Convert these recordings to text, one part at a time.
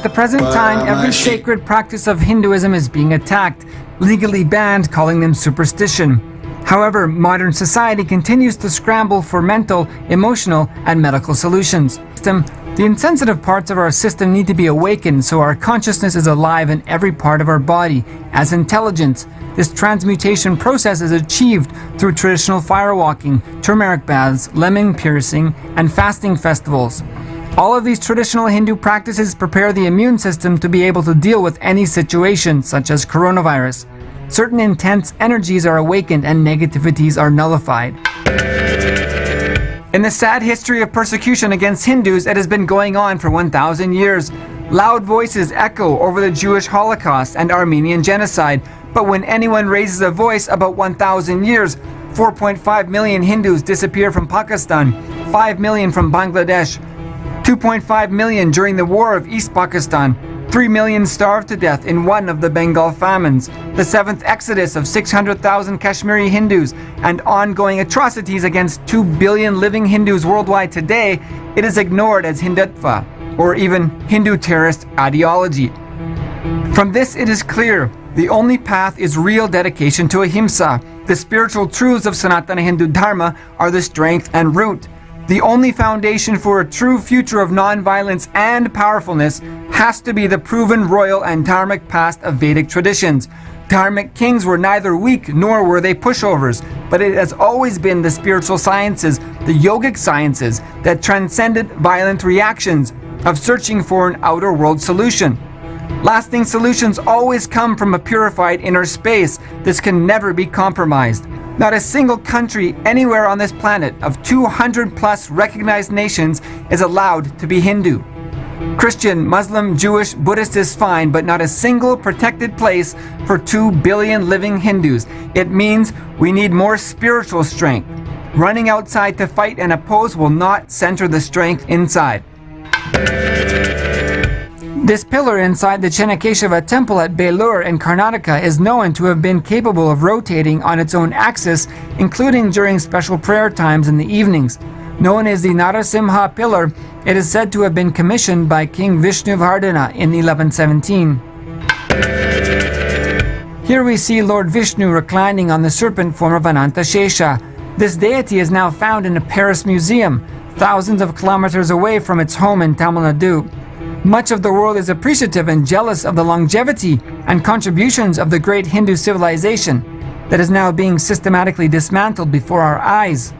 At the present time, every sacred practice of Hinduism is being attacked, legally banned, calling them superstition. However, modern society continues to scramble for mental, emotional, and medical solutions. The insensitive parts of our system need to be awakened so our consciousness is alive in every part of our body, as intelligence. This transmutation process is achieved through traditional firewalking, turmeric baths, lemon piercing, and fasting festivals. All of these traditional Hindu practices prepare the immune system to be able to deal with any situation, such as coronavirus. Certain intense energies are awakened and negativities are nullified. In the sad history of persecution against Hindus, it has been going on for 1,000 years. Loud voices echo over the Jewish Holocaust and Armenian genocide, but when anyone raises a voice about 1,000 years, 4.5 million Hindus disappear from Pakistan, 5 million from Bangladesh, 2.5 million during the War of East Pakistan, 3 million starved to death in one of the Bengal famines, the 7th exodus of 600,000 Kashmiri Hindus, and ongoing atrocities against 2 billion living Hindus worldwide today, it is ignored as Hindutva, or even Hindu terrorist ideology. From this it is clear, the only path is real dedication to Ahimsa. The spiritual truths of Sanatana Hindu Dharma are the strength and root. The only foundation for a true future of non-violence and powerfulness has to be the proven royal and dharmic past of Vedic traditions. Dharmic kings were neither weak nor were they pushovers, but it has always been the spiritual sciences, the yogic sciences, that transcended violent reactions of searching for an outer world solution. Lasting solutions always come from a purified inner space. This can never be compromised. Not a single country anywhere on this planet of 200 plus recognized nations is allowed to be Hindu. Christian, Muslim, Jewish, Buddhist is fine, but not a single protected place for 2 billion living Hindus. It means we need more spiritual strength. Running outside to fight and oppose will not center the strength inside. This pillar inside the Chennakeshava temple at Belur in Karnataka is known to have been capable of rotating on its own axis, including during special prayer times in the evenings. Known as the Narasimha pillar, it is said to have been commissioned by King Vishnuvardhana in 1117. Here we see Lord Vishnu reclining on the serpent form of Ananta Shesha. This deity is now found in a Paris museum, thousands of kilometers away from its home in Tamil Nadu. Much of the world is appreciative and jealous of the longevity and contributions of the great Hindu civilization that is now being systematically dismantled before our eyes.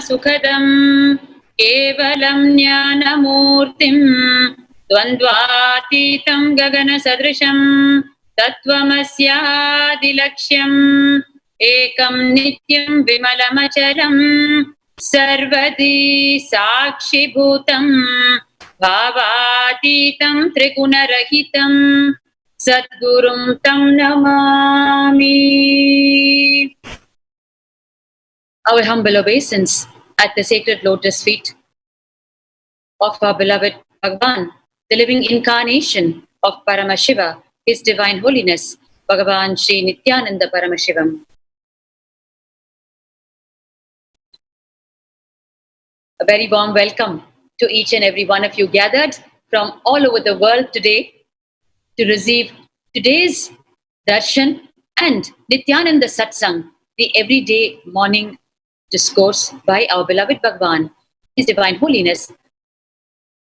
सुखदं केवलं ज्ञानमूर्तिं द्वन्द्वातीतं गगनसदृशं तत्त्वमस्यादिलक्ष्यम् एकं नित्यं विमलमचलं सर्वदी साक्षिभूतं भावातीतं त्रिगुणरहितं सद्गुरुं तं Namami. Our humble obeisance at the sacred lotus feet of our beloved Bhagavan, the living incarnation of Paramashiva, His Divine Holiness, Bhagavan Shri Nithyananda Paramashivam. A very warm welcome to each and every one of you gathered from all over the world today to receive today's darshan and Nithyananda Satsang, the everyday morning discourse by our beloved Bhagavan, His Divine Holiness,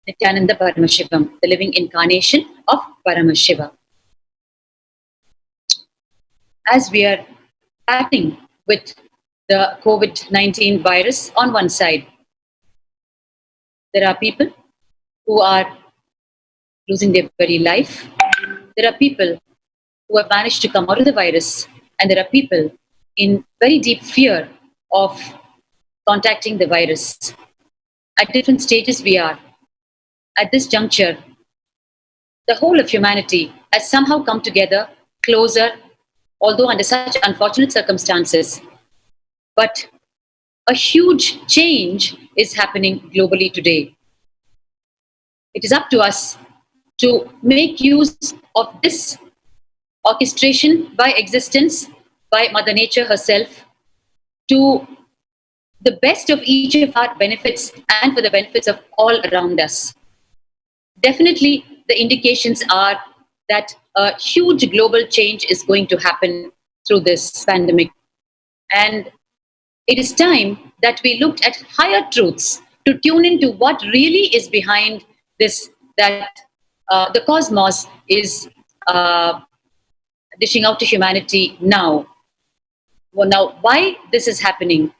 Nithyananda Paramashivam, the living incarnation of Paramashiva. As we are battling with the COVID-19 virus on one side, there are people who are losing their very life. There are people who have managed to come out of the virus, and there are people in very deep fear of contacting the virus. At different stages we are. At this juncture, the whole of humanity has somehow come together closer, although under such unfortunate circumstances. But a huge change is happening globally today. It is up to us to make use of this orchestration by existence, by Mother Nature herself, to the best of each of our benefits and for the benefits of all around us. Definitely, the indications are that a huge global change is going to happen through this pandemic. And it is time that we looked at higher truths to tune into what really is behind this, that the cosmos is dishing out to humanity now. Well, now, why this is happening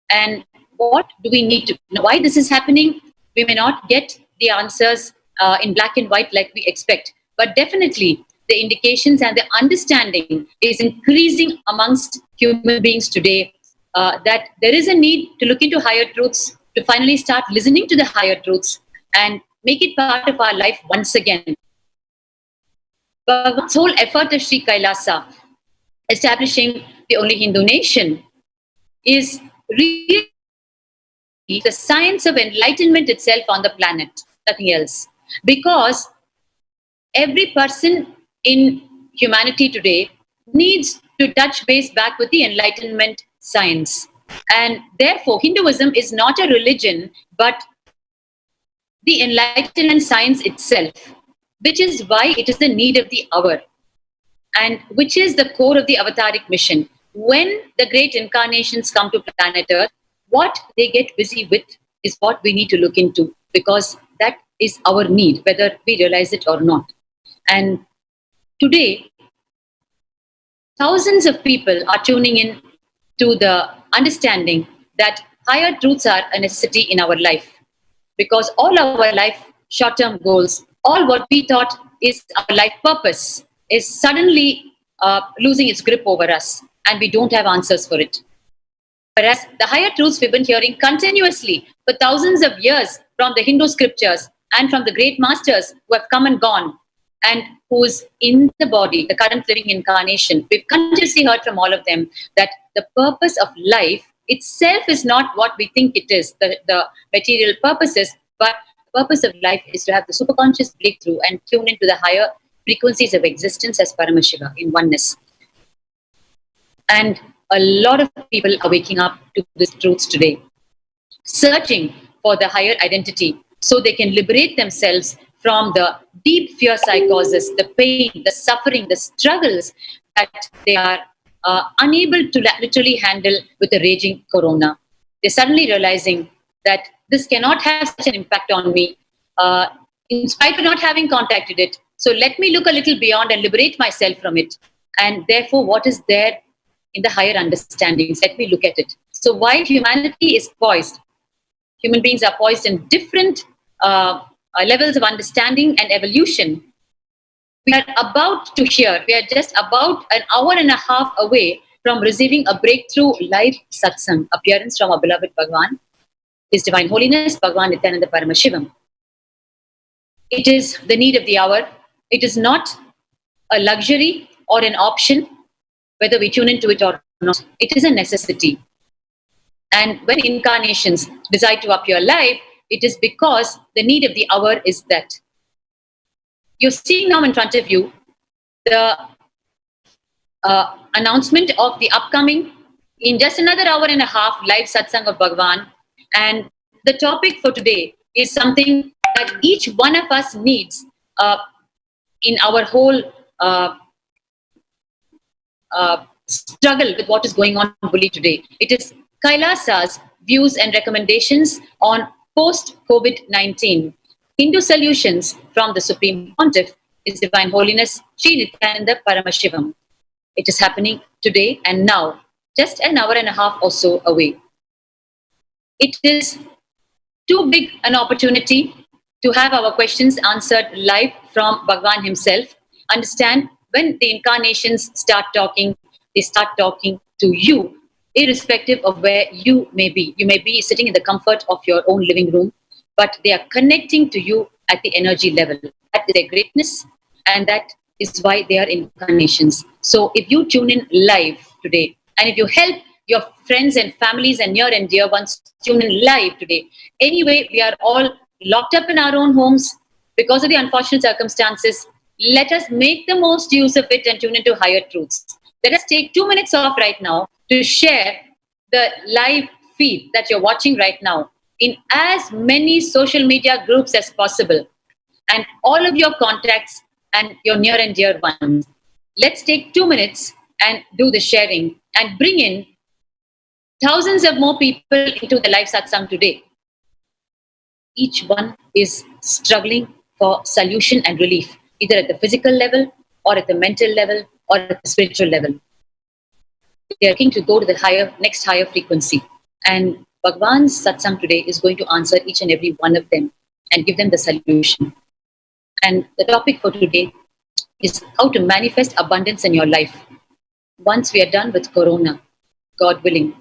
and what do we need to know? Why this is happening, we may not get the answers in black and white like we expect, but definitely the indications and the understanding is increasing amongst human beings today that there is a need to look into higher truths, to finally start listening to the higher truths and make it part of our life once again. Bhagavan's whole effort of Sri Kailasa, establishing the only Hindu nation, is really the science of enlightenment itself on the planet, nothing else. Because every person in humanity today needs to touch base back with the enlightenment science. And therefore, Hinduism is not a religion, but the enlightenment science itself, which is why it is the need of the hour, and which is the core of the avataric mission. When the great incarnations come to planet Earth, what they get busy with is what we need to look into, because that is our need, whether we realize it or not. And today, thousands of people are tuning in to the understanding that higher truths are a necessity in our life, because all our life short-term goals, all what we thought is our life purpose, is suddenly losing its grip over us, and we don't have answers for it. Whereas the higher truths we've been hearing continuously for thousands of years from the Hindu scriptures and from the great masters who have come and gone, and who's in the body, the current living incarnation, we've continuously heard from all of them that the purpose of life itself is not what we think it is, the material purposes, but the purpose of life is to have the superconscious breakthrough and tune into the higher frequencies of existence as Paramashiva in oneness. And a lot of people are waking up to these truths today, searching for the higher identity so they can liberate themselves from the deep fear psychosis, the pain, the suffering, the struggles that they are unable to literally handle with the raging corona. They're suddenly realizing that this cannot have such an impact on me, in spite of not having contacted it. So let me look a little beyond and liberate myself from it. And therefore, what is there in the higher understandings? Let me look at it. So while humanity is poised, human beings are poised in different levels of understanding and evolution, We are about to hear, we are just about an hour and a half away from receiving a breakthrough live satsang appearance from our beloved Bhagavan, His Divine Holiness, Bhagavan Nithyananda Paramashivam. It is the need of the hour. It is not a luxury or an option, whether we tune into it or not. It is a necessity. And when incarnations decide to appear live, it is because the need of the hour is that. You're seeing now in front of you the announcement of the upcoming, in just another hour and a half, live satsang of Bhagavan. And the topic for today is something that each one of us needs in our whole struggle with what is going on fully today. It is Kailasa's views and recommendations on post-COVID-19 Hindu solutions from the Supreme Pontiff, His Divine Holiness, Sri Nithyananda Paramashivam. It is happening today and now, just an hour and a half or so away. It is too big an opportunity to have our questions answered live from Bhagavan himself. Understand, when the incarnations start talking, they start talking to you, irrespective of where you may be. You may be sitting in the comfort of your own living room, but they are connecting to you at the energy level. That is their greatness, and that is why they are incarnations. So if you tune in live today, and if you help your friends and families and near and dear ones tune in live today, anyway, we are all locked up in our own homes because of the unfortunate circumstances. Let us make the most use of it and tune into higher truths. Let us take 2 minutes off right now to share the live feed that you're watching right now in as many social media groups as possible, and all of your contacts and your near and dear ones. Let's take 2 minutes and do the sharing and bring in thousands of more people into the live satsang today. Each one is struggling for solution and relief, either at the physical level or at the mental level or at the spiritual level. They are looking to go to the next higher frequency. And Bhagavan's satsang today is going to answer each and every one of them and give them the solution. And the topic for today is how to manifest abundance in your life. Once we are done with Corona, God willing,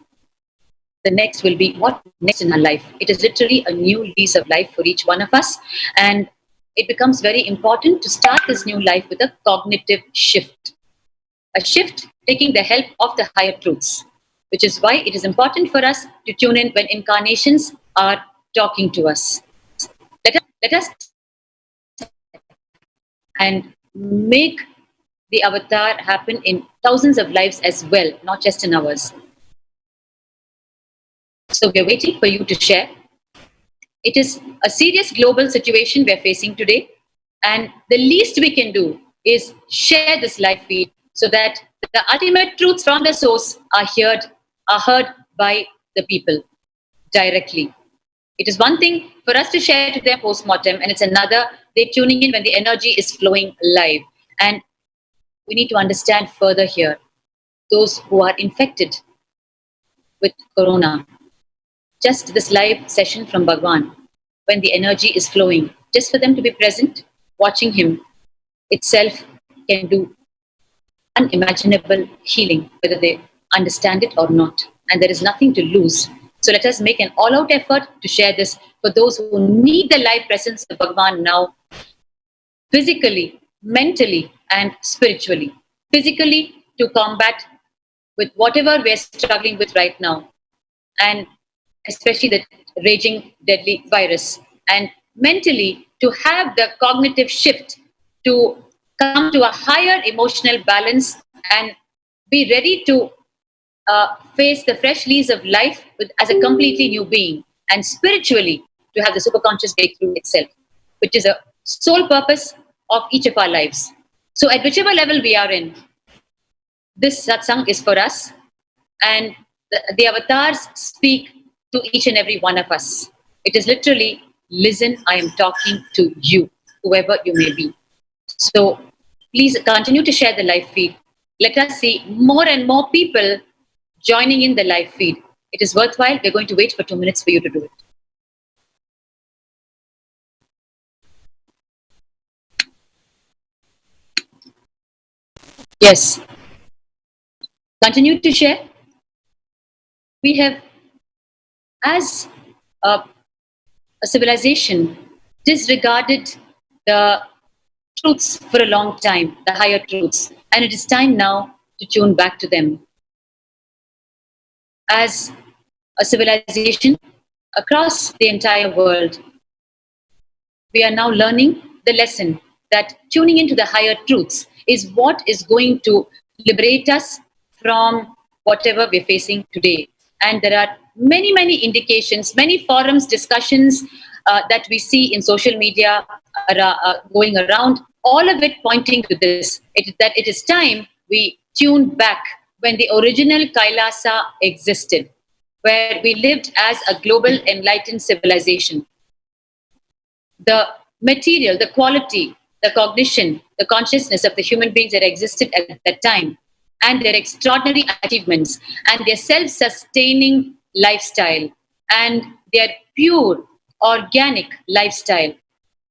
the next will be what next in our life. It is literally a new lease of life for each one of us. And it becomes very important to start this new life with a cognitive shift. A shift taking the help of the higher truths, which is why it is important for us to tune in when incarnations are talking to us. Let us and make the avatar happen in thousands of lives as well, not just in ours. So we're waiting for you to share. It is a serious global situation we're facing today, and the least we can do is share this live feed so that the ultimate truths from the source are heard by the people directly. It is one thing for us to share to them post-mortem, and it's another, they're tuning in when the energy is flowing live. And we need to understand further here, those who are infected with Corona, just this live session from Bhagavan, when the energy is flowing, just for them to be present, watching him itself can do unimaginable healing, whether they understand it or not. And there is nothing to lose. So let us make an all-out effort to share this for those who need the live presence of Bhagavan now, physically, mentally, and spiritually. Physically, to combat with whatever we're struggling with right now, and especially the raging deadly virus. And mentally, to have the cognitive shift to come to a higher emotional balance and be ready to face the fresh lease of life as a completely new being. And spiritually, to have the superconscious breakthrough itself, which is a sole purpose of each of our lives. So at whichever level we are in, this satsang is for us, and the avatars speak to each and every one of us. It is literally, listen, I am talking to you, whoever you may be. So please continue to share the live feed. Let us see more and more people joining in the live feed. It is worthwhile. We're going to wait for 2 minutes for you to do it. Yes. Continue to share. We have, as a civilization, disregarded the truths for a long time, the higher truths, and it is time now to tune back to them. As a civilization across the entire world, we are now learning the lesson that tuning into the higher truths is what is going to liberate us from whatever we're facing today. And there are many, many indications, many forums, discussions that we see in social media going around, all of it pointing to this, that it is time we tune back when the original Kailasa existed, where we lived as a global enlightened civilization. The material, the quality, the cognition, the consciousness of the human beings that existed at that time, and their extraordinary achievements, and their self-sustaining lifestyle, and their pure, organic lifestyle.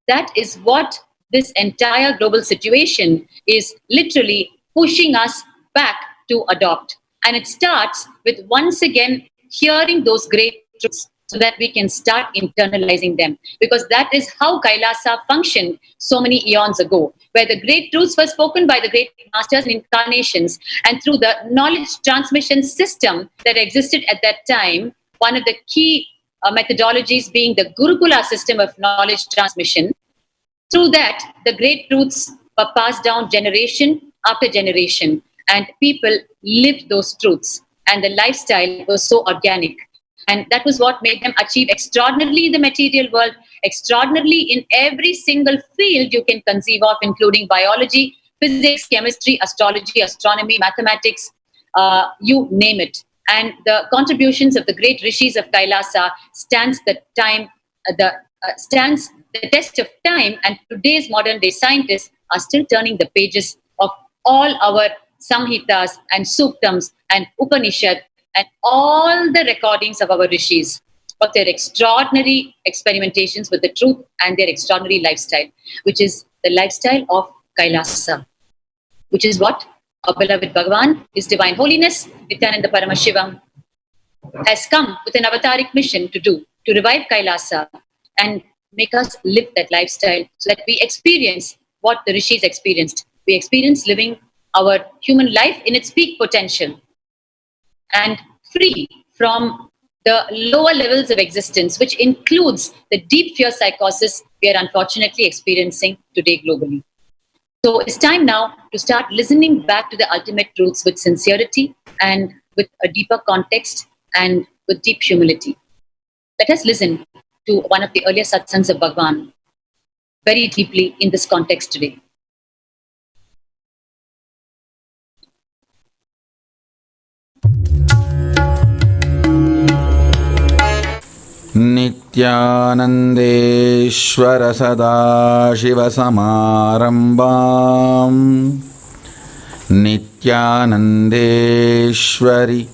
That is what this entire global situation is literally pushing us back to adopt. And it starts with once again hearing those great truths so that we can start internalizing them. Because that is how Kailasa functioned so many eons ago, where the great truths were spoken by the great masters and incarnations, and through the knowledge transmission system that existed at that time, one of the key methodologies being the Gurukula system of knowledge transmission. Through that, the great truths were passed down generation after generation, and people lived those truths, and the lifestyle was so organic. And that was what made them achieve extraordinarily in the material world, extraordinarily in every single field you can conceive of, including biology, physics, chemistry, astrology, astronomy, mathematics, you name it. And the contributions of the great rishis of Kailasa stands the test of time, and today's modern day scientists are still turning the pages of all our samhitas and suktams and Upanishad and all the recordings of our rishis, of their extraordinary experimentations with the truth and their extraordinary lifestyle, which is the lifestyle of Kailasa, which is what our beloved Bhagavan, His Divine Holiness, Nithyananda Paramashivam, has come with an avataric mission to do, to revive Kailasa and make us live that lifestyle so that we experience what the rishis experienced. We experience living our human life in its peak potential and free from the lower levels of existence, which includes the deep fear psychosis we are unfortunately experiencing today globally. So it's time now to start listening back to the ultimate truths with sincerity and with a deeper context and with deep humility. Let us listen to one of the earlier satsangs of Bhagavan very deeply in this context today. Nithyanandeshwara Sadashiva Samarambam Nithyanandeshwari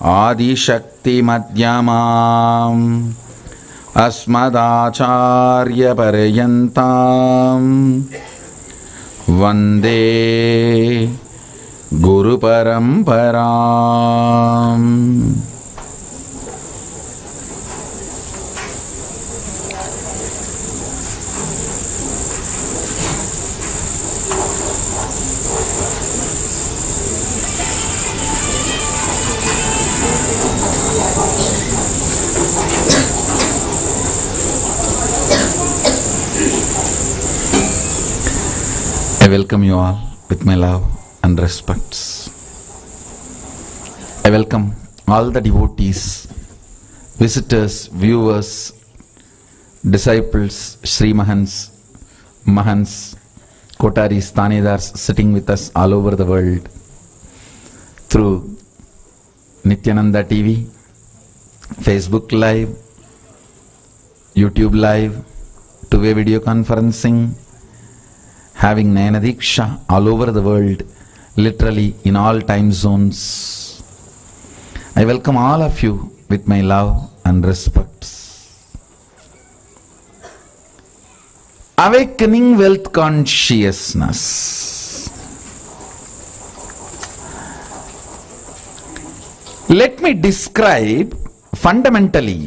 Adishakti Madhyamam Asmadacharya Paryantam Vande Guru Paramparam. I welcome you all with my love and respects. I welcome all the devotees, visitors, viewers, disciples, Sri Mahans, Mahans, Kotaris, Tanedars sitting with us all over the world through Nithyananda TV, Facebook Live, YouTube Live, two-way video conferencing, having Nayana all over the world, literally in all time zones. I welcome all of you with my love and respects. Awakening wealth consciousness. Let me describe fundamentally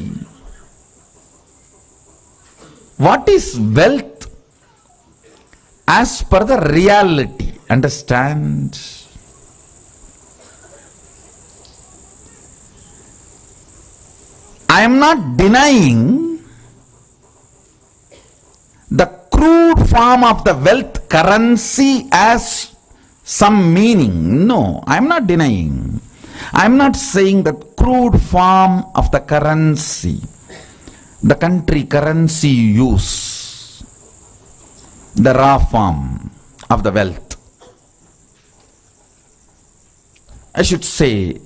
what is wealth as per the reality. Understand? I am not denying the crude form of the wealth currency as some meaning. No, I am not denying. I am not saying that crude form of the currency, the country currency use, the raw form of the wealth. I should say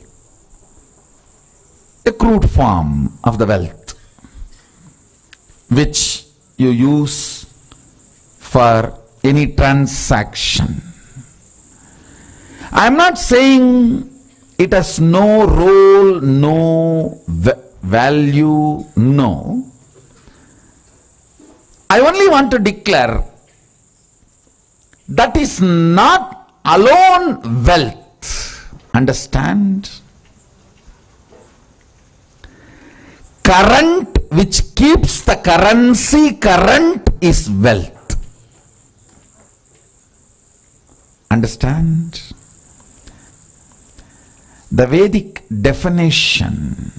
a crude form of the wealth which you use for any transaction. I am not saying it has no role, no value, no. I only want to declare that is not alone wealth. Understand? Current which keeps the currency current is wealth. Understand? The Vedic definition,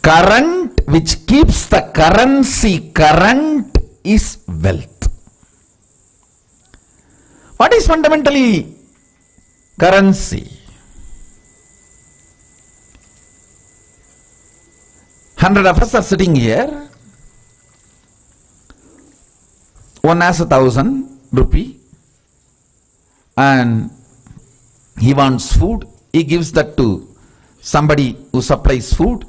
current which keeps the currency current is wealth. What is fundamentally currency? 100 of us are sitting here. One has 1,000 rupee and he wants food. He gives that to somebody who supplies food.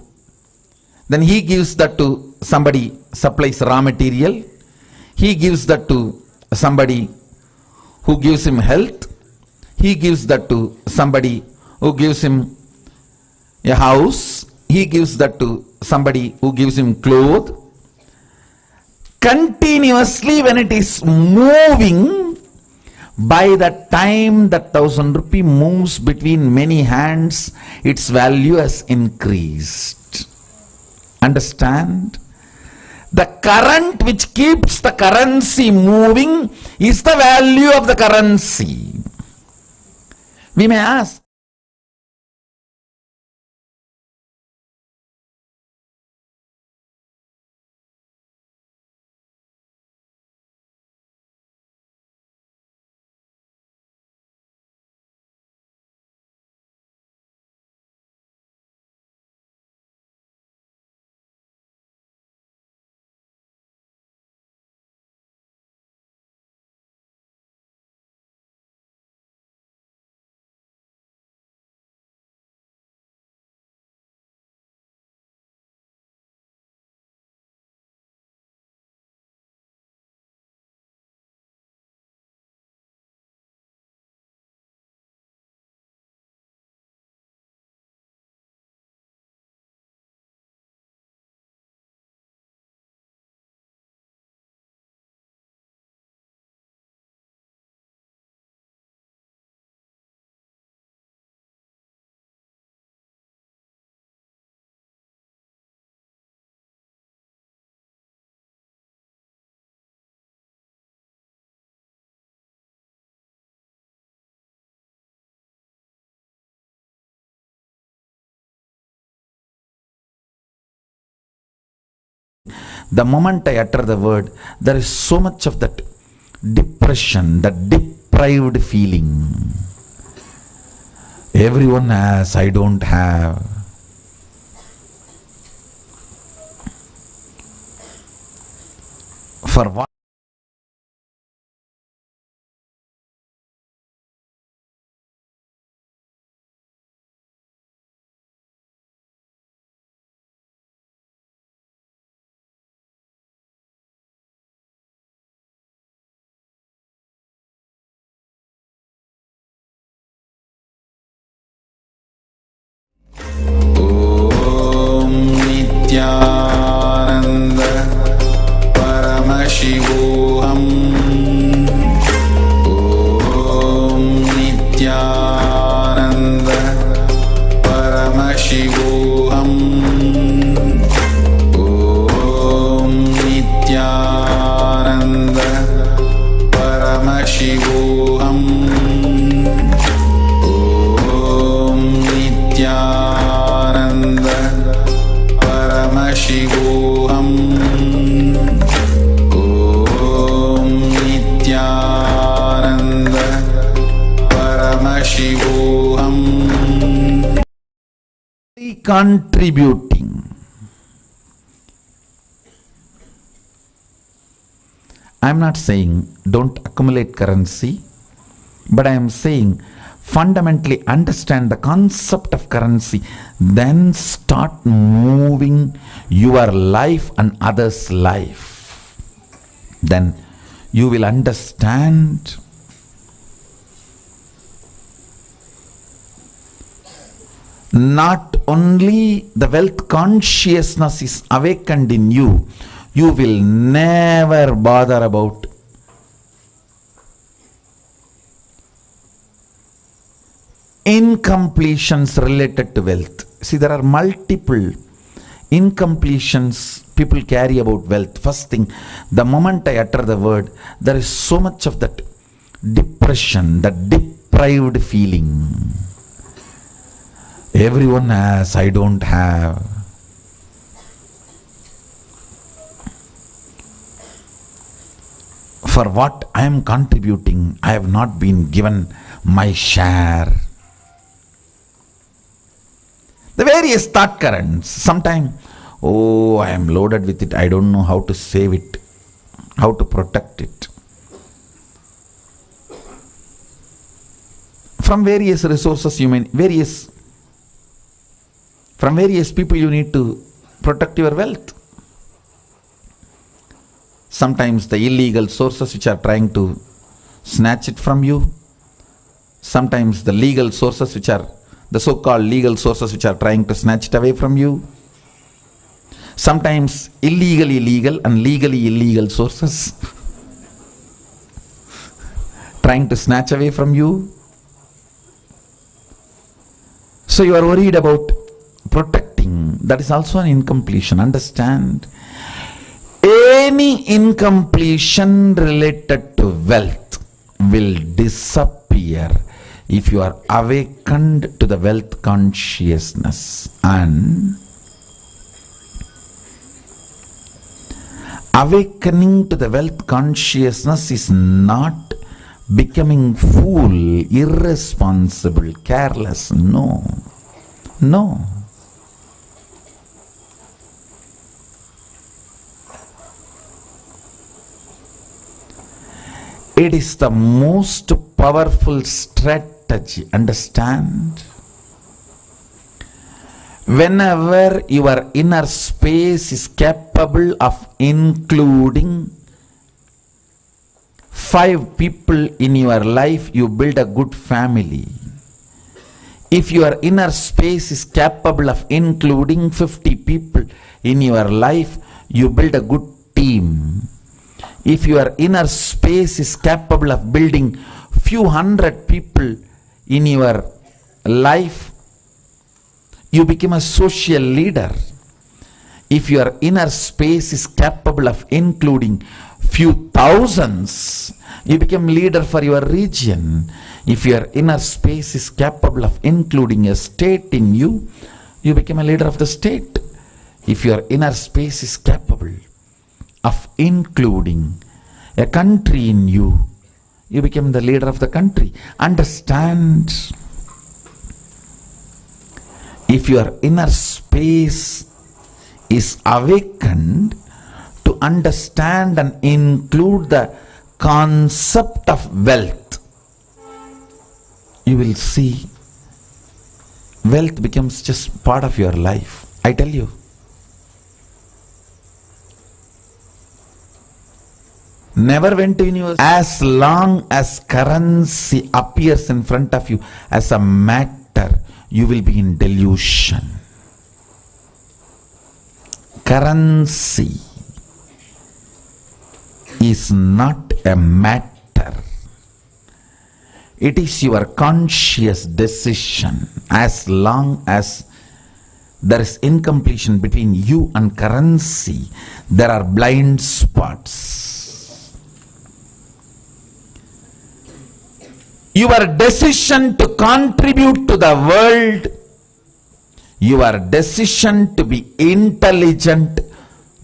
Then he gives that to somebody supplies raw material. He gives that to somebody who gives him health. He gives that to somebody who gives him a house. He gives that to somebody who gives him clothes. Continuously when it is moving, by the time that 1,000 rupee moves between many hands, its value has increased. Understand? The current which keeps the currency moving is the value of the currency. We may ask, the moment I utter the word, there is so much of that depression, that deprived feeling. Everyone has, I don't have. For what? Nithyananda Paramashivam. Om Nithyananda Paramashivam. Om Nithyananda Paramashivam. Om Nithyananda Paramashivam. Om Nithyananda Paramashivam. Contributing. I am not saying don't accumulate currency, but I am saying fundamentally understand the concept of currency, then start moving your life and others' life. Then you will understand not only the wealth consciousness is awakened in you, you will never bother about incompletions related to wealth. See, there are multiple incompletions people carry about wealth. First thing, the moment I utter the word, there is so much of that depression, that deprived feeling. Everyone has, I don't have. For what I am contributing, I have not been given my share. The various thought currents. Sometimes, oh, I am loaded with it, I don't know how to save it, how to protect it. From various resources, from various people you need to protect your wealth. Sometimes the illegal sources which are trying to snatch it from you. Sometimes the legal sources which are the so-called legal sources which are trying to snatch it away from you. Sometimes illegally legal and legally illegal sources trying to snatch away from you. So you are worried about protecting. That is also an incompletion. Understand? Any incompletion related to wealth will disappear if you are awakened to the wealth consciousness. And awakening to the wealth consciousness is not becoming fool, irresponsible, careless. No. No. It is the most powerful strategy. Understand? Whenever your inner space is capable of including 5 people in your life, you build a good family. If your inner space is capable of including 50 people in your life, you build a good team. If your inner space is capable of building few hundred people in your life, you become a social leader. If your inner space is capable of including few thousands, you become leader for your region. If your inner space is capable of including a state in you, you become a leader of the state. If your inner space is capable of including a country in you, you become the leader of the country. Understand? If your inner space is awakened to understand and include the concept of wealth, you will see wealth becomes just part of your life. I tell you. Never went to university. As long as currency appears in front of you as a matter, you will be in delusion. Currency is not a matter. It is your conscious decision. As long as there is incompletion between you and currency. There are blind spots. Your decision to contribute to the world, your decision to be intelligent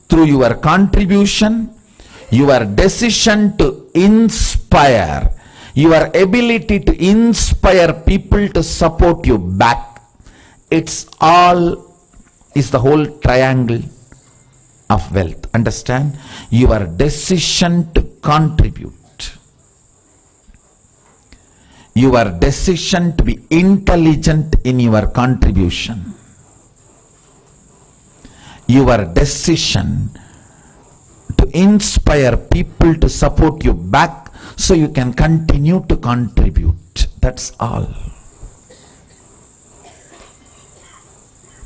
through your contribution, your decision to inspire, your ability to inspire people to support you back, it's all is the whole triangle of wealth. Understand? Your decision to contribute, your decision to be intelligent in your contribution, your decision to inspire people to support you back so you can continue to contribute. That's all.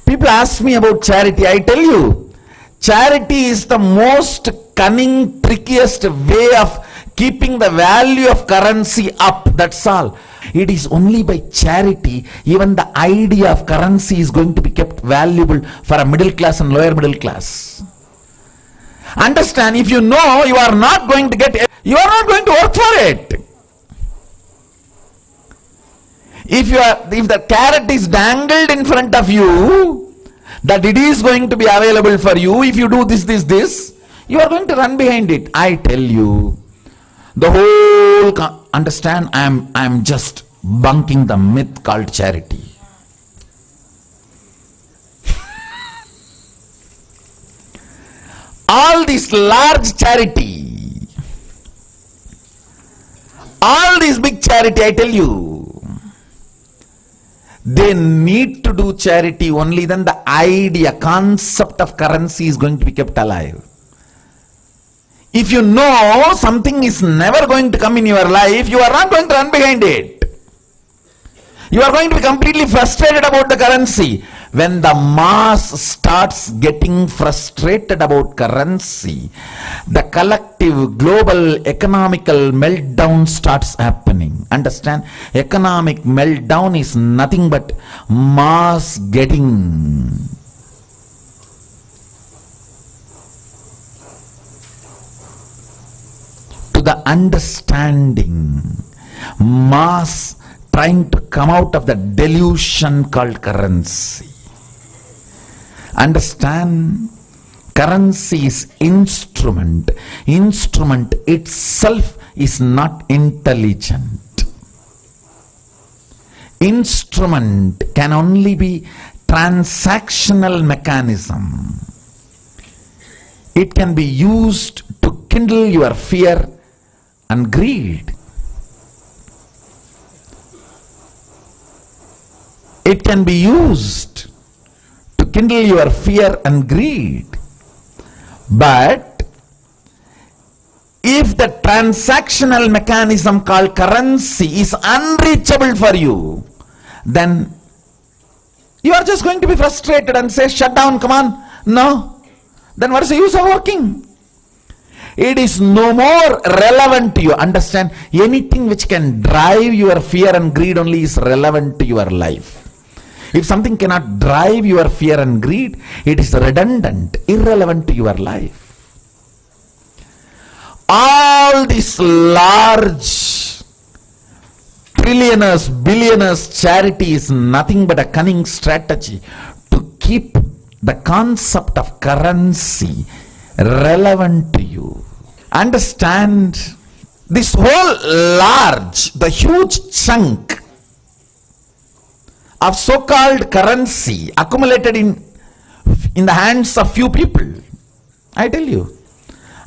People ask me about charity. I tell you, charity is the most cunning, trickiest way of keeping the value of currency up. That's all. It is only by charity even the idea of currency is going to be kept valuable for a middle class and lower middle class. Understand, if you know you are not going to get it, you are not going to work for it. If the carrot is dangled in front of you, that it is going to be available for you, if you do this, you are going to run behind it. I tell you, the whole, understand, I am just bunking the myth called charity. All this large charity, all this big charity, I tell you, they need to do charity only, then the idea, concept of currency is going to be kept alive. If you know something is never going to come in your life, you are not going to run behind it. You are going to be completely frustrated about the currency. When the mass starts getting frustrated about currency, the collective global economical meltdown starts happening. Understand? Economic meltdown is nothing but mass getting to the understanding, mass trying to come out of the delusion called currency. Understand, currency is instrument. Instrument itself is not intelligent. Instrument can only be transactional mechanism. It can be used to kindle your fear and greed. It can be used to kindle your fear and greed. But if the transactional mechanism called currency is unreachable for you, then you are just going to be frustrated and say, shut down, come on. No. Then what is the use of working? It is no more relevant to you. Understand? Anything which can drive your fear and greed only is relevant to your life. If something cannot drive your fear and greed, it is redundant, irrelevant to your life. All this large trillionaires, billionaires charity is nothing but a cunning strategy to keep the concept of currency relevant to you. Understand, this whole large, the huge chunk of so-called currency accumulated in the hands of few people, I tell you,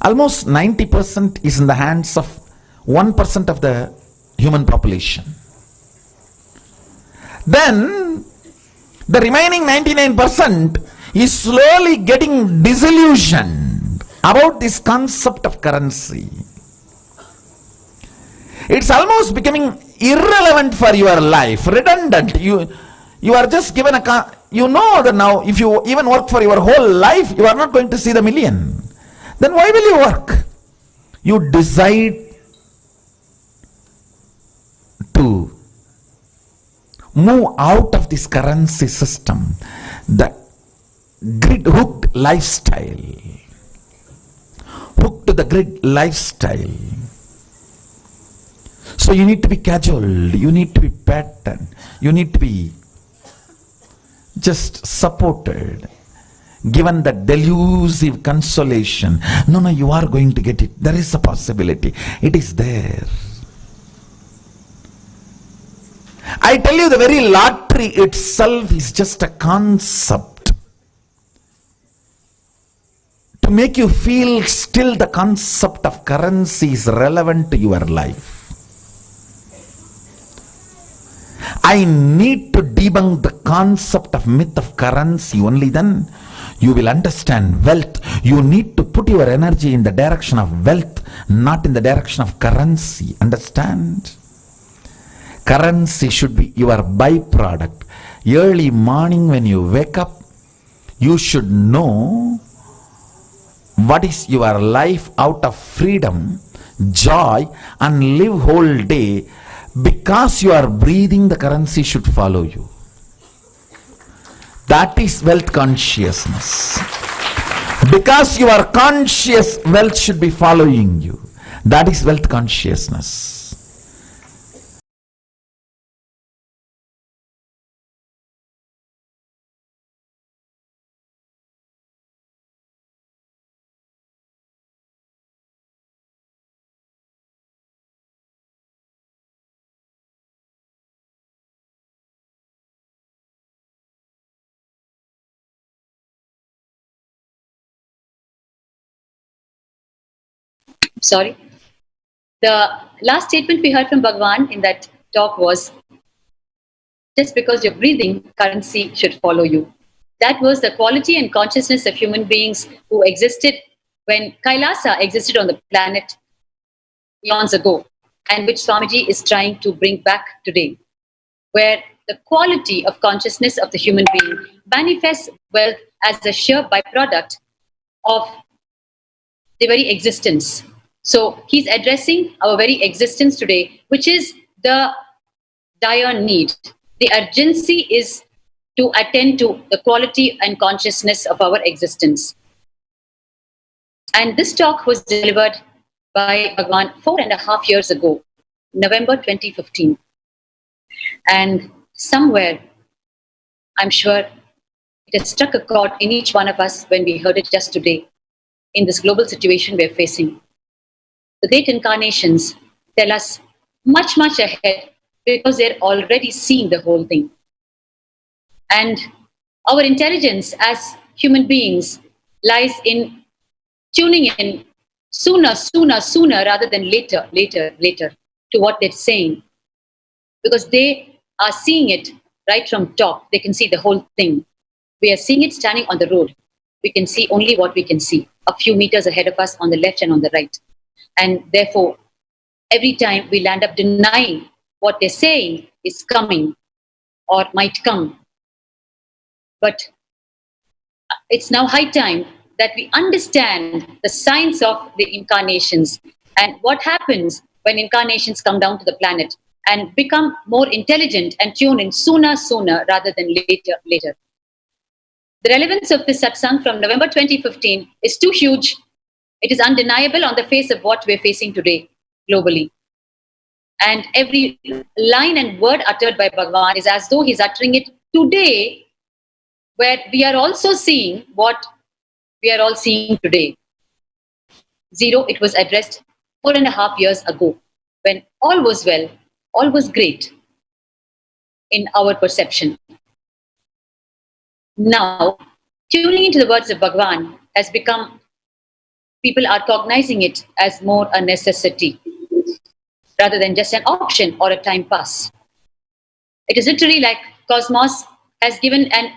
almost 90% is in the hands of 1% of the human population. Then the remaining 99% is slowly getting disillusioned about this concept of currency. It's almost becoming irrelevant for your life, redundant. You are just given you know that now if you even work for your whole life, you are not going to see the million. Then why will you work? You decide to move out of this currency system. The grid hooked lifestyle. Hooked to the grid lifestyle. So you need to be cajoled, you need to be patterned, you need to be just supported, given that delusive consolation. No, you are going to get it. There is a possibility. It is there. I tell you, the very lottery itself is just a concept to make you feel still the concept of currency is relevant to your life. I need to debunk the concept of myth of currency. Only then you will understand wealth. You need to put your energy in the direction of wealth, not in the direction of currency. Understand? Currency should be your byproduct. Early morning when you wake up, you should know what is your life out of freedom, joy, and live whole day. Because you are breathing, the currency should follow you. That is wealth consciousness. Because you are conscious, wealth should be following you. That is wealth consciousness. Sorry. The last statement we heard from Bhagavan in that talk was, just because you're breathing, currency should follow you. That was the quality and consciousness of human beings who existed when Kailasa existed on the planet eons ago, and which Swamiji is trying to bring back today, where the quality of consciousness of the human being manifests wealth as a sheer byproduct of the very existence. So he's addressing our very existence today, which is the dire need. The urgency is to attend to the quality and consciousness of our existence. And this talk was delivered by Bhagavan 4.5 years ago, November 2015. And somewhere, I'm sure it has struck a chord in each one of us when we heard it just today, in this global situation we're facing. The great incarnations tell us much, much ahead because they're already seeing the whole thing. And our intelligence as human beings lies in tuning in sooner rather than later to what they're saying. Because they are seeing it right from top. They can see the whole thing. We are seeing it standing on the road. We can see only what we can see, a few meters ahead of us on the left and on the right. And therefore, every time we'll end up denying what they're saying is coming or might come. But it's now high time that we understand the science of the incarnations and what happens when incarnations come down to the planet and become more intelligent and tune in sooner rather than later. The relevance of this satsang from November 2015 is too huge. It is undeniable on the face of what we're facing today globally. And every line and word uttered by Bhagavan is as though he's uttering it today, where we are also seeing what we are all seeing today. Zero, it was addressed 4.5 years ago, when all was well, all was great in our perception. Now, tuning into the words of Bhagavan has become, people are cognizing it as more a necessity rather than just an option or a time pass. It is literally like Cosmos has given an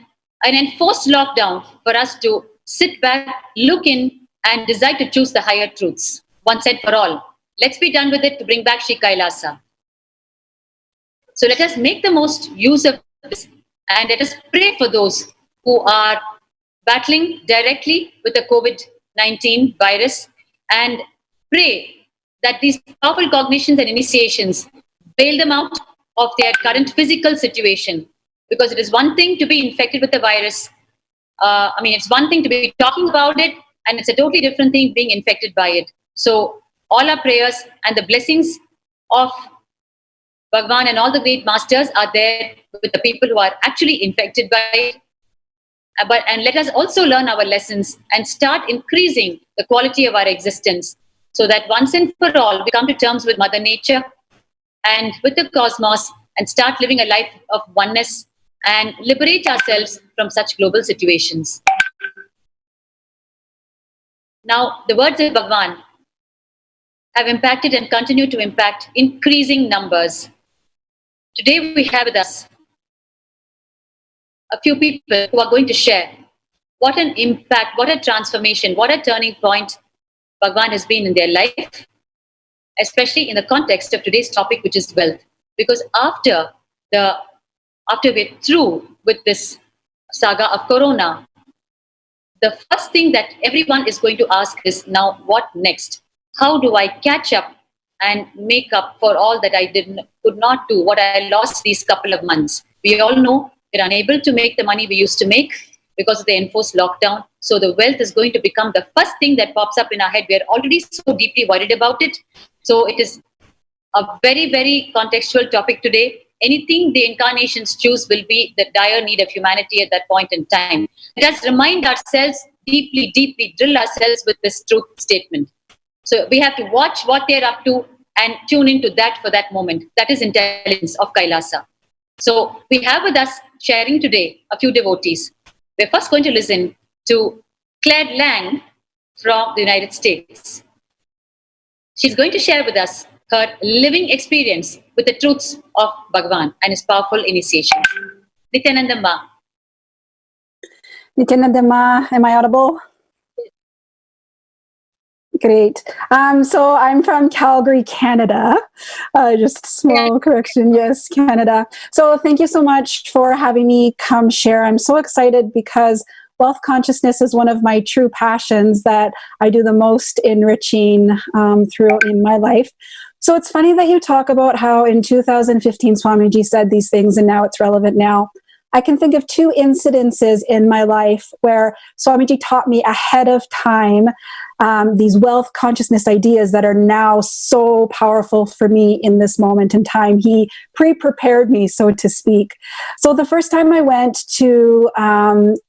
enforced lockdown for us to sit back, look in, and decide to choose the higher truths once and for all. Let's be done with it to bring back Shri Kailasa. So let us make the most use of this, and let us pray for those who are battling directly with the COVID-19 virus, and pray that these powerful cognitions and initiations bail them out of their current physical situation. Because it is one thing to be infected with the virus I mean, it's one thing to be talking about it, and it's a totally different thing being infected by it. So all our prayers and the blessings of Bhagavan and all the great masters are there with the people who are actually infected by it. And let us also learn our lessons and start increasing the quality of our existence, so that once and for all we come to terms with Mother Nature and with the cosmos and start living a life of oneness and liberate ourselves from such global situations. Now, the words of Bhagavan have impacted and continue to impact increasing numbers. Today we have with us a few people who are going to share what an impact, what a transformation, what a turning point Bhagavan has been in their life, especially in the context of today's topic, which is wealth. Because after we're through with this saga of Corona, the first thing that everyone is going to ask is, now what next? How do I catch up and make up for all that I could not do, what I lost these couple of months? We all know we're unable to make the money we used to make because of the enforced lockdown. So the wealth is going to become the first thing that pops up in our head. We are already so deeply worried about it. So it is a very, very contextual topic today. Anything the incarnations choose will be the dire need of humanity at that point in time. Let us remind ourselves, deeply, deeply drill ourselves with this truth statement. So we have to watch what they're up to and tune into that for that moment. That is intelligence of Kailasa. So we have with us sharing today a few devotees. We're first going to listen to Claire Lang from the United States. She's going to share with us her living experience with the truths of Bhagavan and his powerful initiation. Nithyananda Ma. Nithyananda Ma, am I audible? Great. So I'm from Calgary, Canada. Just a small correction. Yes, Canada. So thank you so much for having me come share. I'm so excited because wealth consciousness is one of my true passions that I do the most enriching throughout in my life. So it's funny that you talk about how in 2015 Swamiji said these things and now it's relevant now. I can think of two incidences in my life where Swamiji taught me ahead of time these wealth consciousness ideas that are now so powerful for me in this moment in time. He pre-prepared me, so to speak. So the first time I went to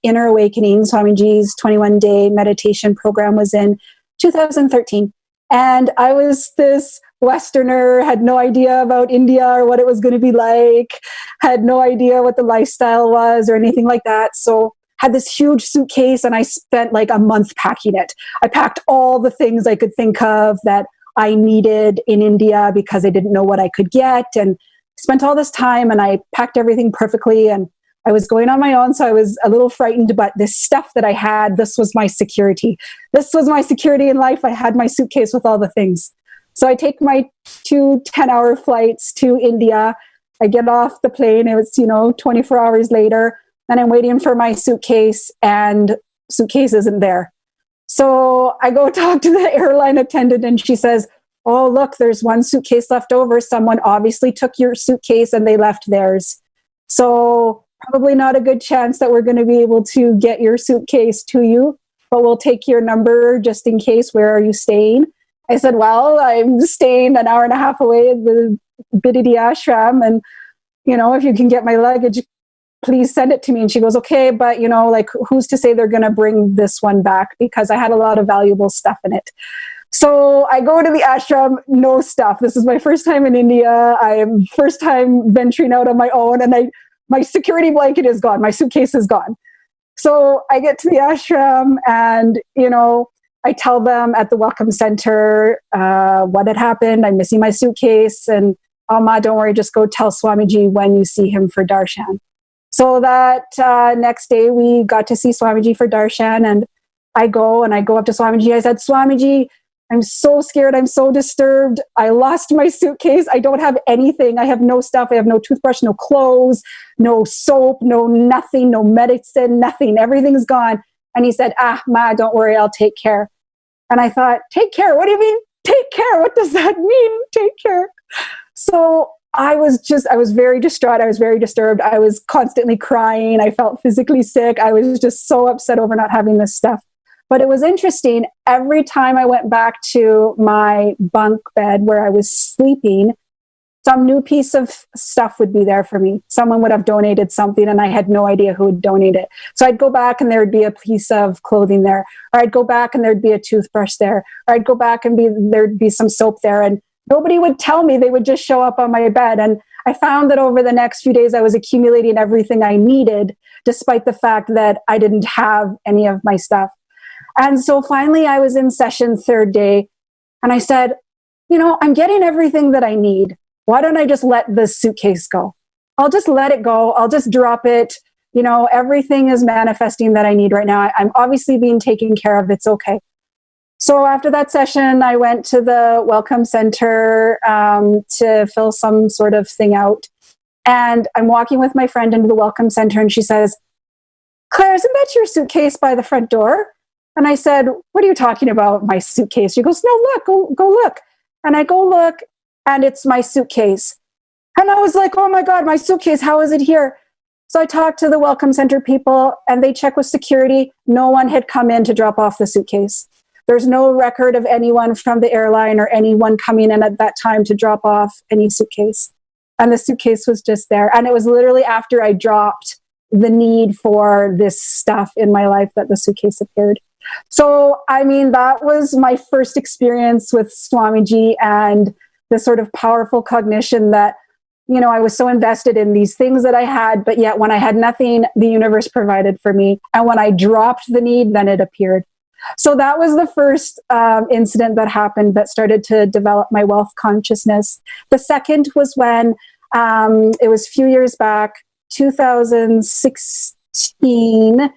Inner Awakening, Swamiji's 21-day meditation program was in 2013. And I was this Westerner, had no idea about India or what it was going to be like, had no idea what the lifestyle was or anything like that. So had this huge suitcase and I spent like a month packing it. I packed all the things I could think of that I needed in India because I didn't know what I could get, and spent all this time and I packed everything perfectly, and I was going on my own, so I was a little frightened, but this stuff that I had, this was my security. This was my security in life. I had my suitcase with all the things. So I take my 2 10-hour flights to India. I get off the plane. It was, 24 hours later, and I'm waiting for my suitcase, and suitcase isn't there. So I go talk to the airline attendant, and she says, "Oh, look, there's one suitcase left over. Someone obviously took your suitcase and they left theirs. So probably not a good chance that we're going to be able to get your suitcase to you, but we'll take your number just in case. Where are you staying?" I said, "Well, I'm staying an hour and a half away at the Bididi ashram, and, if you can get my luggage, please send it to me." And she goes, "Okay, but, who's to say they're going to bring this one back?" Because I had a lot of valuable stuff in it. So I go to the ashram, no stuff. This is my first time in India. I am first time venturing out on my own, and my security blanket is gone. My suitcase is gone. So I get to the ashram, and, I tell them at the welcome center what had happened. I'm missing my suitcase, and "Ma, don't worry, just go tell Swamiji when you see him for darshan." So that next day we got to see Swamiji for darshan, and I go up to Swamiji. I said, "Swamiji, I'm so scared. I'm so disturbed. I lost my suitcase. I don't have anything. I have no stuff. I have no toothbrush, no clothes, no soap, no nothing, no medicine, nothing. Everything's gone." And he said, "Ma, don't worry. I'll take care." And I thought, take care? What do you mean, take care? What does that mean, take care? So I was very distraught. I was very disturbed. I was constantly crying. I felt physically sick. I was just so upset over not having this stuff. But it was interesting. Every time I went back to my bunk bed where I was sleeping, some new piece of stuff would be there for me. Someone would have donated something and I had no idea who would donate it. So I'd go back and there would be a piece of clothing there. Or I'd go back and there'd be a toothbrush there. Or I'd go back and there'd be some soap there. And nobody would tell me. They would just show up on my bed. And I found that over the next few days, I was accumulating everything I needed, despite the fact that I didn't have any of my stuff. And so finally I was in session third day and I said, I'm getting everything that I need. Why don't I just let this suitcase go? I'll just let it go. I'll just drop it. Everything is manifesting that I need right now. I'm obviously being taken care of. It's okay. So after that session, I went to the Welcome Center to fill some sort of thing out. And I'm walking with my friend into the Welcome Center and she says, Claire, isn't that your suitcase by the front door? And I said, what are you talking about, my suitcase? She goes, no, look, go look. And I go look, and it's my suitcase. And I was like, oh my God, my suitcase, how is it here? So I talked to the Welcome Center people, and they checked with security. No one had come in to drop off the suitcase. There's no record of anyone from the airline or anyone coming in at that time to drop off any suitcase. And the suitcase was just there. And it was literally after I dropped the need for this stuff in my life that the suitcase appeared. So, that was my first experience with Swamiji and the sort of powerful cognition that, I was so invested in these things that I had, but yet when I had nothing, the universe provided for me. And when I dropped the need, then it appeared. So that was the first incident that happened that started to develop my wealth consciousness. The second was when it was a few years back, 2016.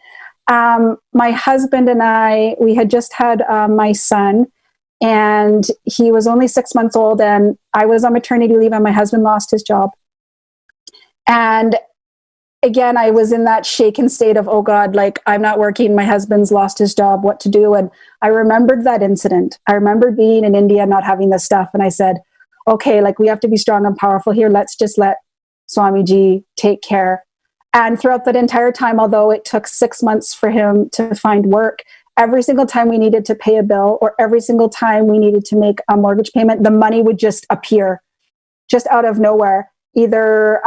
My husband and I, we had just had my son, and he was only 6 months old, and I was on maternity leave and my husband lost his job. And again, I was in that shaken state of, oh God, I'm not working. My husband's lost his job, what to do? And I remembered that incident. I remember being in India, not having this stuff. And I said, okay, we have to be strong and powerful here. Let's just let Swamiji take care. And throughout that entire time, although it took 6 months for him to find work, every single time we needed to pay a bill or every single time we needed to make a mortgage payment, the money would just appear just out of nowhere. Either,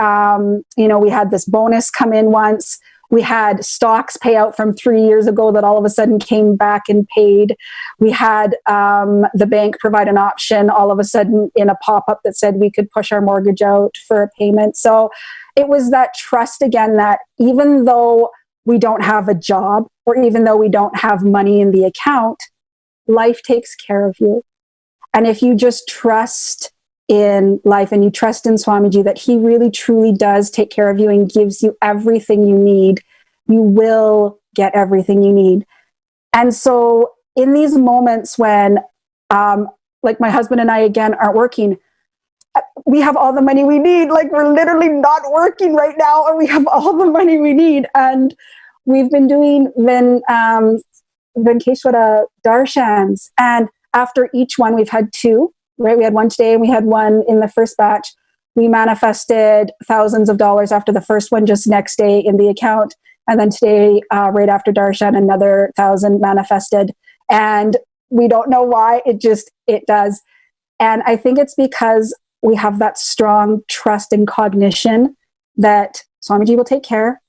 we had this bonus come in once. We had stocks pay out from 3 years ago that all of a sudden came back and paid. We had the bank provide an option all of a sudden in a pop-up that said we could push our mortgage out for a payment. So it was that trust again that even though we don't have a job or even though we don't have money in the account, life takes care of you. And if you just trust in life and you trust in Swamiji that he really truly does take care of you and gives you everything you need, you will get everything you need. And so in these moments when my husband and I again aren't working, we have all the money we need. We're literally not working right now and we have all the money we need. And we've been doing Venkeshwara darshans. And after each one, we've had two, right? We had one today and we had one in the first batch. We manifested thousands of dollars after the first one, just next day in the account. And then today, right after darshan, another 1,000 manifested. And we don't know why, it does. And I think it's because we have that strong trust and cognition that Swamiji will take care.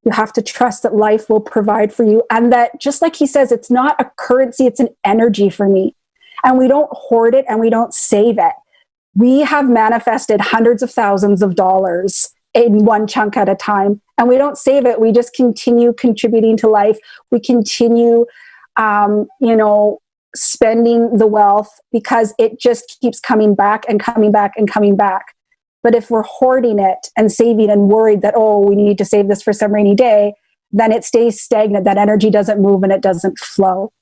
You have to trust that life will provide for you. And that, just like he says, it's not a currency, it's an energy for me. And we don't hoard it and we don't save it. We have manifested hundreds of thousands of dollars in one chunk at a time. And we don't save it. We just continue contributing to life. We continue, spending the wealth because it just keeps coming back and coming back and coming back. But if we're hoarding it and saving and worried that, we need to save this for some rainy day, then it stays stagnant. That energy doesn't move and it doesn't flow.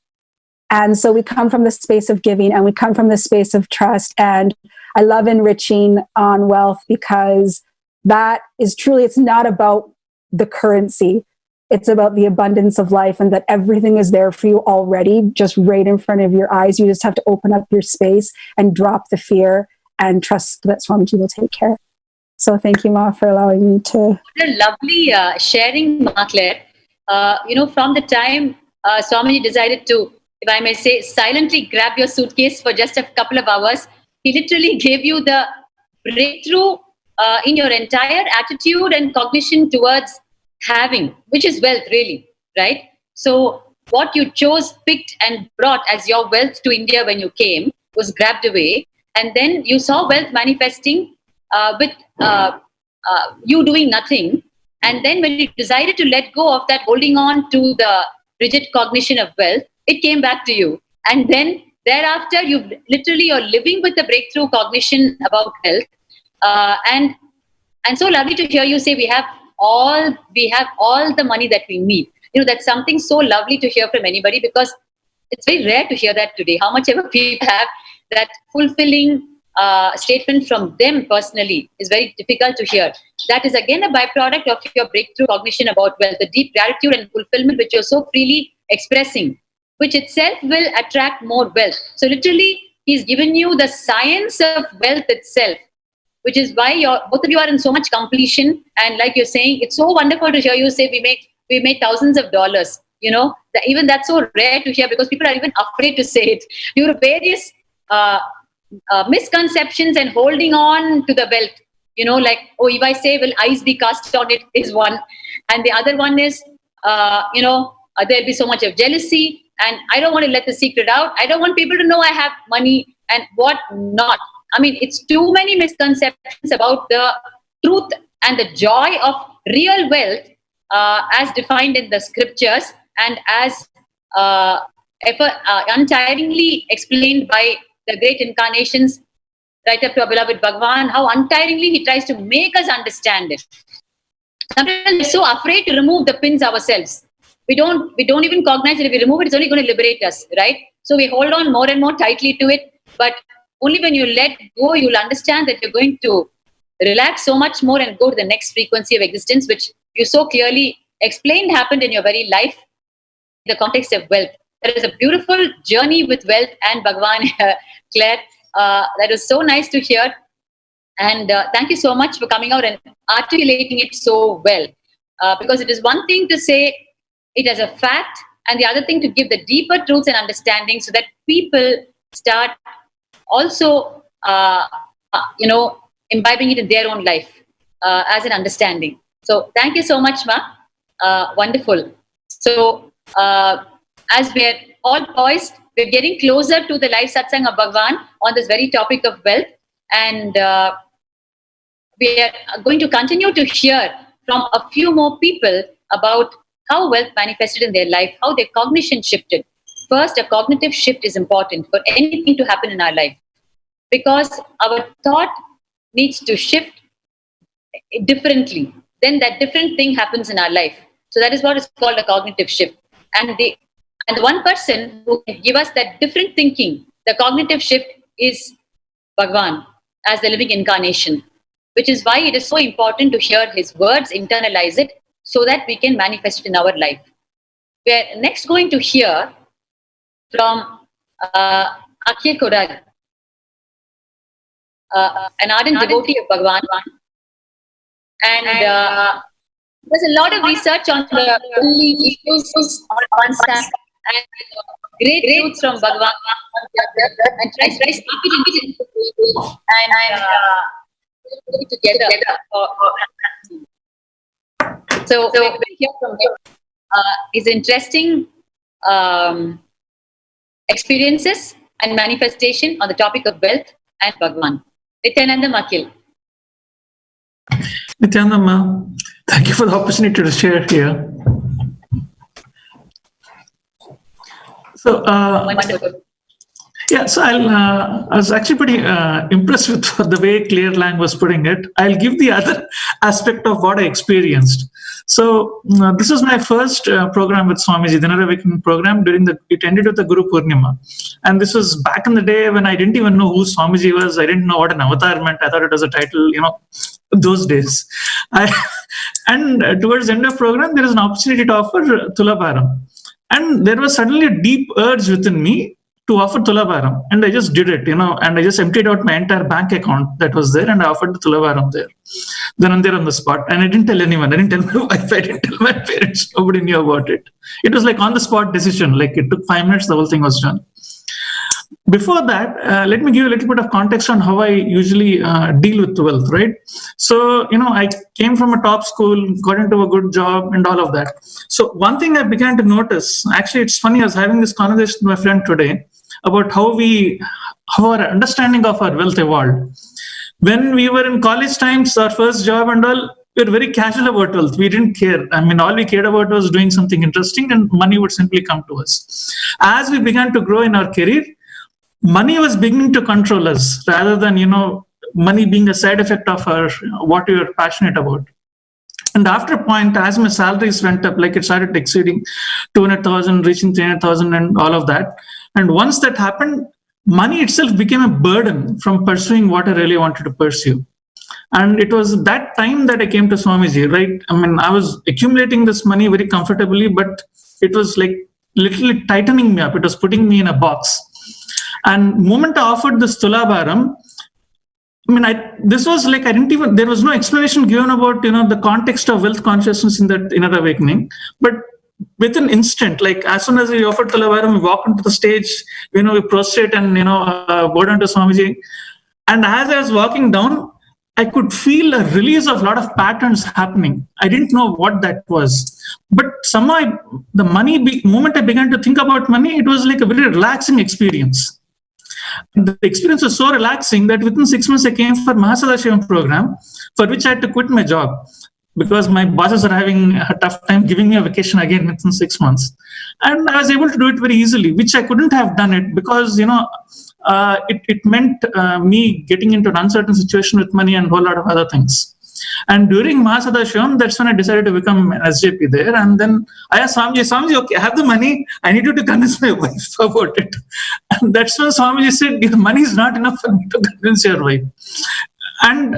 And so we come from the space of giving and we come from the space of trust. And I love enriching on wealth because that is truly, it's not about the currency. It's about the abundance of life and that everything is there for you already, just right in front of your eyes. You just have to open up your space and drop the fear and trust that Swamiji will take care. So thank you, Ma, for allowing me to. What a lovely sharing, Ma Claire. From the time Swamiji decided to, if I may say, silently grab your suitcase for just a couple of hours, he literally gave you the breakthrough in your entire attitude and cognition towards having, which is wealth, really, right? So what you chose, picked, and brought as your wealth to India when you came was grabbed away, and then you saw wealth manifesting with you doing nothing. And then when you decided to let go of that, holding on to the rigid cognition of wealth, it came back to you. And then thereafter, you're living with the breakthrough cognition about wealth. And so lovely to hear you say we have all the money that we need. That's something so lovely to hear from anybody, because it's very rare to hear that today. How much ever people have that fulfilling statement from them personally is very difficult to hear. That is again a byproduct of your breakthrough cognition about wealth, the deep gratitude and fulfillment which you're so freely expressing, which itself will attract more wealth. So literally, he's given you the science of wealth itself, which is why both of you are in so much completion. And like you're saying, it's so wonderful to hear you say we made thousands of dollars. Even that's so rare to hear, because people are even afraid to say it. Due to various misconceptions and holding on to the wealth, if I say, will eyes be cast on it, is one. And the other one is, there'll be so much of jealousy, and I don't want to let the secret out. I don't want people to know I have money and what not. I mean, it's too many misconceptions about the truth and the joy of real wealth as defined in the scriptures, and as untiringly explained by the great incarnations, right up to our beloved Bhagavan, how untiringly he tries to make us understand it. Sometimes we're so afraid to remove the pins ourselves. We don't even cognize that if we remove it, it's only going to liberate us, right? So we hold on more and more tightly to it. But only when you let go, you'll understand that you're going to relax so much more and go to the next frequency of existence, which you so clearly explained happened in your very life in the context of wealth. There is a beautiful journey with wealth and Bhagavan, Claire. That was so nice to hear. And thank you so much for coming out and articulating it so well. Because it is one thing to say it as a fact, and the other thing to give the deeper truths and understanding, so that people start also, imbibing it in their own life as an understanding. So thank you so much, Ma. Wonderful. So as we're all poised, we're getting closer to the live satsang of Bhagavan on this very topic of wealth. And we are going to continue to hear from a few more people about how wealth manifested in their life, how their cognition shifted. First, a cognitive shift is important for anything to happen in our life, because our thought needs to shift differently. Then that different thing happens in our life. So that is what is called a cognitive shift. And the one person who can give us that different thinking, the cognitive shift, is Bhagavan as the living incarnation, which is why it is so important to hear his words, internalize it, so that we can manifest it in our life. We are next going to hear from Akhil Kodari, an ardent devotee of Bhagavan. And there's a lot of research on the issues on one side, and great truths from Bhagavan on the other, and tries to keep it in and put it together. So we're going to hear from him his interesting experiences and manifestation on the topic of wealth and Bhagavan. Nithyananda Akhil. Nithyananda, thank you for the opportunity to share here. So, Wonderful. yeah, so I was actually pretty impressed with the way Claire Lang was putting it. I'll give the other aspect of what I experienced. So this is my first program with Swamiji, the Inner Awakening program. It ended with the Guru Purnima. And this was back in the day when I didn't even know who Swamiji was. I didn't know what an avatar meant. I thought it was a title, those days. And towards the end of the program, there is an opportunity to offer Tulabharam. And there was suddenly a deep urge within me to offer Tulavaram, and I just did it, and I just emptied out my entire bank account that was there, and I offered the Tulavaram there. Then and there on the spot, and I didn't tell anyone. I didn't tell my wife. I didn't tell my parents. Nobody knew about it. It was like on the spot decision. Like it took 5 minutes, the whole thing was done. Before that, let me give you a little bit of context on how I usually deal with wealth, right? So, I came from a top school, got into a good job and all of that. So one thing I began to notice, actually, it's funny, I was having this conversation with my friend today about how our understanding of our wealth evolved. When we were in college times, our first job and all, we were very casual about wealth. We didn't care. I mean, all we cared about was doing something interesting and money would simply come to us. As we began to grow in our career, money was beginning to control us rather than, money being a side effect of what we were passionate about. And after a point, as my salaries went up, like it started exceeding 200,000, reaching 300,000 and all of that. And once that happened, money itself became a burden from pursuing what I really wanted to pursue. And it was that time that I came to Swamiji, right? I mean, I was accumulating this money very comfortably, but it was like literally tightening me up. It was putting me in a box. And the moment I offered this Tulavaram, I mean, this was like, there was no explanation given about, the context of wealth consciousness in that inner awakening. But with an instant, like as soon as we offered Tulavaram, we walked into the stage, we prostrate and, bow down to Swamiji. And as I was walking down, I could feel a release of a lot of patterns happening. I didn't know what that was. But somehow the moment I began to think about money, it was like a very relaxing experience. The experience was so relaxing that within 6 months I came for Mahasannidhanam program, for which I had to quit my job because my bosses are having a tough time giving me a vacation again within 6 months. And I was able to do it very easily, which I couldn't have done it because, it meant me getting into an uncertain situation with money and a whole lot of other things. And during Mahasannidhanam, that's when I decided to become an SJP there. And then I asked Swamiji, okay, I have the money. I need you to convince my wife about it. And that's when Swamiji said, the money is not enough for me to convince your wife. And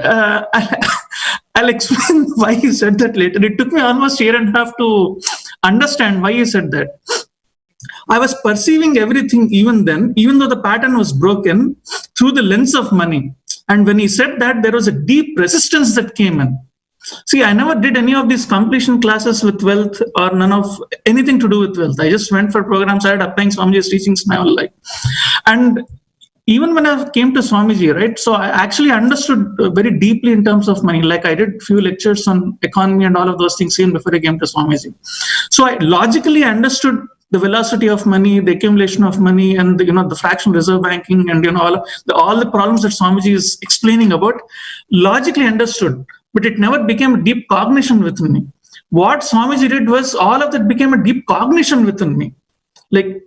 I'll explain why he said that later. It took me almost a year and a half to understand why he said that. I was perceiving everything even then, even though the pattern was broken, through the lens of money. And when he said that, there was a deep resistance that came in. See, I never did any of these completion classes with wealth or none of anything to do with wealth. I just went for programs. I had applying Swamiji's teachings my whole life. And even when I came to Swamiji, right, so I actually understood very deeply in terms of money. Like I did a few lectures on economy and all of those things even before I came to Swamiji. So I logically understood the velocity of money, the accumulation of money, and the fractional reserve banking, and all the problems that Swamiji is explaining about, logically understood, but it never became a deep cognition within me. What Swamiji did was all of that became a deep cognition within me. Like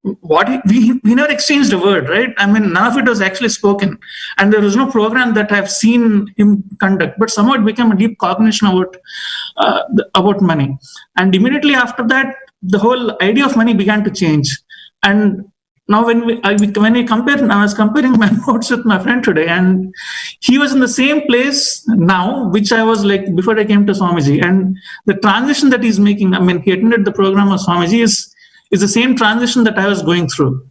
we never exchanged a word, right? I mean, none of it was actually spoken, and there was no program that I've seen him conduct. But somehow it became a deep cognition about money, and immediately after that, the whole idea of money began to change. And now when we compare, I was comparing my notes with my friend today, and he was in the same place now, which I was like before I came to Swamiji. And the transition that he's making, I mean, he attended the program of Swamiji, is the same transition that I was going through.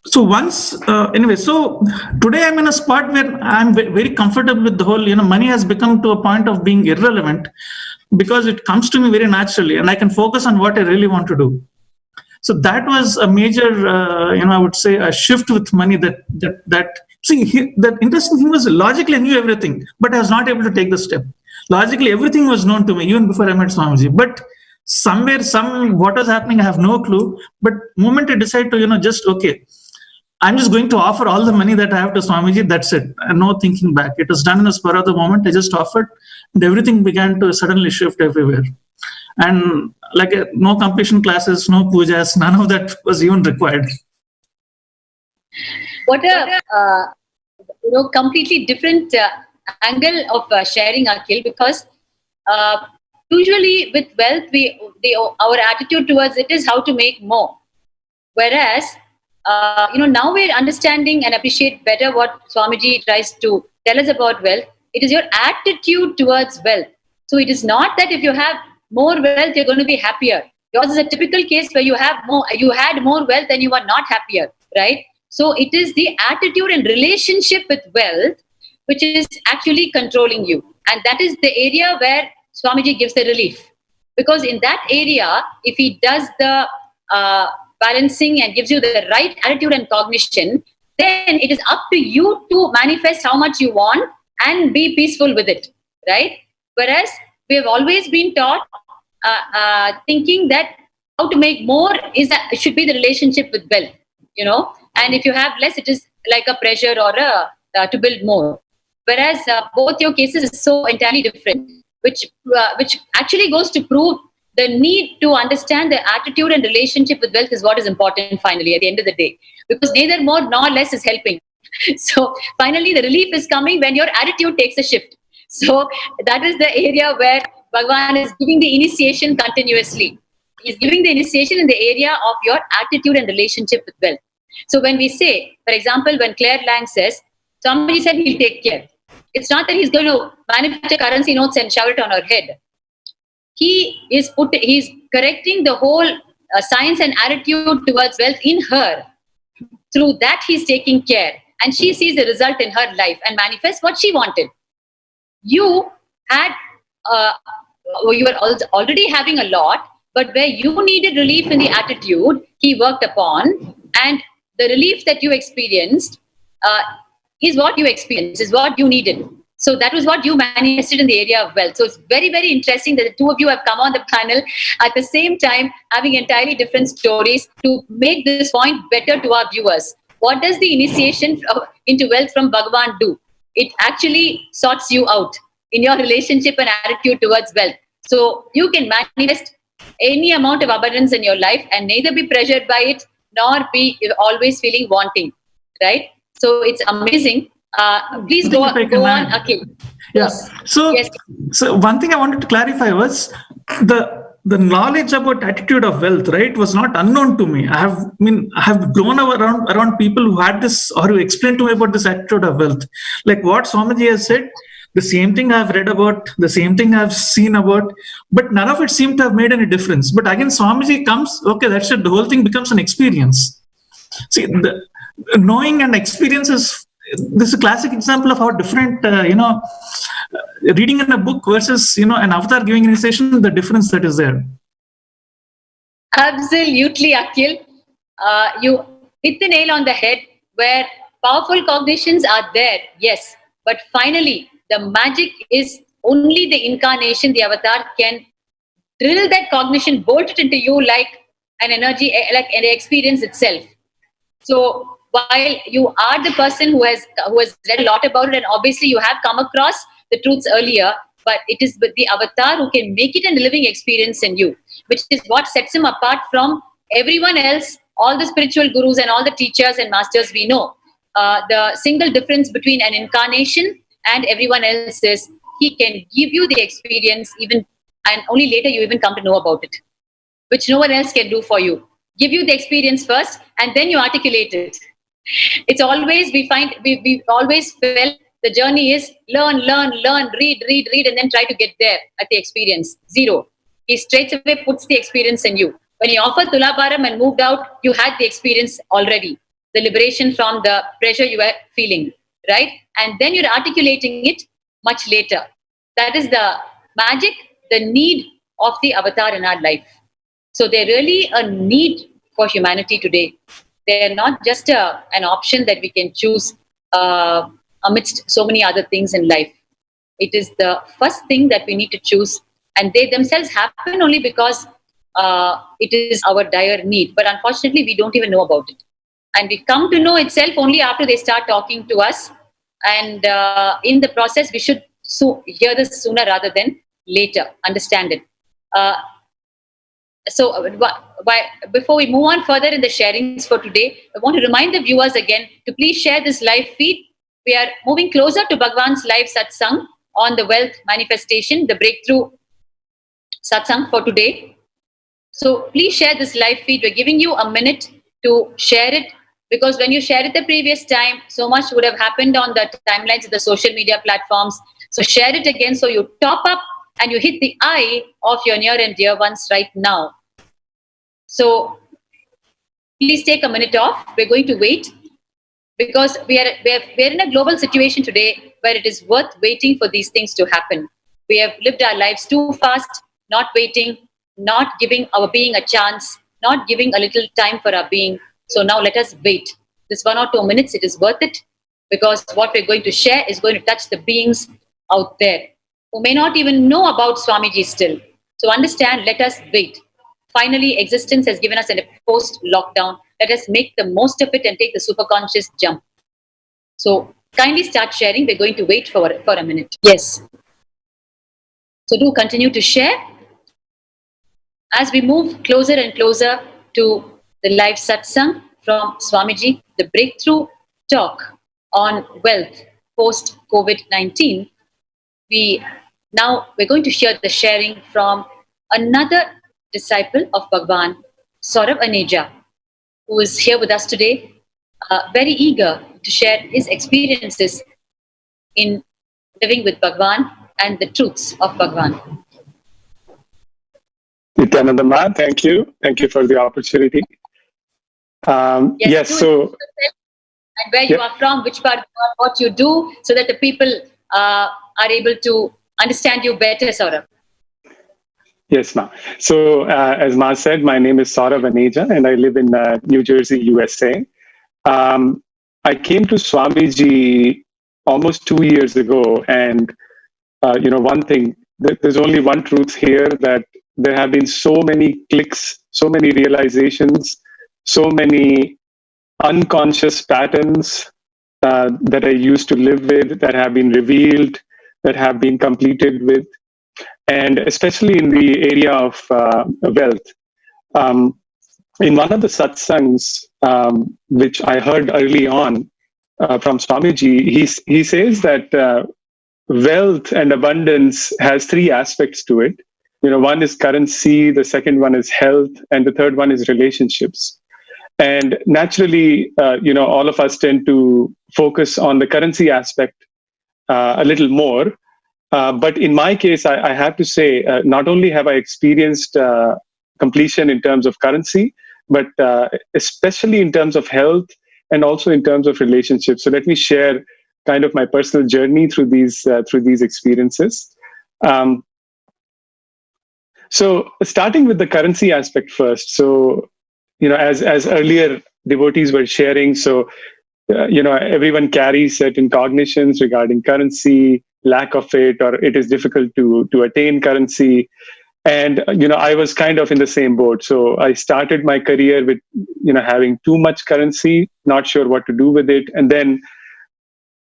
So so today I'm in a spot where I'm very comfortable with the whole, money has become to a point of being irrelevant, because it comes to me very naturally and I can focus on what I really want to do. So that was a major, I would say, a shift with money that the interesting thing was logically I knew everything, but I was not able to take the step. Logically, everything was known to me, even before I met Swamiji. But what was happening, I have no clue. But the moment I decided to, I'm just going to offer all the money that I have to Swamiji, that's it. And no thinking back. It was done in the spur of the moment. I just offered, and everything began to suddenly shift everywhere. And no completion classes, no pujas, none of that was even required. What a completely different angle of sharing, Akhil, because usually with wealth, our attitude towards it is how to make more. Whereas, now we're understanding and appreciate better what Swamiji tries to tell us about wealth. It is your attitude towards wealth. So it is not that if you have more wealth, you're going to be happier. Yours is a typical case where you had more wealth and you are not happier, right? So it is the attitude and relationship with wealth which is actually controlling you. And that is the area where Swamiji gives the relief. Because in that area, if he does the balancing and gives you the right attitude and cognition, then it is up to you to manifest how much you want and be peaceful with it, right? Whereas we have always been taught thinking that how to make more should be the relationship with wealth, and if you have less, it is like a pressure or to build more. Whereas both your cases is so entirely different, which actually goes to prove the need to understand the attitude and relationship with wealth is what is important finally at the end of the day, because neither more nor less is helping. So finally the relief is coming when your attitude takes a shift. So that is the area where Bhagavan is giving the initiation continuously. He's giving the initiation in the area of your attitude and relationship with wealth. So when we say, for example, when Claire Lang says, somebody said he'll take care. It's not that he's going to manufacture currency notes and shove it on her head. He's correcting the whole science and attitude towards wealth in her. Through that, he's taking care. And she sees the result in her life and manifests what she wanted. You were already having a lot, but where you needed relief in the attitude, he worked upon, and the relief that you experienced is what you experienced, is what you needed. So that was what you manifested in the area of wealth. So it's very, very interesting that the two of you have come on the panel at the same time, having entirely different stories to make this point better to our viewers. What does the initiation into wealth from Bhagavan do? It actually sorts you out in your relationship and attitude towards wealth. So you can manifest any amount of abundance in your life and neither be pressured by it nor be always feeling wanting, right? So it's amazing. Please go on, Akhil. Yeah. So one thing I wanted to clarify was the knowledge about attitude of wealth, right, was not unknown to me. I have grown around people who had this or who explained to me about this attitude of wealth. Like what Swamiji has said, the same thing I've read about, the same thing I've seen about, but none of it seemed to have made any difference. But again, Swamiji comes, okay, that's it. The whole thing becomes an experience. See, the knowing and experience this is a classic example of how different, reading in a book versus, an avatar giving initiation, the difference that is there. Absolutely, Akhil. You hit the nail on the head where powerful cognitions are there, yes. But finally, the magic is only the incarnation, the avatar can drill that cognition, bolt it into you like an energy, like an experience itself. So while you are the person who has read a lot about it, and obviously you have come across the truths earlier, but it is with the avatar who can make it a living experience in you, which is what sets him apart from everyone else, all the spiritual gurus and all the teachers and masters we know. The single difference between an incarnation and everyone else is he can give you the experience even, and only later you even come to know about it, which no one else can do for you. Give you the experience first and then you articulate it. It's always, we always felt the journey is learn, read, and then try to get there at the experience. Zero. He straight away puts the experience in you. When he offered Tulabharam and moved out, you had the experience already. The liberation from the pressure you were feeling, right? And then you're articulating it much later. That is the magic, the need of the avatar in our life. So they're really a need for humanity today. They're not just an option that we can choose amidst so many other things in life. It is the first thing that we need to choose, and they themselves happen only because it is our dire need. But unfortunately, we don't even know about it. And we come to know itself only after they start talking to us. And in the process, we should hear this sooner rather than later, understand it. So before we move on further in the sharings for today, I want to remind the viewers again to please share this live feed. We are moving closer to Bhagavan's live satsang on the wealth manifestation, the breakthrough satsang for today. So please share this live feed. We're giving you a minute to share it, because when you shared it the previous time, so much would have happened on the timelines of the social media platforms. So share it again so you top up and you hit the eye of your near and dear ones right now. So please take a minute off. We're going to wait because we're in a global situation today where it is worth waiting for these things to happen. We have lived our lives too fast, not waiting, not giving our being a chance, not giving a little time for our being. So now let us wait. This 1 or 2 minutes, it is worth it, because what we're going to share is going to touch the beings out there who may not even know about Swamiji still. So understand, let us wait. Finally, existence has given us a post-lockdown. Let us make the most of it and take the superconscious jump. So kindly start sharing. We're going to wait for a minute. Yes. So do continue to share. As we move closer and closer to the live satsang from Swamiji, the breakthrough talk on wealth post-COVID-19, we're going to share the sharing from another disciple of Bhagavan, Saurav Aneja, who is here with us today, very eager to share his experiences in living with Bhagavan and the truths of Bhagavan. Nithyananda Ma, thank you. Thank you for the opportunity. Yes, so... And where you are from, which part, what you do, so that the people are able to understand you better, Saurav. Yes, Ma. So, as Ma said, my name is Saurav Aneja, and I live in New Jersey, USA. I came to Swamiji almost 2 years ago, and one thing, there's only one truth here, that there have been so many clicks, so many realizations, so many unconscious patterns that I used to live with, that have been revealed, that have been completed with, and especially in the area of wealth. In one of the satsangs, which I heard early on from Swamiji, he says that wealth and abundance has three aspects to it. One is currency, the second one is health, and the third one is relationships. And naturally, all of us tend to focus on the currency aspect a little more. But in my case, I have to say, not only have I experienced completion in terms of currency, but especially in terms of health and also in terms of relationships. So let me share kind of my personal journey through these experiences. So starting with the currency aspect first. So, as earlier devotees were sharing, so, everyone carries certain cognitions regarding currency, lack of it, or it is difficult to attain currency. And, I was kind of in the same boat. So I started my career with, having too much currency, not sure what to do with it, and then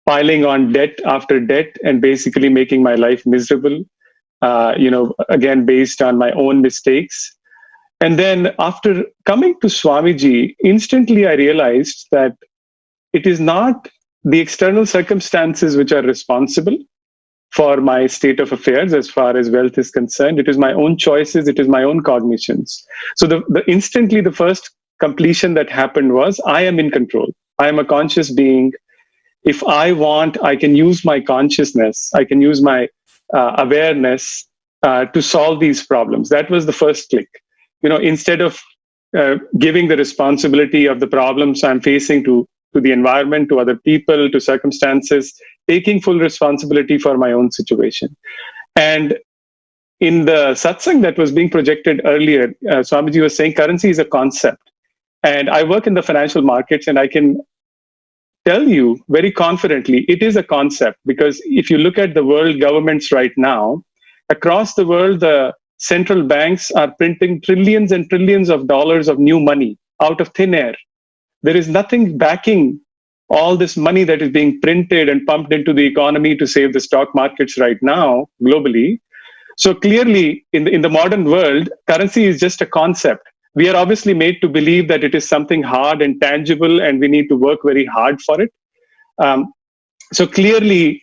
piling on debt after debt and basically making my life miserable, again, based on my own mistakes. And then after coming to Swamiji, instantly I realized that it is not the external circumstances which are responsible for my state of affairs as far as wealth is concerned. It is my own choices. It is my own cognitions. So instantly the first completion that happened was, I am in control. I am a conscious being. If I want, I can use my consciousness. I can use my awareness to solve these problems. That was the first click. Instead of giving the responsibility of the problems I'm facing to the environment, to other people, to circumstances, taking full responsibility for my own situation. And in the satsang that was being projected earlier, Swamiji was saying currency is a concept. And I work in the financial markets, and I can tell you very confidently, it is a concept, because if you look at the world governments right now, across the world, the central banks are printing trillions and trillions of dollars of new money out of thin air. There is nothing backing all this money that is being printed and pumped into the economy to save the stock markets right now globally. So clearly, in the modern world, currency is just a concept. We are obviously made to believe that it is something hard and tangible, and we need to work very hard for it. So clearly,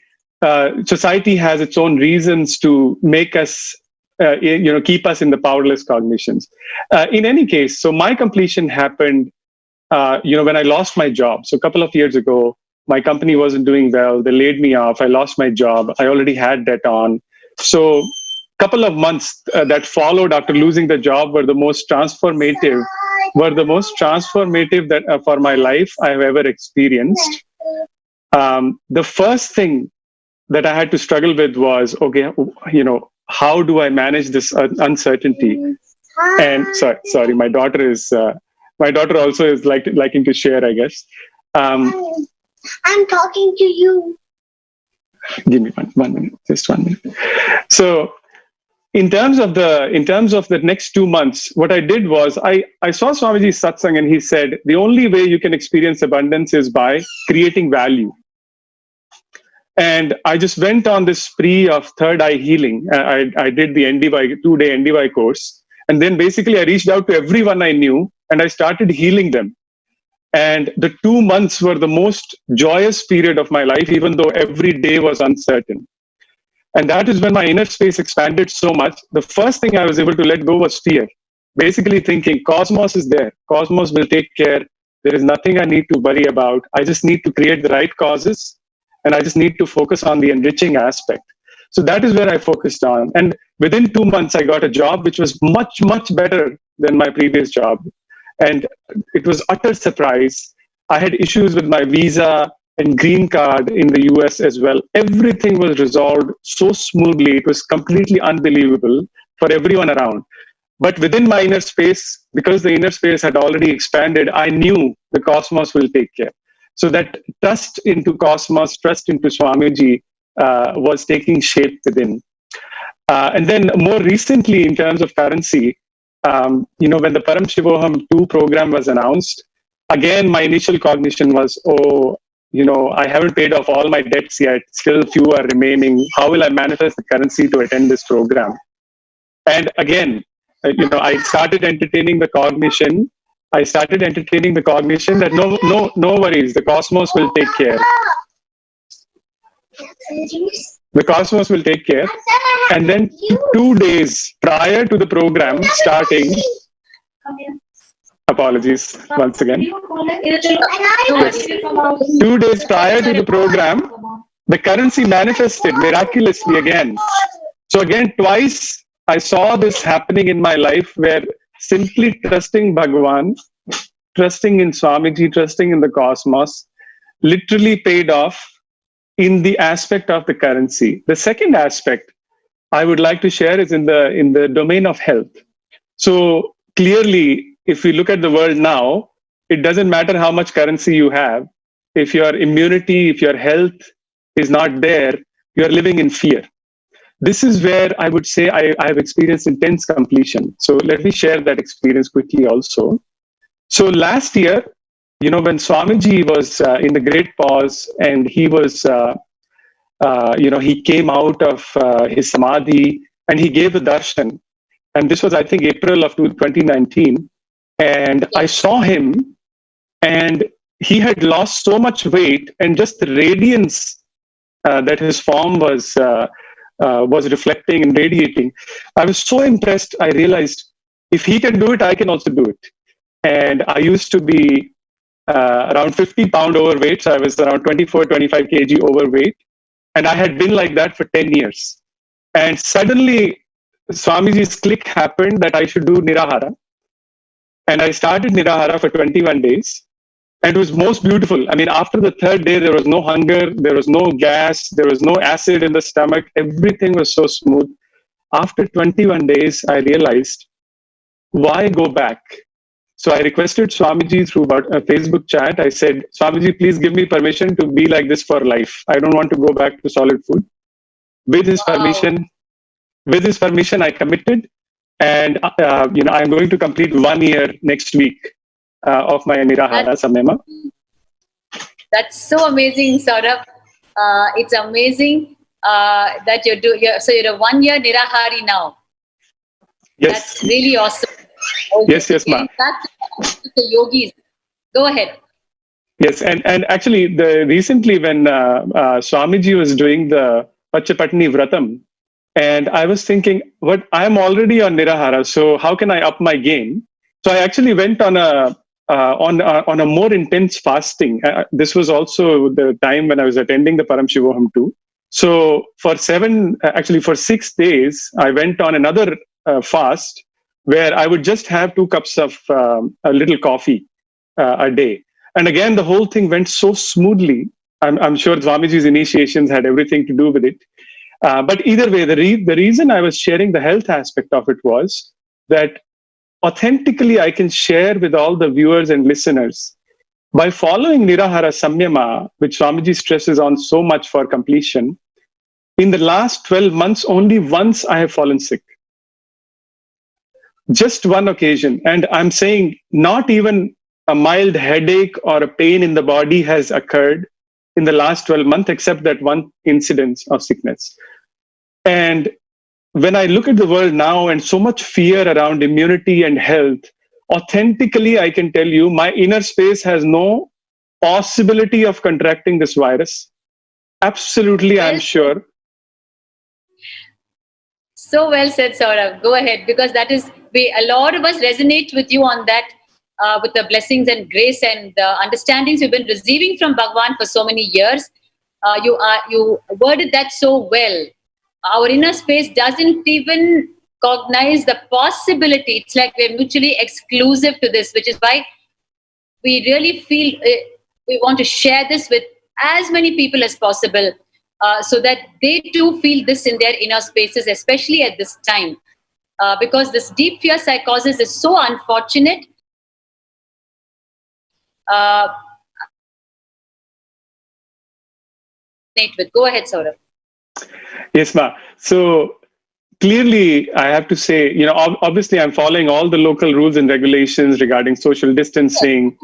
society has its own reasons to make us, keep us in the powerless cognitions. In any case, so my completion happened, when I lost my job. So a couple of years ago, my company wasn't doing well. They laid me off. I lost my job. I already had debt on. So couple of months that followed after losing the job were the most transformative that for my life I have ever experienced. The first thing that I had to struggle with was, okay, how do I manage this uncertainty? And sorry, my daughter also is liking to share, I guess. I'm talking to you. Give me one minute, just 1 minute. So, in terms of the next 2 months, what I did was I saw Swamiji's satsang, and he said the only way you can experience abundance is by creating value. And I just went on this spree of third eye healing. I did the NDY 2-day NDY course, and then basically I reached out to everyone I knew and I started healing them. And the 2 months were the most joyous period of my life, even though every day was uncertain. And that is when my inner space expanded so much. The first thing I was able to let go was fear. Basically thinking, Cosmos is there. Cosmos will take care. There is nothing I need to worry about. I just need to create the right causes, and I just need to focus on the enriching aspect. So that is where I focused on. And within 2 months, I got a job which was much, much better than my previous job. And it was utter surprise. I had issues with my visa and green card in the US as well. Everything was resolved so smoothly. It was completely unbelievable for everyone around. But within my inner space, because the inner space had already expanded, I knew the cosmos will take care. So that trust into cosmos, trust into Swamiji was taking shape within. And then more recently, in terms of currency, when the Paramashivam 2 program was announced, again, my initial cognition was, I haven't paid off all my debts yet. Still few are remaining. How will I manifest the currency to attend this program? And again, I started entertaining the cognition. That no worries, the cosmos will take care. The cosmos will take care. And then 2 days prior to the program starting, apologies once again. Yes. 2 days prior to the program, the currency manifested miraculously again. So again, twice I saw this happening in my life, where simply trusting Bhagavan, trusting in Swamiji, trusting in the cosmos, literally paid off in the aspect of the currency. The second aspect I would like to share is in the domain of health. So clearly, if we look at the world now, it doesn't matter how much currency you have. If your immunity, if your health is not there, you're living in fear. This is where I would say I've experienced intense completion. So let me share that experience quickly also. So last year, when Swamiji was in the Great Pause, and he was, he came out of his samadhi and he gave the darshan. And this was, I think, April of 2019. And I saw him, and he had lost so much weight, and just the radiance that his form was reflecting and radiating. I was so impressed. I realized, if he can do it, I can also do it. And I used to be around 50 pound overweight. So I was around 24, 25 kg overweight. And I had been like that for 10 years. And suddenly, Swamiji's click happened that I should do Nirahara. And I started Nirahara for 21 days. And it was most beautiful. I mean, after the third day, there was no hunger, there was no gas, there was no acid in the stomach. Everything was so smooth. After 21 days, I realized, why go back? So I requested Swamiji through a Facebook chat. I said, Swamiji, please give me permission to be like this for life. I don't want to go back to solid food. With his permission, I committed. And, I'm going to complete 1 year next week of my Nirahara Samema. That's so amazing, Saurabh. It's amazing that so you're a 1 year Nirahari now. Yes. That's really awesome. Yes, ma'am. The yogis. Go ahead. Yes, and actually, recently when Swamiji was doing the Pachapatni Vratam, and I was thinking, I'm already on Nirahara, so how can I up my game? So I actually went on a more intense fasting. This was also the time when I was attending the Paramashivam 2. So for 6 days, I went on another fast where I would just have 2 cups of a little coffee a day. And again, the whole thing went so smoothly. I'm sure Swamiji's initiations had everything to do with it. But either way, the reason I was sharing the health aspect of it was that authentically I can share with all the viewers and listeners by following Nirahara Samyama, which Swamiji stresses on so much for completion. In the last 12 months, only once I have fallen sick. Just one occasion. And I'm saying not even a mild headache or a pain in the body has occurred in the last 12 months, except that one incident of sickness. And when I look at the world now and so much fear around immunity and health, authentically, I can tell you my inner space has no possibility of contracting this virus. Absolutely, I'm sure. So well said, Saurabh. Go ahead, because that is, a lot of us resonate with you on that, with the blessings and grace and the understandings we've been receiving from Bhagavan for so many years. You worded that so well. Our inner space doesn't even cognize the possibility. It's like we're mutually exclusive to this, which is why we really feel we want to share this with as many people as possible, so that they too feel this in their inner spaces, especially at this time. Because this deep fear psychosis is so unfortunate. Go ahead, Saurabh. Yes, ma. So clearly, I have to say, obviously, I'm following all the local rules and regulations regarding social distancing.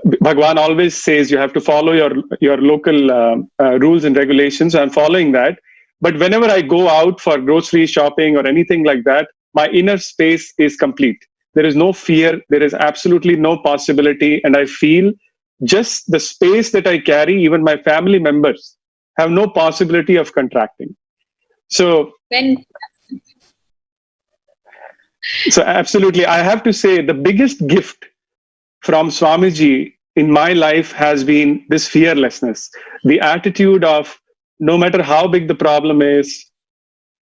Bhagavan always says you have to follow your local rules and regulations. So I'm following that. But whenever I go out for grocery shopping or anything like that, my inner space is complete. There is no fear. There is absolutely no possibility. And I feel just the space that I carry, even my family members have no possibility of contracting. So absolutely, I have to say the biggest gift from Swamiji in my life has been this fearlessness, the attitude of no matter how big the problem is,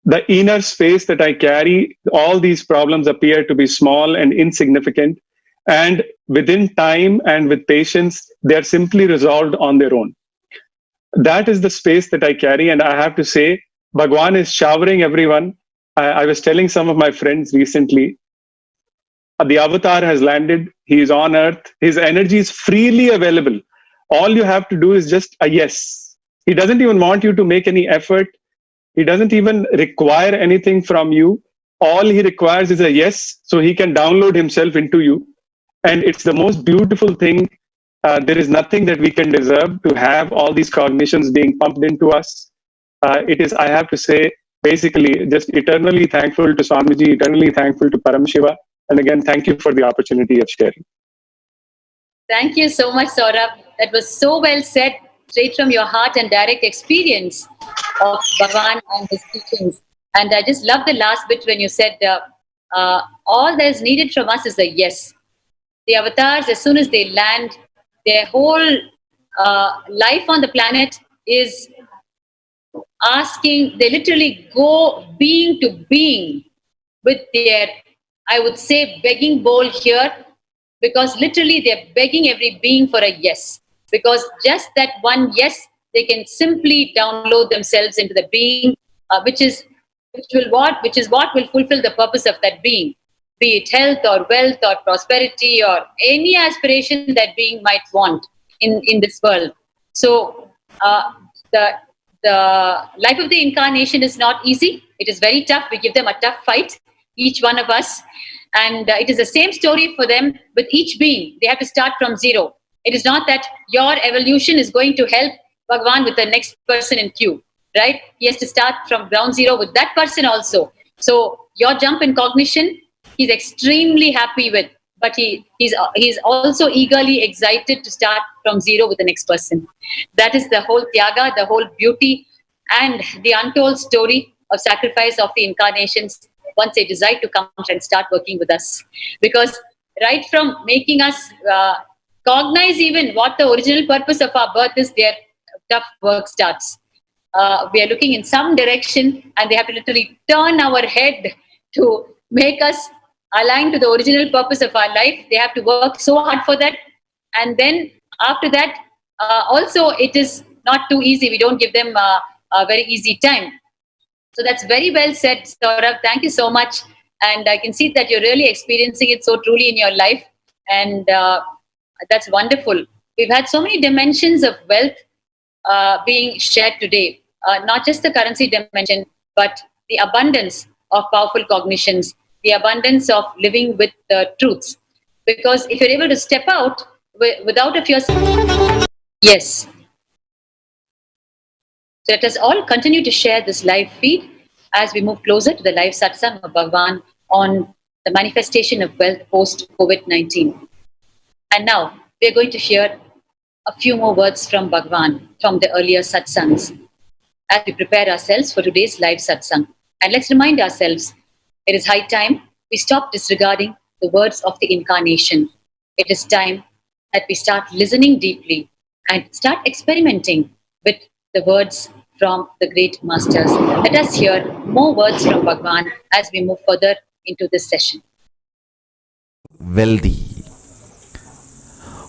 the inner space that I carry, all these problems appear to be small and insignificant. And within time and with patience, they're simply resolved on their own. That is the space that I carry. And I have to say, Bhagavan is showering everyone. I was telling some of my friends recently, the avatar has landed. He is on earth. His energy is freely available. All you have to do is just a yes. He doesn't even want you to make any effort. He doesn't even require anything from you. All he requires is a yes, so he can download himself into you. And it's the most beautiful thing. There is nothing that we can deserve to have all these cognitions being pumped into us. It is, I have to say, basically just eternally thankful to Swamiji, eternally thankful to Paramashivam. And again, thank you for the opportunity of sharing. Thank you so much, Saurabh. That was so well said, straight from your heart and direct experience of Bhagavan and his teachings. And I just love the last bit when you said, all that is needed from us is a yes. The avatars, as soon as they land, their whole life on the planet is asking, they literally go being to being with their, I would say, begging bowl here, because literally they're begging every being for a yes. Because just that one yes, they can simply download themselves into the being, which is what will fulfill the purpose of that being, be it health or wealth or prosperity or any aspiration that being might want in this world. So the life of the incarnation is not easy. It is very tough. We give them a tough fight, each one of us. And it is the same story for them with each being. They have to start from zero. It is not that your evolution is going to help Bhagavan with the next person in queue, right? He has to start from ground zero with that person also. So your jump in cognition, he's extremely happy with, but he's also eagerly excited to start from zero with the next person. That is the whole Tyaga, the whole beauty and the untold story of sacrifice of the incarnations once they decide to come and start working with us. Because right from making us cognize even what the original purpose of our birth is, their tough work starts. we are looking in some direction, and they have to literally turn our head to make us align to the original purpose of our life. They have to work so hard for that. And then after that, also it is not too easy. We don't give them a very easy time. So that's very well said, Saurabh. Thank you so much. And I can see that you're really experiencing it so truly in your life. And that's wonderful. We've had so many dimensions of wealth being shared today. Not just the currency dimension, but the abundance of powerful cognitions, the abundance of living with the truths. Because if you're able to step out without a fear, yes. So let us all continue to share this live feed as we move closer to the live satsang of Bhagavan on the manifestation of wealth post COVID-19. And now we are going to hear a few more words from Bhagavan from the earlier satsangs as we prepare ourselves for today's live satsang. And let's remind ourselves, it is high time we stop disregarding the words of the incarnation. It is time that we start listening deeply and start experimenting with the words from the great masters. Let us hear more words from Bhagavan as we move further into this session. Wealthy.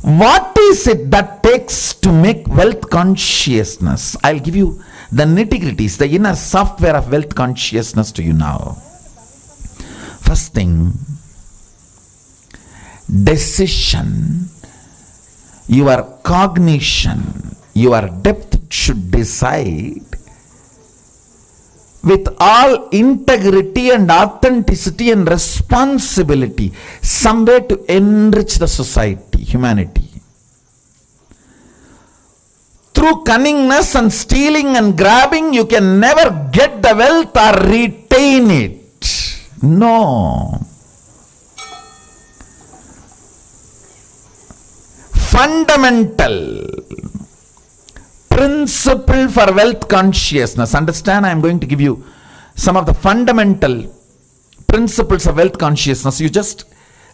What is it that takes to make wealth consciousness? I'll give you the nitty-gritties, the inner software of wealth consciousness to you now. First thing, decision. Your cognition, your depth should decide with all integrity and authenticity and responsibility somewhere to enrich the society, humanity. Through cunningness and stealing and grabbing, you can never get the wealth or retain it. No. Fundamental principle for wealth consciousness. Understand, I am going to give you some of the fundamental principles of wealth consciousness. You just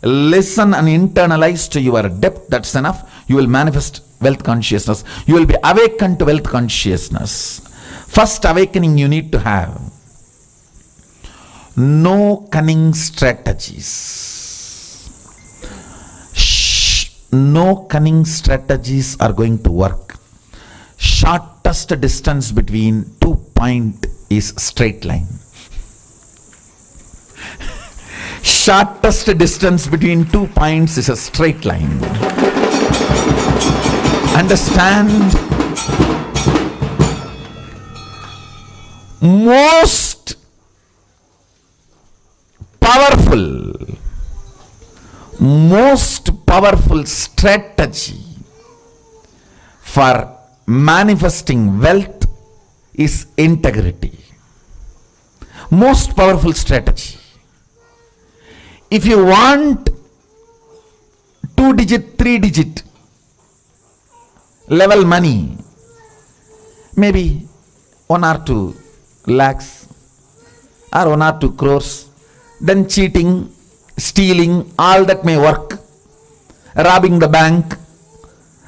listen and internalize to your depth. That's enough. You will manifest wealth consciousness. You will be awakened to wealth consciousness. First awakening you need to have. No cunning strategies. No cunning strategies are going to work. Shortest distance between 2 points is straight line. Shortest distance between 2 points is a straight line. Understand? Most powerful strategy for manifesting wealth is integrity. Most powerful strategy. If you want 2-digit, 3-digit level money, maybe 1 or 2 lakhs or 1 or 2 crores, then cheating, stealing, all that may work. Robbing the bank,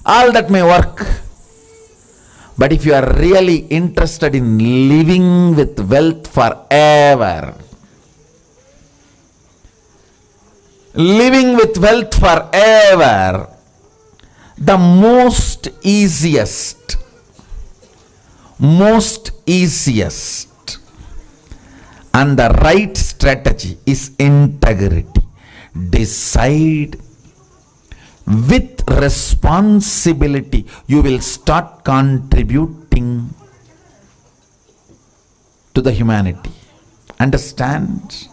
all that may work. But if you are really interested in living with wealth forever, living with wealth forever, the most easiest and the right strategy is integrity. Decide with responsibility. You will start contributing to the humanity. Understand?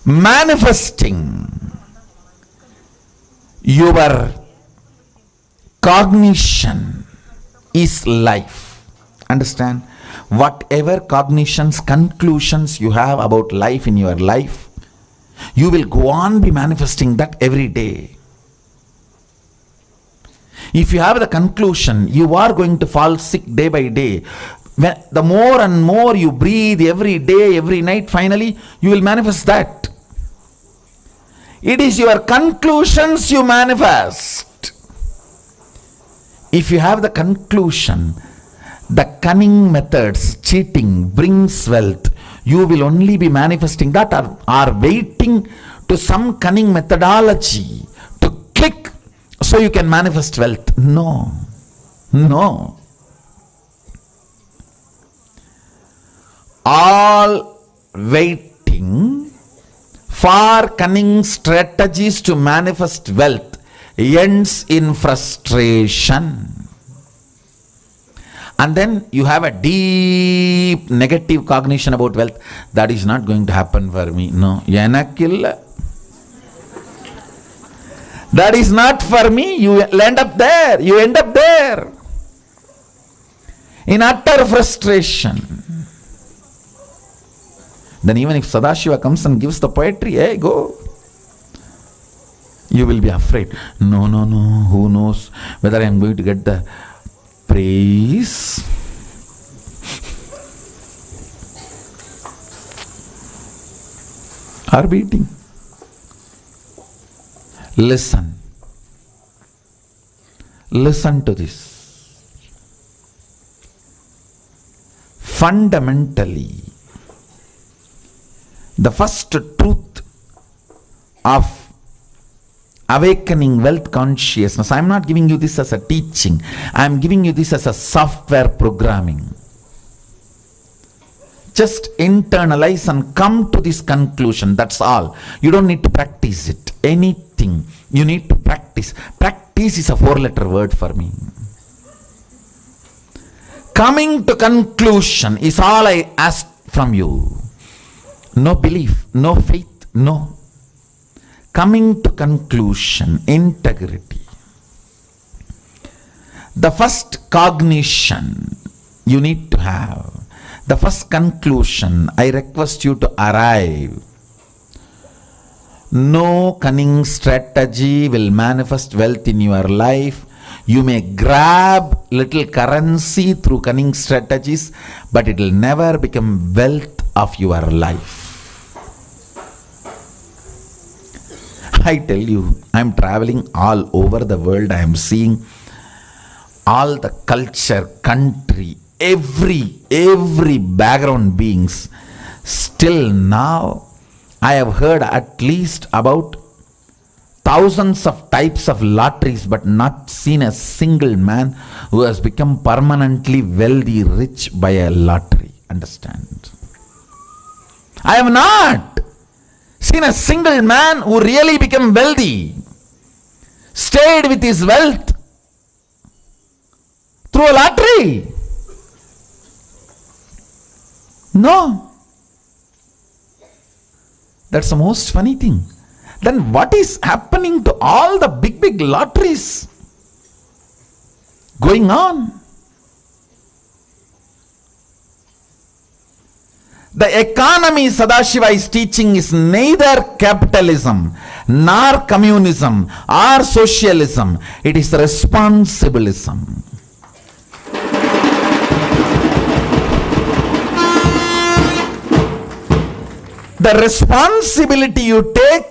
Manifesting your cognition is life. Understand? Whatever cognitions, conclusions you have about life in your life, you will go on be manifesting that every day. If you have the conclusion, you are going to fall sick day by day. The more and more you breathe every day, every night, finally, you will manifest that. It is your conclusions you manifest. If you have the conclusion, the cunning methods, cheating brings wealth, you will only be manifesting that, or waiting to some cunning methodology to click so you can manifest wealth. No. No. All waiting for cunning strategies to manifest wealth ends in frustration. And then you have a deep negative cognition about wealth. That is not going to happen for me. No. Yanakilla. That is not for me. You end up there. You end up there. In utter frustration. Then even if Sadashiva comes and gives the poetry, hey, go. You will be afraid. No. Who knows whether I am going to get the praise? Or beating? Listen. Listen to this. Fundamentally, the first truth of awakening wealth consciousness, I am not giving you this as a teaching, I am giving you this as a software programming. Just internalize and come to this conclusion, that's all. You don't need to practice it. Anything you need to practice. Practice is a 4-letter word for me. Coming to conclusion is all I ask from you. No belief, no faith, no. Coming to conclusion, integrity. The first cognition you need to have, the first conclusion I request you to arrive. No cunning strategy will manifest wealth in your life. You may grab little currency through cunning strategies, but it will never become wealth of your life. I tell you, I am traveling all over the world. I am seeing all the culture, country, every background beings. Still now, I have heard at least about thousands of types of lotteries, but not seen a single man who has become permanently wealthy, rich by a lottery. Understand? I have not seen a single man who really became wealthy, stayed with his wealth through a lottery. No. That's the most funny thing. Then what is happening to all the big lotteries going on? The economy Sadashiva is teaching is neither capitalism, nor communism, or socialism. It is responsibilism. The responsibility you take,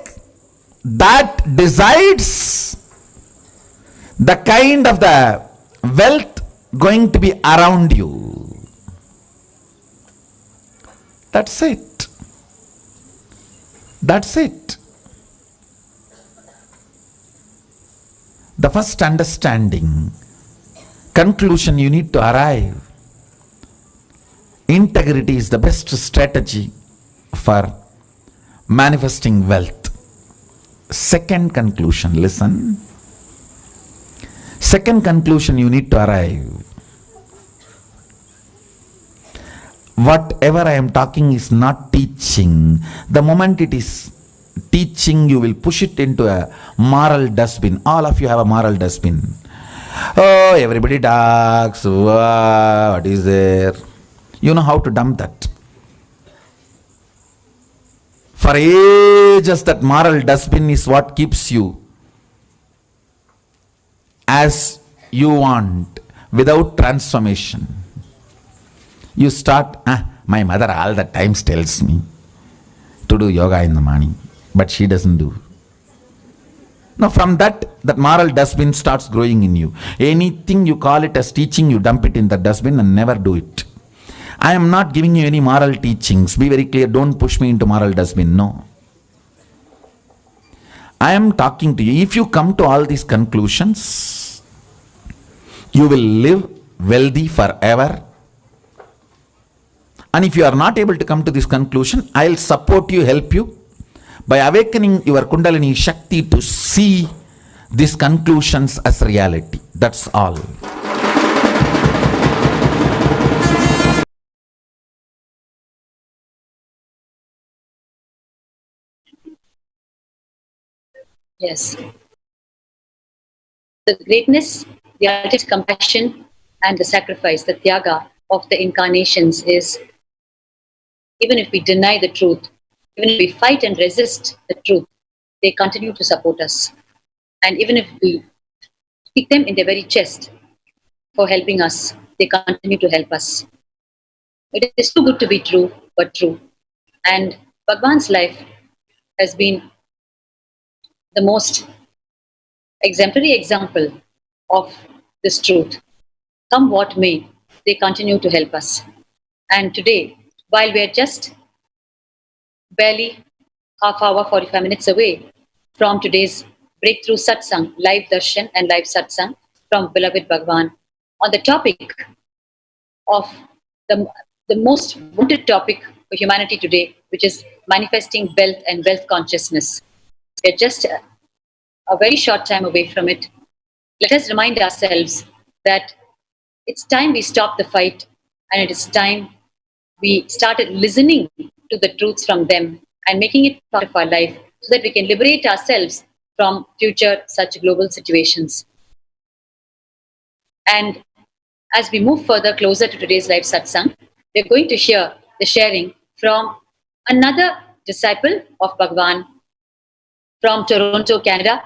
that decides the kind of the wealth going to be around you. That's it. That's it. The first understanding, conclusion you need to arrive. Integrity is the best strategy for manifesting wealth. Second conclusion, listen. Second conclusion you need to arrive. Whatever I am talking is not teaching. The moment it is teaching, you will push it into a moral dustbin. All of you have a moral dustbin. Oh, everybody talks. What is there? You know how to dump that. For ages, that moral dustbin is what keeps you as you want, without transformation. You start, my mother all the times tells me to do yoga in the morning, but she doesn't do. Now from that moral dustbin starts growing in you. Anything you call it as teaching, you dump it in the dustbin and never do it. I am not giving you any moral teachings. Be very clear. Don't push me into moral dustbin. No. I am talking to you. If you come to all these conclusions, you will live wealthy forever. And if you are not able to come to this conclusion, I'll support you, help you by awakening your Kundalini Shakti to see these conclusions as reality. That's all. Yes. The greatness, the ultimate compassion, and the sacrifice, the tyaga of the incarnations is, even if we deny the truth, even if we fight and resist the truth, they continue to support us. And even if we speak them in their very chest for helping us, they continue to help us. It is too good to be true, but true. And Bhagavan's life has been the most exemplary example of this truth. Come what may, they continue to help us. And today, while we are just barely half hour, 45 minutes away from today's breakthrough satsang, live darshan and live satsang from beloved Bhagavan, on the topic of the most wanted topic for humanity today, which is manifesting wealth and wealth consciousness. We're just a very short time away from it. Let us remind ourselves that it's time we stop the fight, and it is time we started listening to the truths from them and making it part of our life so that we can liberate ourselves from future such global situations. And as we move further closer to today's live satsang, we're going to hear the sharing from another disciple of Bhagavan from Toronto, Canada.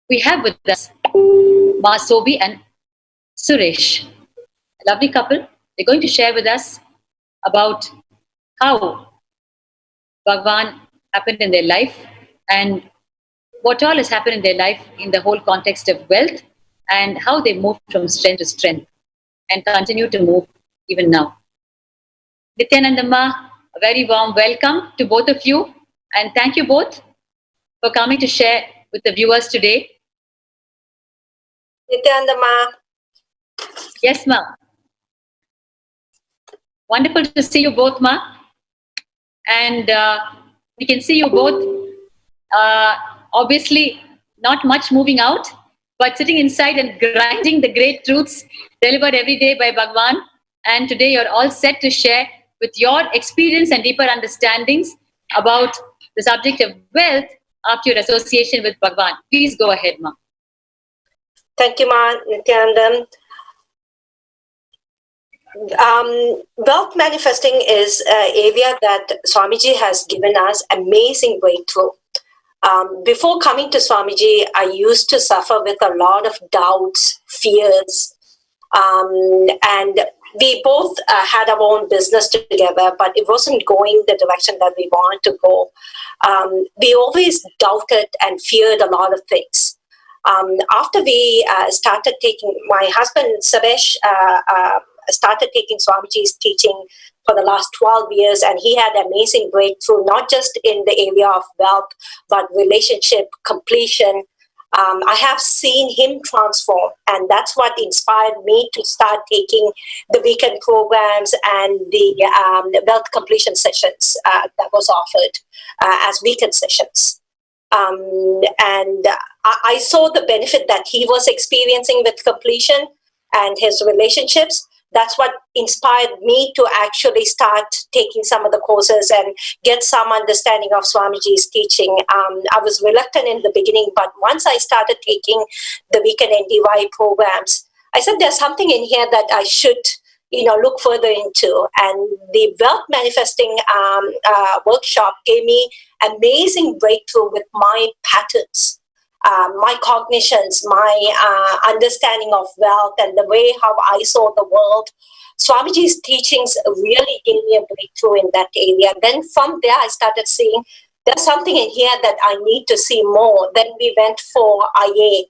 We have with us Ma Sobi and Suresh, a lovely couple. They're going to share with us about how Bhagavan happened in their life and what all has happened in their life in the whole context of wealth, and how they moved from strength to strength and continue to move even now. Nithyananda Ma, a very warm welcome to both of you, and thank you both for coming to share with the viewers today. Nithyananda Ma. Yes, Ma. Wonderful to see you both, Ma. And we can see you both, obviously not much moving out, but sitting inside and grinding the great truths delivered every day by Bhagavan. And today you're all set to share with your experience and deeper understandings about the subject of wealth after your association with Bhagavan. Please go ahead, Ma. Thank you, Ma, Nithyananda. Wealth manifesting is an area that Swamiji has given us amazing breakthrough. Before coming to Swamiji, I used to suffer with a lot of doubts, fears, and we both had our own business together, but it wasn't going the direction that we wanted to go. We always doubted and feared a lot of things. After we started taking, my husband Suresh started taking Swamiji's teaching for the last 12 years, and he had amazing breakthrough, not just in the area of wealth, but relationship, completion. I have seen him transform, and that's what inspired me to start taking the weekend programs and the wealth completion sessions that was offered as weekend sessions. And I saw the benefit that he was experiencing with completion and his relationships. That's what inspired me to actually start taking some of the courses and get some understanding of Swamiji's teaching. I was reluctant in the beginning, but once I started taking the weekend NDY programs, I said there's something in here that I should, look further into. And the wealth manifesting workshop gave me amazing breakthrough with my patterns. My cognitions, my understanding of wealth, and the way how I saw the world. Swamiji's teachings really gave me a breakthrough in that area. Then from there, I started seeing there's something in here that I need to see more. Then we went for IA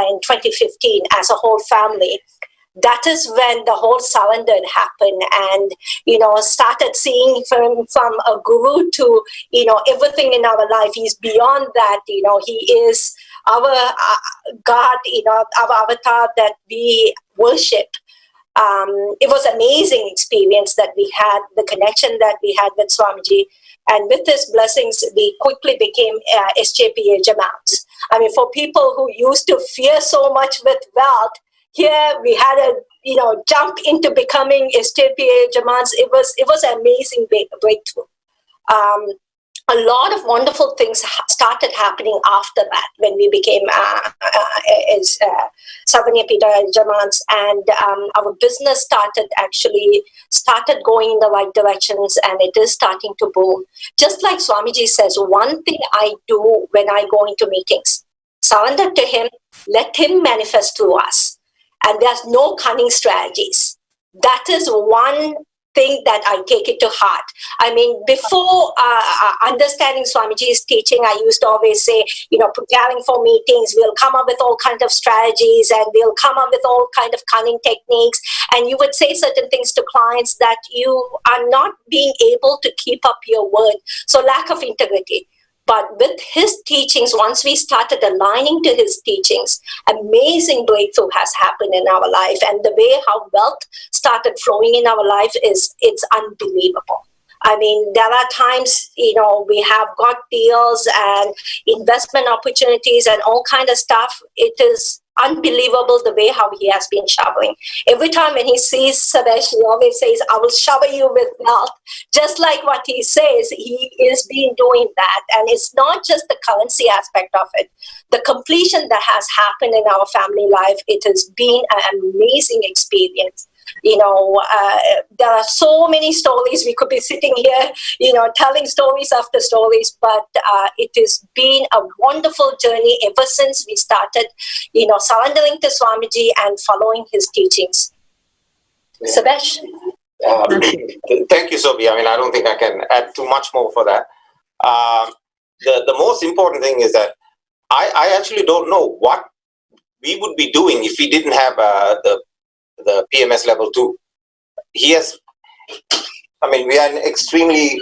in 2015 as a whole family. That is when the whole surrender happened, and started seeing from a guru to everything in our life. He's beyond that. He is our God. Our avatar that we worship. It was an amazing experience that we had, the connection that we had with Swamiji. And with his blessings, we quickly became SJPA Jamaats. I mean, for people who used to fear so much with wealth, here we had a jump into becoming SJPA Jamaats. It was an amazing breakthrough. A lot of wonderful things started happening after that when we became Savanyapita Jamaats, and our business started going in the right directions, and it is starting to boom. Just like Swamiji says, one thing I do when I go into meetings, surrender to him, let him manifest through us. And there's no cunning strategies. That is one thing that I take it to heart. I mean, before understanding Swamiji's teaching, I used to always say, preparing for meetings, we'll come up with all kinds of strategies, and we'll come up with all kinds of cunning techniques. And you would say certain things to clients that you are not being able to keep up your word. So lack of integrity. But with his teachings, once we started aligning to his teachings, amazing breakthrough has happened in our life. And the way how wealth started flowing in our life it's unbelievable. I mean, there are times, we have got deals and investment opportunities and all kind of stuff. It is unbelievable the way how he has been showering. Every time when he sees Sadesh, he always says, I will shower you with wealth. Just like what he says, he is been doing that. And it's not just the currency aspect of it. The completion that has happened in our family life, it has been an amazing experience. There are so many stories. We could be sitting here, telling stories after stories, but it has been a wonderful journey ever since we started, surrendering to Swamiji and following his teachings. Sabesh? Thank you, Sobi. I mean, I don't think I can add too much more for that. The most important thing is that I actually don't know what we would be doing if we didn't have the PMS level 2. We are an extremely...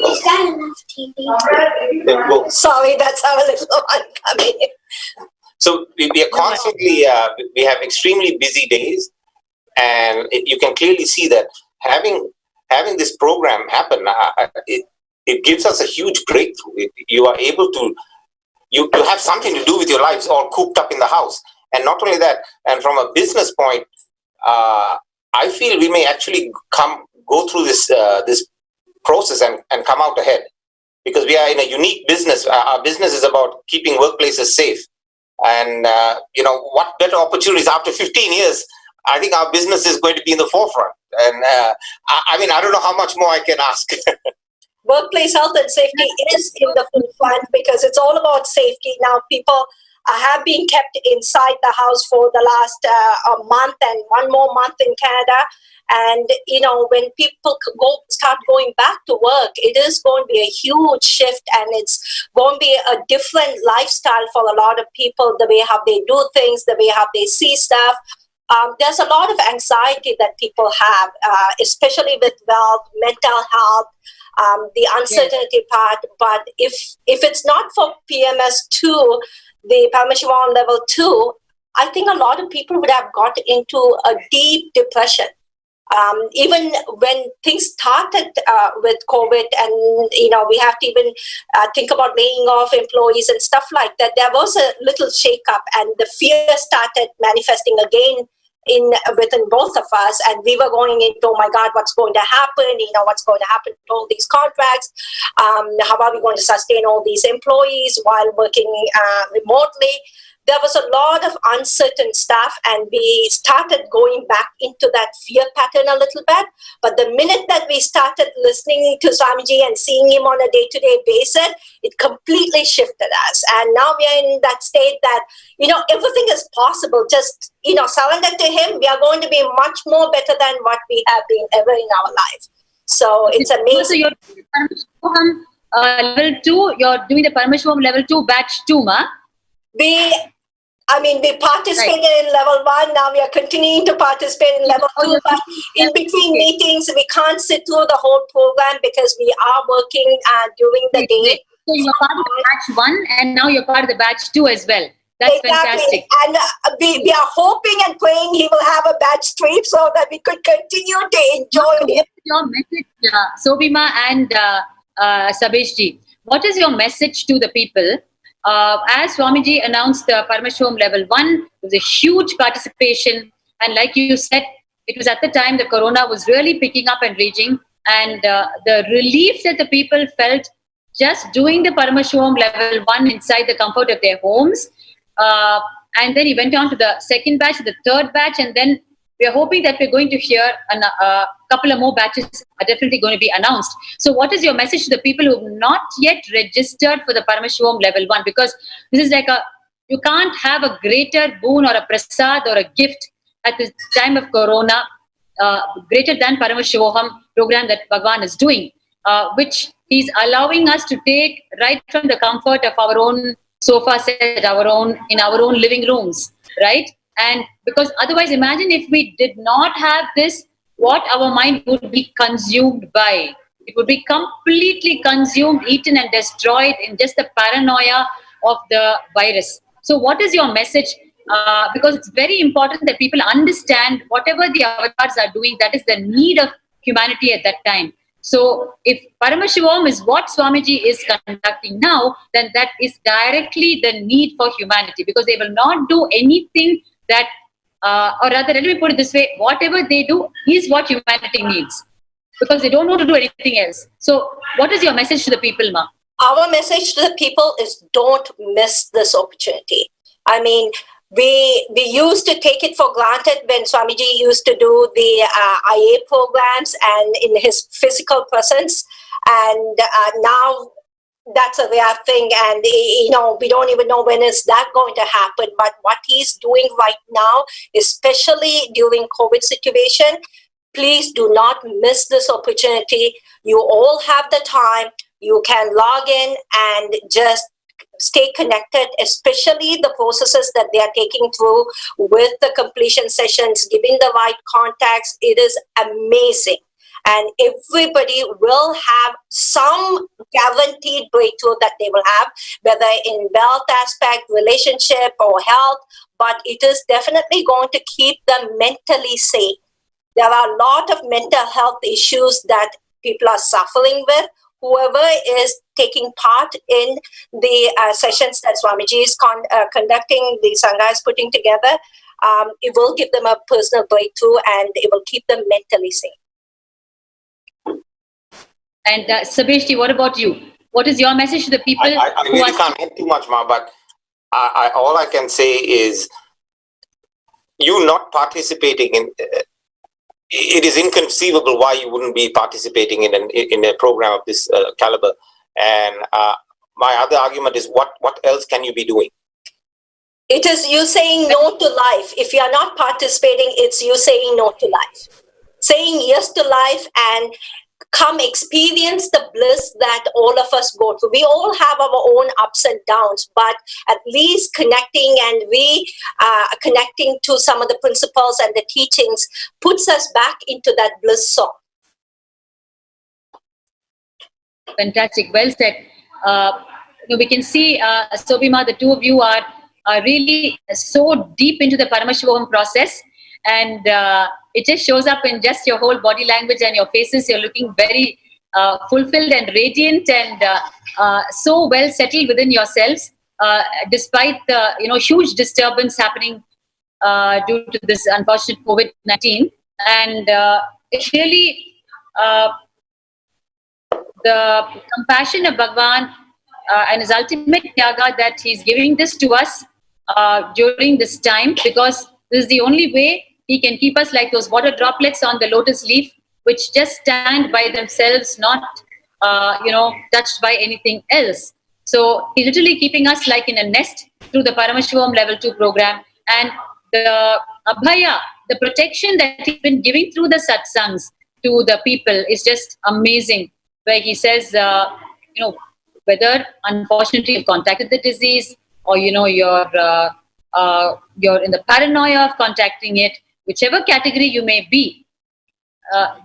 Sorry, that's our little one coming. So we are constantly, we have extremely busy days, and you can clearly see that having this program happen, it gives us a huge breakthrough. You are able to, you have something to do with your lives all cooped up in the house. And not only that, and from a business point, I feel we may actually go through this process and come out ahead, because we are in a unique business. Our business is about keeping workplaces safe, and what better opportunities after 15 years? I think our business is going to be in the forefront, and I don't know how much more I can ask. Workplace health and safety is in the forefront because it's all about safety. Now people have been kept inside the house for the last a month and one more month in Canada. And, when people start going back to work, it is going to be a huge shift, and it's going to be a different lifestyle for a lot of people, the way how they do things, the way how they see stuff. There's a lot of anxiety that people have, especially with wealth, mental health, the uncertainty part. But if it's not for PMS2, the Paramashivam level 2, I think a lot of people would have got into a deep depression. Even when things started with COVID, and we have to even think about laying off employees and stuff like that, there was a little shake-up, and the fear started manifesting again within both of us, and we were going into, oh my God, what's going to happen? What's going to happen to all these contracts? How are we going to sustain all these employees while working remotely? There was a lot of uncertain stuff, and we started going back into that fear pattern a little bit. But the minute that we started listening to Swamiji and seeing him on a day-to-day basis, it completely shifted us. And now we are in that state that, everything is possible. Just, surrender to him. We are going to be much more better than what we have been ever in our life. So it's amazing. So level 2, you're doing the Paramashivam level 2 batch 2, ma? We participated in level 1. Now we are continuing to participate in level 2. But in between meetings, we can't sit through the whole program because we are working during the day. So you're part of the batch 1 and now you're part of the batch 2 as well. That's fantastic. And we are hoping and praying he will have a batch 3 so that we could continue to enjoy it. Your message, Sobhima and Sabeshji, what is your message to the people? As Swamiji announced the Paramashivam level 1, there was a huge participation. And like you said, it was at the time the Corona was really picking up and raging. And the relief that the people felt just doing the Paramashivam level 1 inside the comfort of their homes. And then he went on to the second batch, the third batch, and then we are hoping that we're going to hear a couple of more batches are definitely going to be announced. So what is your message to the people who have not yet registered for the Paramashivam level 1? Because this is like you can't have a greater boon or a prasad or a gift at the time of Corona, greater than Paramashivam program that Bhagavan is doing, which he's allowing us to take right from the comfort of our own sofa set, in our own living rooms, right? And because otherwise, imagine if we did not have this, what our mind would be consumed by. It would be completely consumed, eaten and destroyed in just the paranoia of the virus. So what is your message? Because it's very important that people understand whatever the avatars are doing, that is the need of humanity at that time. So if Paramashivam is what Swamiji is conducting now, then that is directly the need for humanity, because they will not do anything that, or rather, let me put it this way, whatever they do is what humanity needs, because they don't know to do anything else. So what is your message to the people, Ma? Our message to the people is don't miss this opportunity. I mean, we used to take it for granted when Swamiji used to do the IA programs and in his physical presence. And now that's a rare thing. And, we don't even know when is that going to happen. But what he's doing right now, especially during COVID situation, please do not miss this opportunity. You all have the time. You can log in and just stay connected, especially the processes that they are taking through with the completion sessions, giving the right contacts. It is amazing. And everybody will have some guaranteed breakthrough that they will have, whether in wealth aspect, relationship, or health, but it is definitely going to keep them mentally safe. There are a lot of mental health issues that people are suffering with. Whoever is taking part in the sessions that Swamiji is conducting, the Sangha is putting together, it will give them a personal breakthrough and it will keep them mentally safe. And Sabeshji, what about you? What is your message to the people? I really can't add too much, Ma, but all I can say is you not participating in... it is inconceivable why you wouldn't be participating in a program of this caliber. And my other argument is what else can you be doing? It is you saying no to life. If you are not participating, it's you saying no to life. Saying yes to life and come experience the bliss that all of us go through. We all have our own ups and downs, but at least connecting and connecting to some of the principles and the teachings puts us back into that bliss zone. Fantastic. Well said. We can see, Sobhima, the two of you are really so deep into the Paramashivam process, and it just shows up in just your whole body language and your faces. You're looking very fulfilled and radiant and so well settled within yourselves, despite the huge disturbance happening due to this unfortunate COVID-19. And it's really the compassion of Bhagavan and his ultimate tyaga that he's giving this to us during this time, because this is the only way he can keep us like those water droplets on the lotus leaf, which just stand by themselves, not touched by anything else. So he's literally keeping us like in a nest through the Paramashivam level 2 program, and the abhaya, the protection that he's been giving through the satsangs to the people is just amazing. Where he says, whether unfortunately you've contacted the disease, or you're in the paranoia of contacting it, whichever category you may be,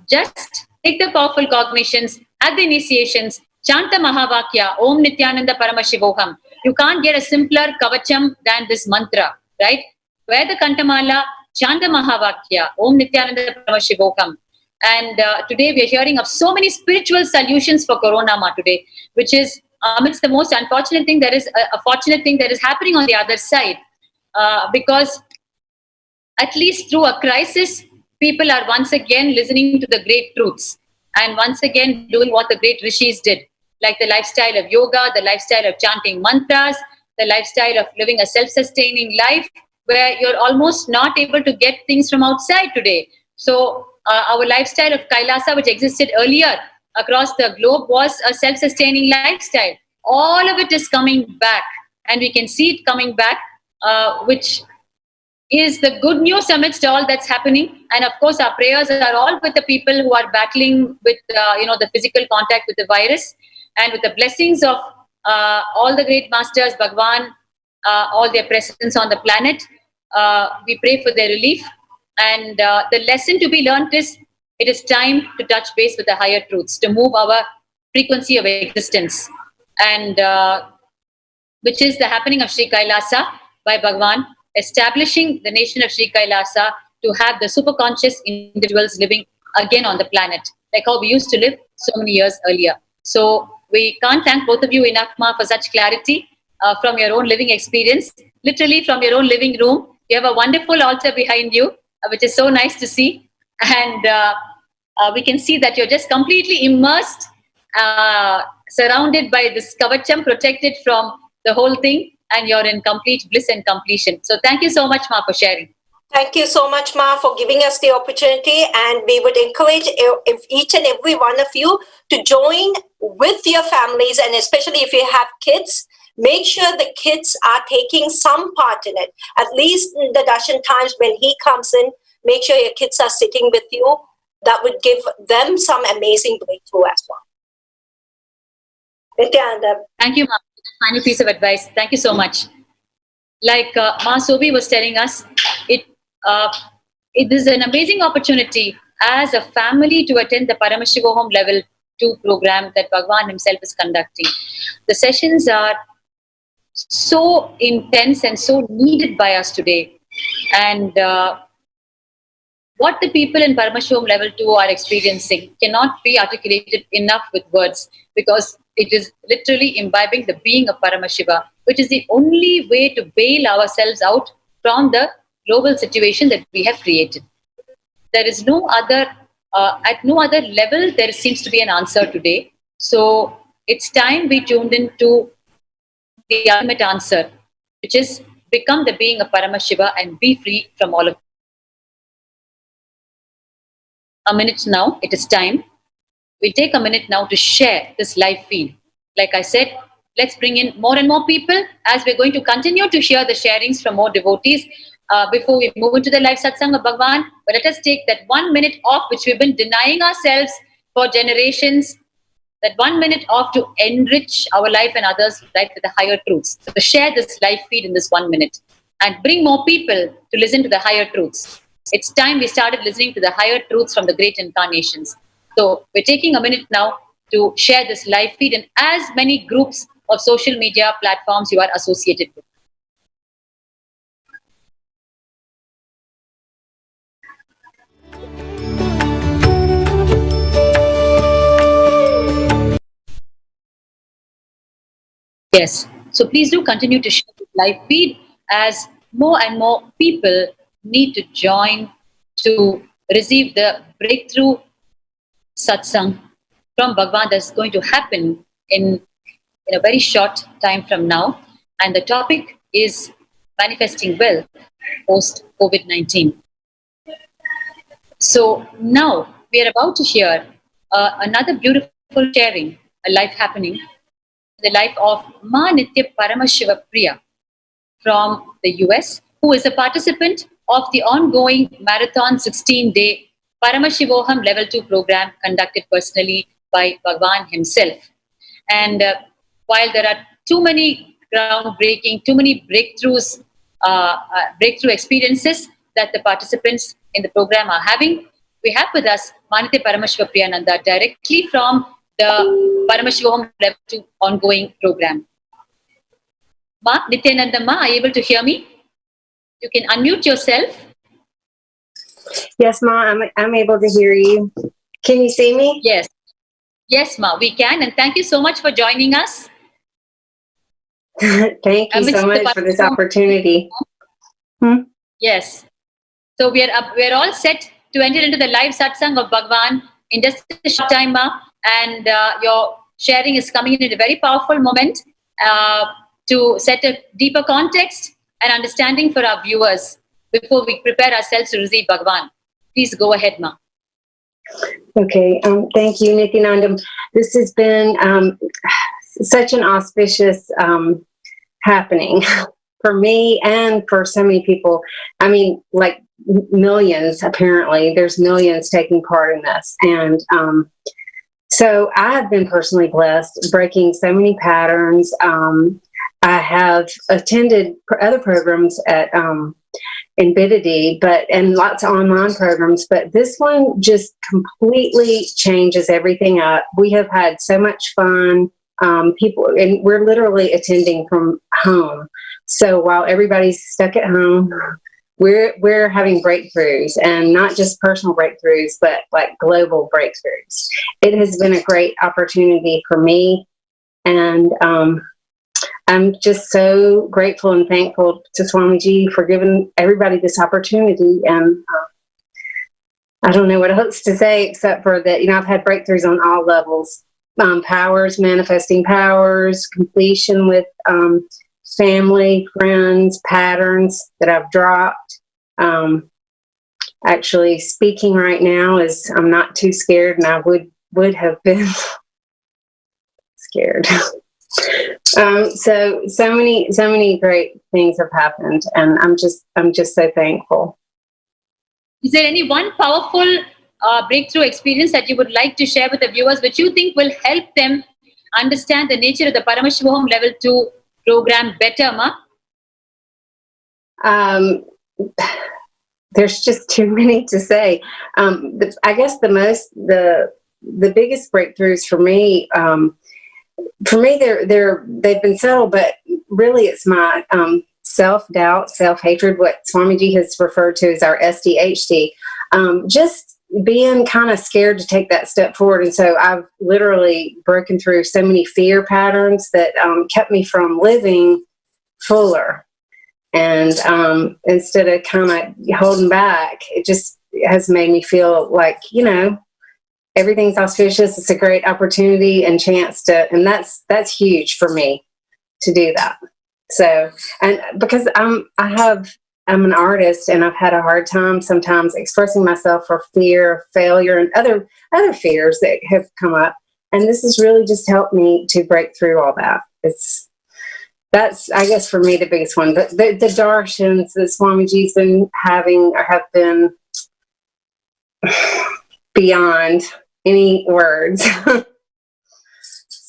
just take the powerful cognitions, have the initiations, chant the Mahavakya, Om Nithyananda Paramashivam. You can't get a simpler kavacham than this mantra, right? Wear the Kantamala, chant the Mahavakya, Om Nithyananda Paramashivam. And today we are hearing of so many spiritual solutions for Corona today, which is amidst the most unfortunate thing, there is a fortunate thing that is happening on the other side. Because at least through a crisis, people are once again listening to the great truths and once again doing what the great rishis did, like the lifestyle of yoga, the lifestyle of chanting mantras, the lifestyle of living a self-sustaining life where you're almost not able to get things from outside today. So our lifestyle of Kailasa, which existed earlier across the globe, was a self-sustaining lifestyle. All of it is coming back, and we can see it coming back, which is the good news amidst all that's happening. And of course, our prayers are all with the people who are battling with the physical contact with the virus, and with the blessings of all the great masters, Bhagavan, all their presence on the planet. We pray for their relief. And the lesson to be learned is, it is time to touch base with the higher truths, to move our frequency of existence, and which is the happening of Sri Kailasa by Bhagavan, establishing the nation of Sri Kailasa to have the superconscious individuals living again on the planet, like how we used to live so many years earlier. So we can't thank both of you enough, Ma, for such clarity from your own living experience, literally from your own living room. You have a wonderful altar behind you, which is so nice to see. And we can see that you're just completely immersed, surrounded by this kavacham, protected from the whole thing, and you're in complete bliss and completion. So thank you so much, Ma, for sharing. Thank you so much, Ma, for giving us the opportunity. And we would encourage each and every one of you to join with your families, and especially if you have kids, make sure the kids are taking some part in it. At least in the darshan times when he comes in, make sure your kids are sitting with you. That would give them some amazing breakthrough as well. Nithyananda. Thank you, Ma, for that final piece of advice. Thank you so much. Like Ma Sobi was telling us, it is an amazing opportunity as a family to attend the Paramashivam Level 2 program that Bhagavan himself is conducting. The sessions are so intense and so needed by us today. And what the people in Paramashivam Level 2 are experiencing cannot be articulated enough with words, because it is literally imbibing the being of Paramashiva, which is the only way to bail ourselves out from the global situation that we have created. There is no other, at no other level, there seems to be an answer today. So it's time we tuned into the ultimate answer, which is become the being of Paramashiva and be free from all of it. A minute now, it is time. We take a minute now to share this live feed. Like I said, let's bring in more and more people as we're going to continue to share the sharings from more devotees before we move into the live satsang of Bhagavan. But let us take that 1 minute off, which we've been denying ourselves for generations, that 1 minute off to enrich our life and others' life with the higher truths. So to share this live feed in this 1 minute and bring more people to listen to the higher truths. It's time we started listening to the higher truths from the great incarnations. So we're taking a minute now to share this live feed in as many groups of social media platforms you are associated with. Yes, so please do continue to share this live feed as more and more people need to join to receive the breakthrough satsang from Bhagavan that's going to happen in a very short time from now. And the topic is manifesting well post COVID-19. So now we are about to hear another beautiful sharing, a life happening, the life of Ma Nithya Paramashiva Priya from the US, who is a participant of the ongoing marathon 16-day Paramashivam Level 2 program conducted personally by Bhagavan himself. And while there are too many groundbreaking, too many breakthroughs, breakthrough experiences that the participants in the program are having, we have with us Nithya Paramashivam directly from the Paramashivam Level 2 ongoing program. Ma, Nithyananda Ma, are you able to hear me? You can unmute yourself. Yes, Ma, I'm able to hear you. Can you see me? Yes. Yes, Ma, we can. And thank you so much for joining us. Thank you so much for this opportunity. Yes. So we are all set to enter into the live satsang of Bhagavan in just a short time, Ma. And your sharing is coming in at a very powerful moment to set a deeper context and understanding for our viewers before we prepare ourselves to receive Bhagavan. Please go ahead, Ma. Okay. Thank you, Nithyananda. This has been such an auspicious happening for me and for so many people. I mean, like millions, apparently. There's millions taking part in this. And so I have been personally blessed, breaking so many patterns. I have attended other programs at Invidity, and lots of online programs, but this one just completely changes everything up. We have had so much fun. People, and we're literally attending from home. So while everybody's stuck at home, we're having breakthroughs, and not just personal breakthroughs, but like global breakthroughs. It has been a great opportunity for me, and I'm just so grateful and thankful to Swamiji for giving everybody this opportunity. And I don't know what else to say except for that, I've had breakthroughs on all levels. Powers, manifesting powers, completion with family, friends, patterns that I've dropped. Actually, speaking right now is I'm not too scared, and I would have been scared. So many great things have happened, and I'm just so thankful. Is there any one powerful breakthrough experience that you would like to share with the viewers, which you think will help them understand the nature of the Paramashivam Level 2 program better, Ma? There's just too many to say. I guess the biggest breakthroughs for me, they've been subtle, but really it's my self-doubt, self-hatred, what Swamiji has referred to as our SDHD. Just being kind of scared to take that step forward. And so I've literally broken through so many fear patterns that kept me from living fuller. And instead of kind of holding back, it just has made me feel like, everything's auspicious. It's a great opportunity and chance and that's huge for me to do that. So, and because I'm an artist, and I've had a hard time sometimes expressing myself for fear of failure and other fears that have come up. And this has really just helped me to break through all that. That's, I guess, for me, the biggest one. But the darshans that Swamiji's been having have been beyond any words.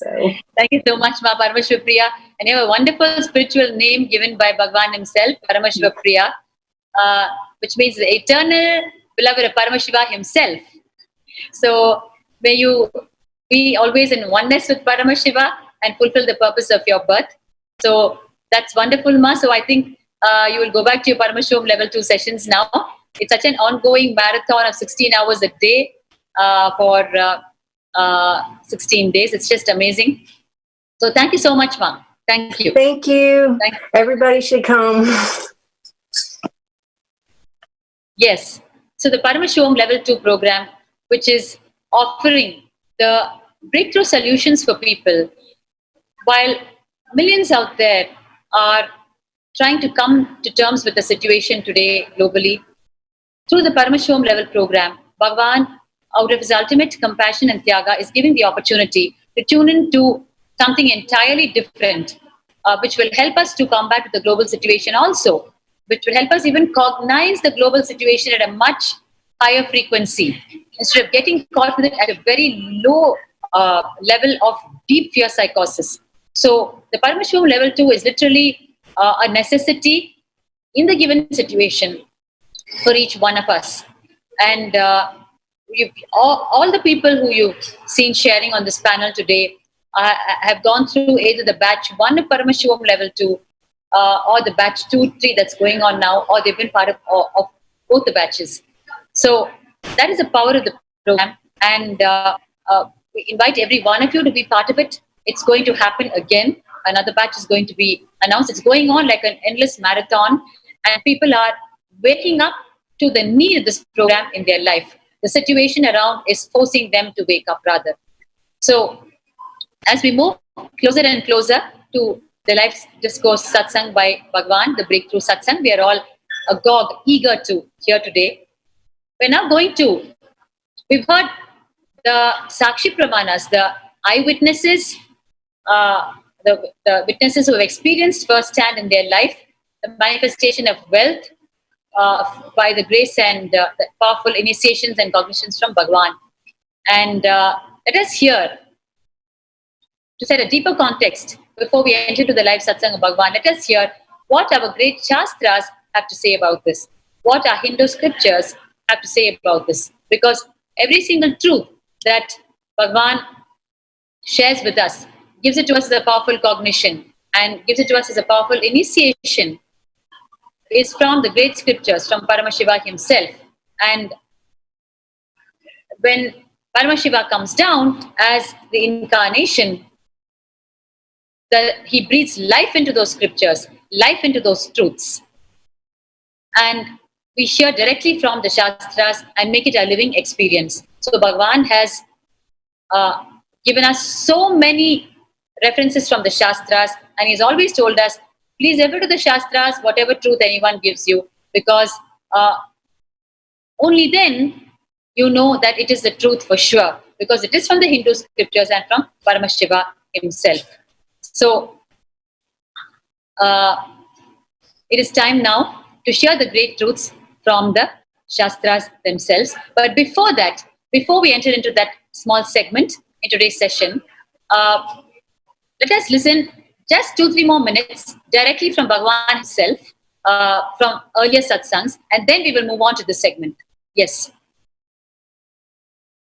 So. Thank you so much, Ma Paramashivapriya. And you have a wonderful spiritual name given by Bhagavan himself, Paramashivapriya, which means the eternal beloved of Paramashiva himself. So may you be always in oneness with Paramashiva and fulfill the purpose of your birth. So that's wonderful, Ma. So I think you will go back to your Paramashivam Level 2 sessions now. It's such an ongoing marathon of 16 hours a day for 16 days. It's just amazing. So thank you so much, Ma. Thank you. Thank you. Everybody should come. Yes. So the Paramashivam Level 2 program, which is offering the breakthrough solutions for people, while millions out there are trying to come to terms with the situation today globally, through the Paramashivam Level program, Bhagavan, out of his ultimate compassion and Tyaga, is giving the opportunity to tune into something entirely different, which will help us to combat the global situation also, which will help us even cognize the global situation at a much higher frequency, instead of getting caught with it at a very low level of deep fear psychosis. So the Paramashivam level 2 is literally a necessity in the given situation for each one of us. And all the people who you've seen sharing on this panel today have gone through either the batch 1 of Paramashivam level 2 or the batch 2-3 that's going on now, or they've been part of both the batches. So that is the power of the program, and we invite every one of you to be part of it. It's going to happen again. Another batch is going to be announced. It's going on like an endless marathon, and people are waking up to the need of this program in their life. The situation around is forcing them to wake up, rather. So as we move closer and closer to the life discourse satsang by Bhagavan, the breakthrough satsang, we are all agog, eager to hear today. We're now going to, we've heard the Sakshi Pramanas, the eyewitnesses, the witnesses who have experienced firsthand in their life the manifestation of wealth by the grace and the powerful initiations and cognitions from Bhagavan. And let us hear, to set a deeper context, before we enter to the live satsang of Bhagavan, let us hear what our great Shastras have to say about this, what our Hindu scriptures have to say about this. Because every single truth that Bhagavan shares with us, gives it to us as a powerful cognition and gives it to us as a powerful initiation, is from the great scriptures, from Paramashiva himself. And when Paramashiva comes down as the incarnation, he breathes life into those scriptures, life into those truths. And we hear directly from the Shastras and make it a living experience. So Bhagavan has given us so many references from the Shastras, and he's always told us, please ever to the Shastras, whatever truth anyone gives you, because only then you know that it is the truth for sure, because it is from the Hindu scriptures and from Paramashiva himself. So it is time now to share the great truths from the Shastras themselves. But before that, before we enter into that small segment in today's session, let us listen just 2-3 more minutes directly from Bhagavan himself, from earlier satsangs, and then we will move on to this segment. Yes.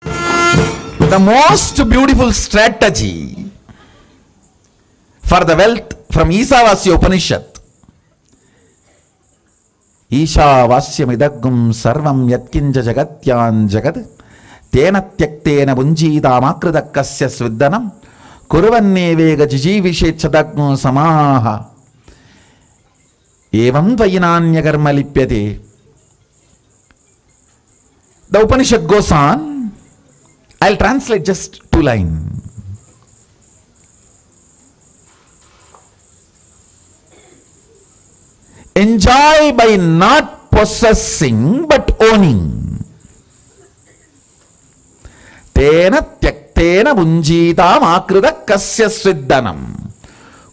The most beautiful strategy for the wealth from Isavasya Upanishad. Ishavasya midagum sarvam yatkinja jagatyan jagad tena tyaktena bunjita makridakasya sviddanam kurvannevega jijivishetchadagno samaha evam tvayinanya karma lipyate. The Upanishad goes on. I'll translate just 2 lines. Enjoy by not possessing but owning. Tena tyaktena bunjita makrita kasya sviddanam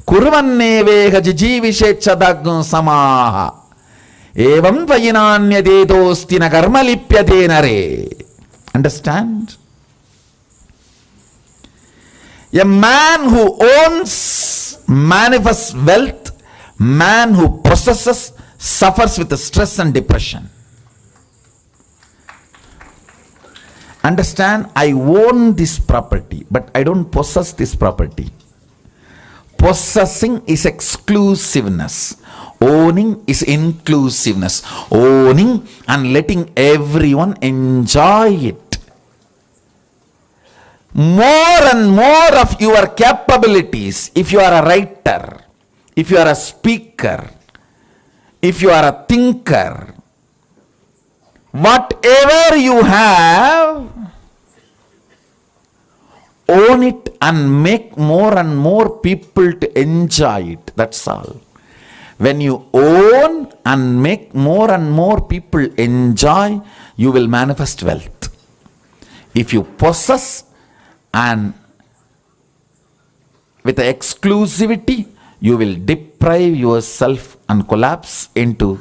kurvannevega jijivishetchadagno samaha evam vayinanyadetosti na karma lipyate nare. Understand? A man who owns manifests wealth. Man who possesses suffers with stress and depression. Understand? I own this property, but I don't possess this property. Possessing is exclusiveness. Owning is inclusiveness. Owning and letting everyone enjoy it. More and more of your capabilities, if you are a writer, if you are a speaker, if you are a thinker, whatever you have, own it and make more and more people to enjoy it. That's all. When you own and make more and more people enjoy, you will manifest wealth. If you possess and with the exclusivity, you will deprive yourself and collapse into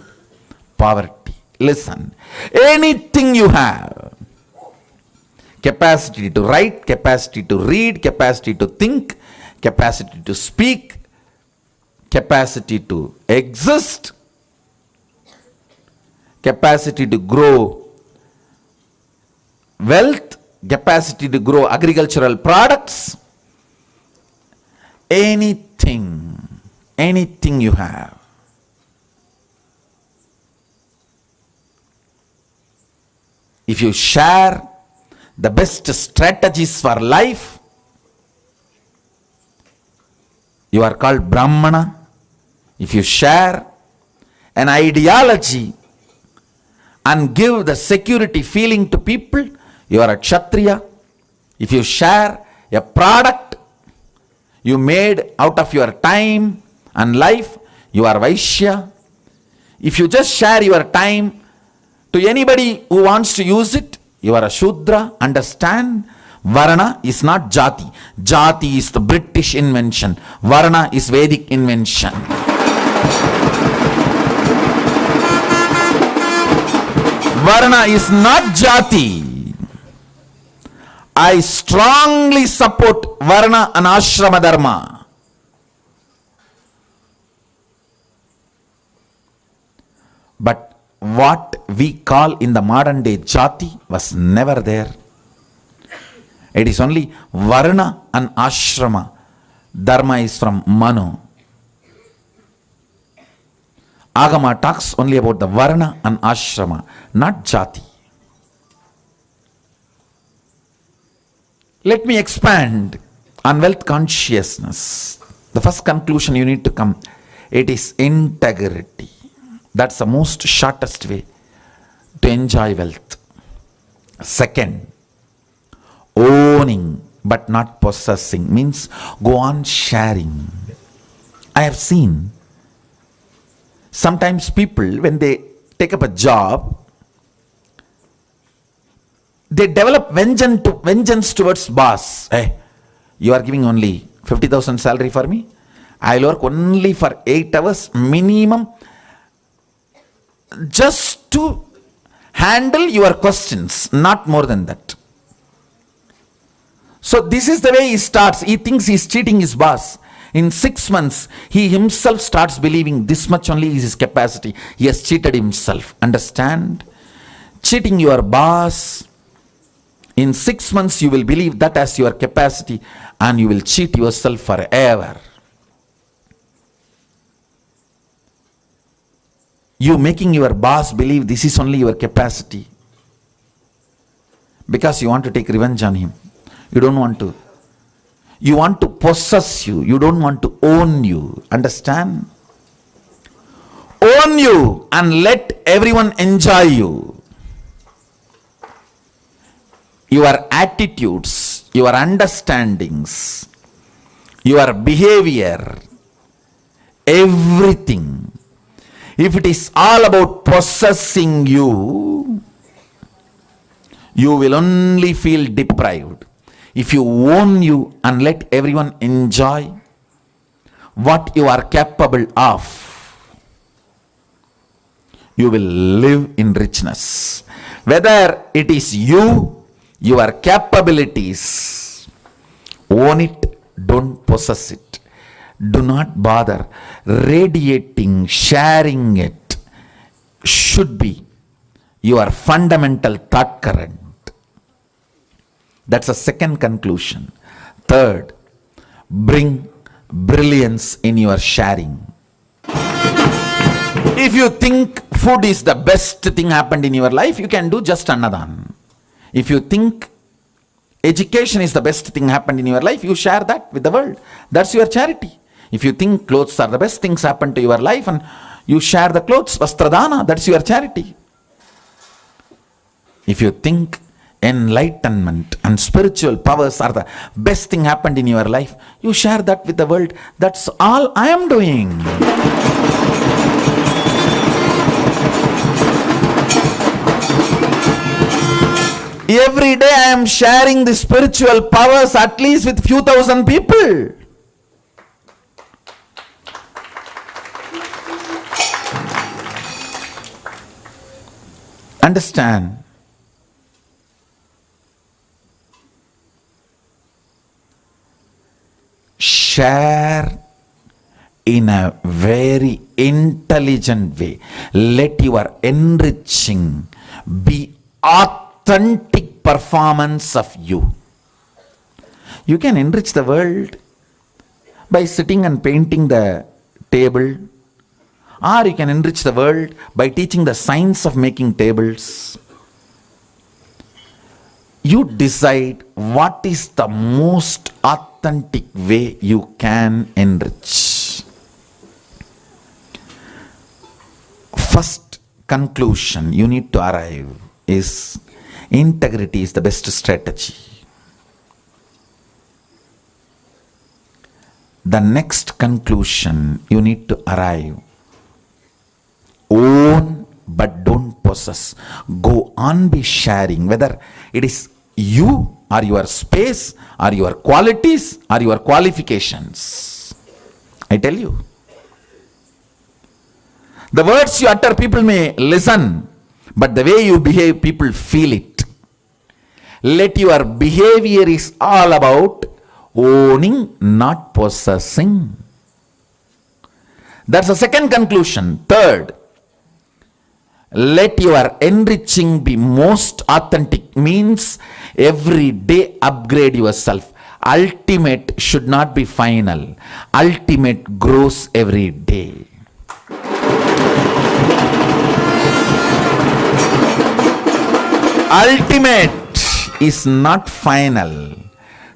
poverty. Listen, anything you have, capacity to write, capacity to read, capacity to think, capacity to speak, capacity to exist, capacity to grow wealth, capacity to grow agricultural products, anything you have. If you share the best strategies for life, you are called Brahmana. If you share an ideology and give the security feeling to people, you are a Kshatriya. If you share a product you made out of your time and life, you are Vaishya. If you just share your time to anybody who wants to use it, you are a Shudra. Understand? Varna is not Jati. Jati is the British invention. Varna is Vedic invention. Varna is not Jati. I strongly support Varna and Ashrama Dharma. But what we call in the modern day Jati was never there. It is only Varna and Ashrama. Dharma is from Manu. Agama talks only about the Varna and Ashrama, not Jati. Let me expand on wealth consciousness. The first conclusion you need to come, it is integrity. That's the most shortest way to enjoy wealth. Second, owning but not possessing means go on sharing. I have seen sometimes people, when they take up a job, they develop vengeance towards boss. Hey, you are giving only 50,000 salary for me. I'll work only for 8 hours minimum just to handle your questions, not more than that. So this is the way he starts. He thinks he's cheating his boss. In 6 months, he himself starts believing this much only is his capacity. He has cheated himself. Understand? Cheating your boss. In 6 months, you will believe that as your capacity and you will cheat yourself forever. You making your boss believe this is only your capacity because you want to take revenge on him. You don't want to. You want to possess you. You don't want to own you. Understand? Own you and let everyone enjoy you. Your attitudes, your understandings, your behavior, everything. If it is all about possessing you, you will only feel deprived. If you own you and let everyone enjoy what you are capable of, you will live in richness. Whether it is you, your capabilities, own it, don't possess it. Do not bother. Radiating, sharing it should be your fundamental thought current. That's the second conclusion. Third, bring brilliance in your sharing. If you think food is the best thing happened in your life, you can do just annadan. If you think education is the best thing happened in your life, you share that with the world. That's your charity. If you think clothes are the best things happened to your life and you share the clothes, vastradana, that's your charity. If you think enlightenment and spiritual powers are the best thing happened in your life, you share that with the world. That's all I am doing. Every day I am sharing the spiritual powers at least with few thousand people. Understand? share in a very intelligent way. Let your enriching be authentic performance of you. You can enrich the world by sitting and painting the table, or you can enrich the world by teaching the science of making tables. You decide what is the most authentic way you can enrich. First conclusion you need to arrive is integrity is the best strategy. The next conclusion you need to arrive: own but don't possess. Go on be sharing, whether it is you or your space or your qualities or your qualifications. I tell you, the words you utter people may listen, but the way you behave people feel it. Let your behavior is all about owning, not possessing. That's the second conclusion. Third, let your enriching be most authentic, means every day upgrade yourself. Ultimate should not be final. Ultimate grows every day. Ultimate is not final.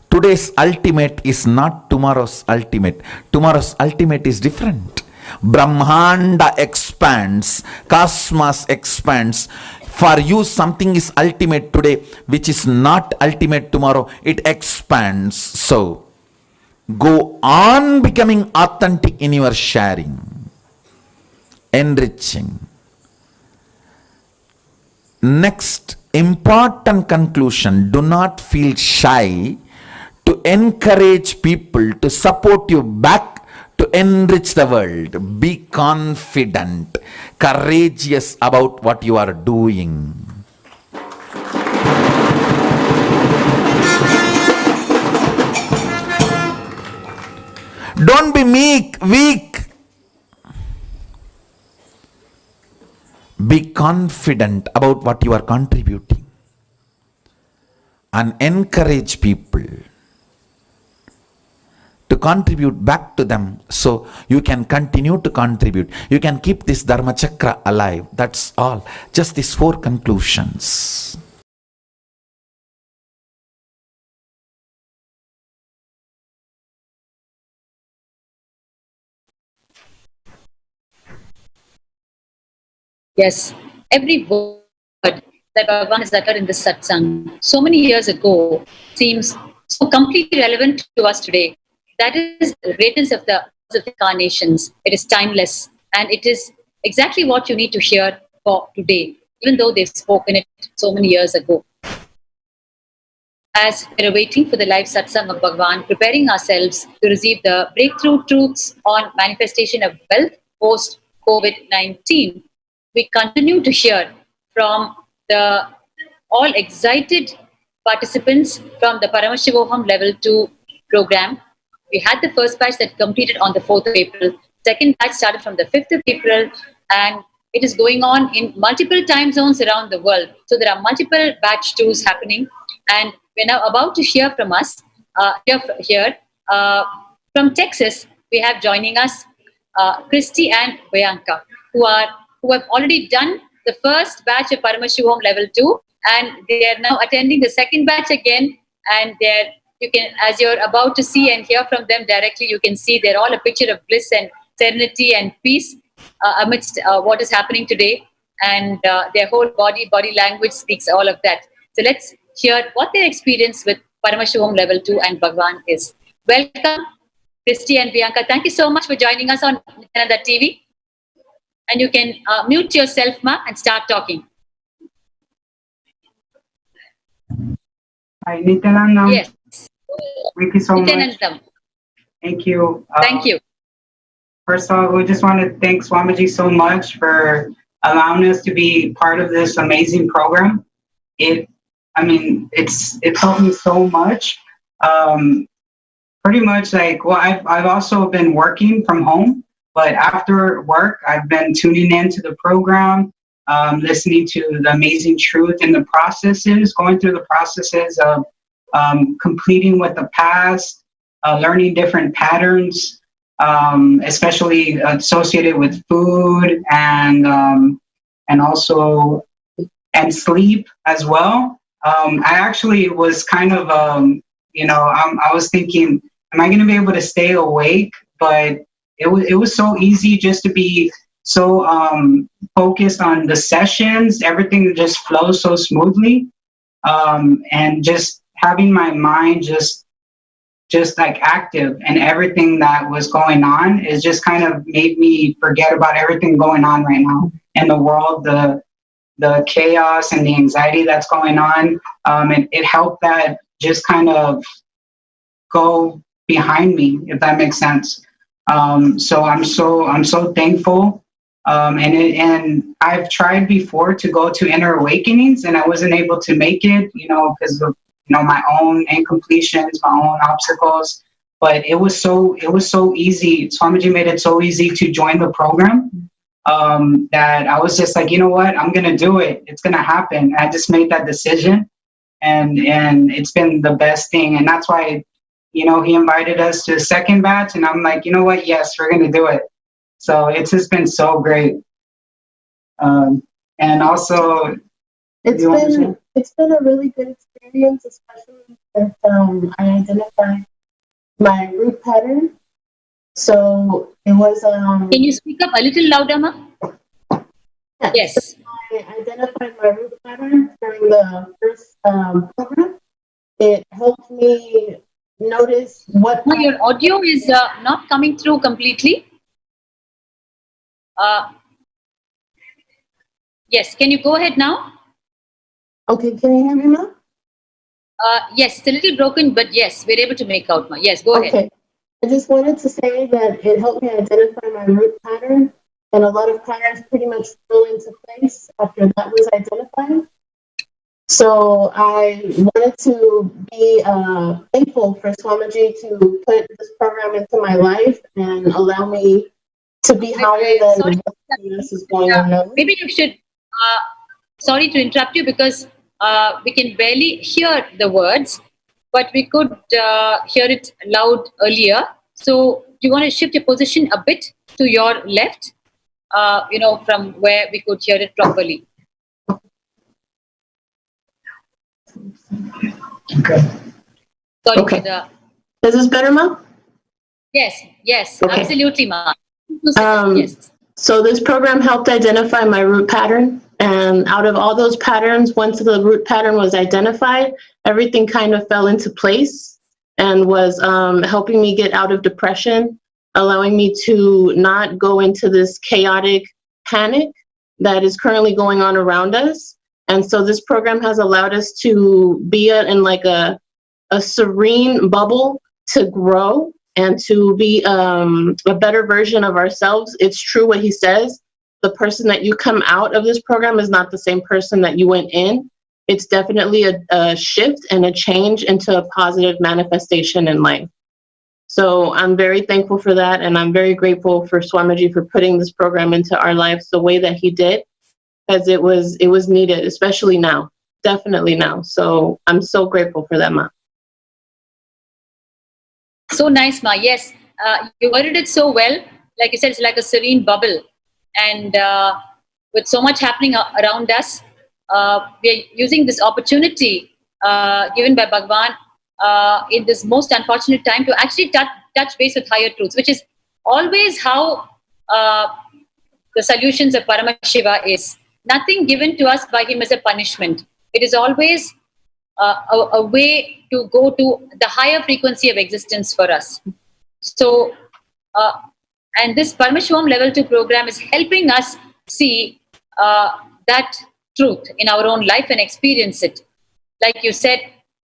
Today's ultimate is not tomorrow's ultimate. Tomorrow's ultimate is different. Brahmanda expands, cosmos expands. For you, something is ultimate today, which is not ultimate tomorrow. It expands. So, go on becoming authentic in your sharing, enriching. Next, important conclusion: do not feel shy to encourage people to support you back to enrich the world. Be confident, courageous about what you are doing. Don't be weak. Be confident about what you are contributing and encourage people to contribute back to them, so you can continue to contribute. You can keep this Dharma Chakra alive. That's all. Just these 4 conclusions. Yes, every word that Bhagavan has uttered in this satsang so many years ago seems so completely relevant to us today. That is the greatness of the incarnations. It is timeless, and it is exactly what you need to hear for today, even though they've spoken it so many years ago. As we're waiting for the live satsang of Bhagavan, preparing ourselves to receive the breakthrough truths on manifestation of wealth post COVID-19, we continue to hear from the all excited participants from the Paramashivam level 2 program. We had the first batch that completed on the 4th of April. Second batch started from the 5th of April, and it is going on in multiple time zones around the world. So there are multiple batch 2s happening, and we're now about to hear from us. From Texas, we have joining us Christy and Bianca, who have already done the first batch of Paramashivam level 2, and they are now attending the second batch again, and you can, as you're about to see and hear from them directly, you can see they're all a picture of bliss and serenity and peace amidst what is happening today, and their whole body language speaks all of that. So let's hear what their experience with Paramashivam level 2 and Bhagavan is. Welcome, Christy and Bianca. Thank you so much for joining us on Nithyananda TV. And you can mute yourself, ma, and start talking. Hi, Nithyananda. Yes. Thank you so much. Thank you. Thank you. First of all, we just want to thank Swamiji so much for allowing us to be part of this amazing program. It's helped me so much. pretty much like, well, I've also been working from home, but after work, I've been tuning into the program, listening to the amazing truth and the processes, going through the processes of completing with the past, learning different patterns, especially associated with food and also and sleep as well. I actually was kind of, I was thinking, am I going to be able to stay awake? But it was so easy just to be so focused on the sessions. Everything just flows so smoothly, and just having my mind just like active, and everything that was going on is just kind of made me forget about everything going on right now in the world, the chaos and the anxiety that's going on. It helped that just kind of go behind me, if that makes sense. So I'm so thankful. And I've tried before to go to inner awakenings, and I wasn't able to make it, because of my own incompletions, my own obstacles. But it was so easy. Swamiji made it so easy to join the program, that I was just like, you know what, I'm gonna do it. It's gonna happen. I just made that decision, and it's been the best thing. And that's why, he invited us to a second batch, and I'm like, you know what, yes, we're gonna do it. So it's just been so great. And also, it's been a really good experience, especially if I identified my root pattern. So it was. Can you speak up a little louder, Ma? Yes. I identified my root pattern during the first program. It helped me notice what. No, your audio is not coming through completely. Yes, can you go ahead now? Okay, can you hear me now? Yes, it's a little broken, but yes, we're able to make out, Ma. Yes, go ahead. I just wanted to say that it helped me identify my root pattern, and a lot of patterns pretty much fell into place after that was identified. So I wanted to be thankful for Swamiji to put this program into my life and allow me to be higher than what this is going on now. Maybe you should, sorry to interrupt you, because we can barely hear the words, but we could hear it loud earlier. So do you want to shift your position a bit to your left, from where we could hear it properly? Okay. Sorry okay. for the... Is this better, Ma? Yes, okay. Absolutely, Ma. 2 seconds, yes. So this program helped identify my root pattern. And out of all those patterns, once the root pattern was identified, everything kind of fell into place and was helping me get out of depression, allowing me to not go into this chaotic panic that is currently going on around us. And so this program has allowed us to be in like a serene bubble to grow and to be a better version of ourselves. It's true what he says. The person that you come out of this program is not the same person that you went in. It's definitely a shift and a change into a positive manifestation in life. So I'm very thankful for that, and I'm very grateful for Swamiji for putting this program into our lives the way that he did, because it was needed, especially now, definitely now. So I'm so grateful for that, Ma. So nice, Ma. Yes, you worded it so well. Like you said, it's like a serene bubble. And with so much happening around us, we are using this opportunity given by Bhagavan in this most unfortunate time to actually touch base with higher truths, which is always how the solutions of Paramashiva is. Nothing given to us by him as a punishment. It is always a way to go to the higher frequency of existence for us. So, and this Paramashivam Level 2 program is helping us see that truth in our own life and experience it. Like you said,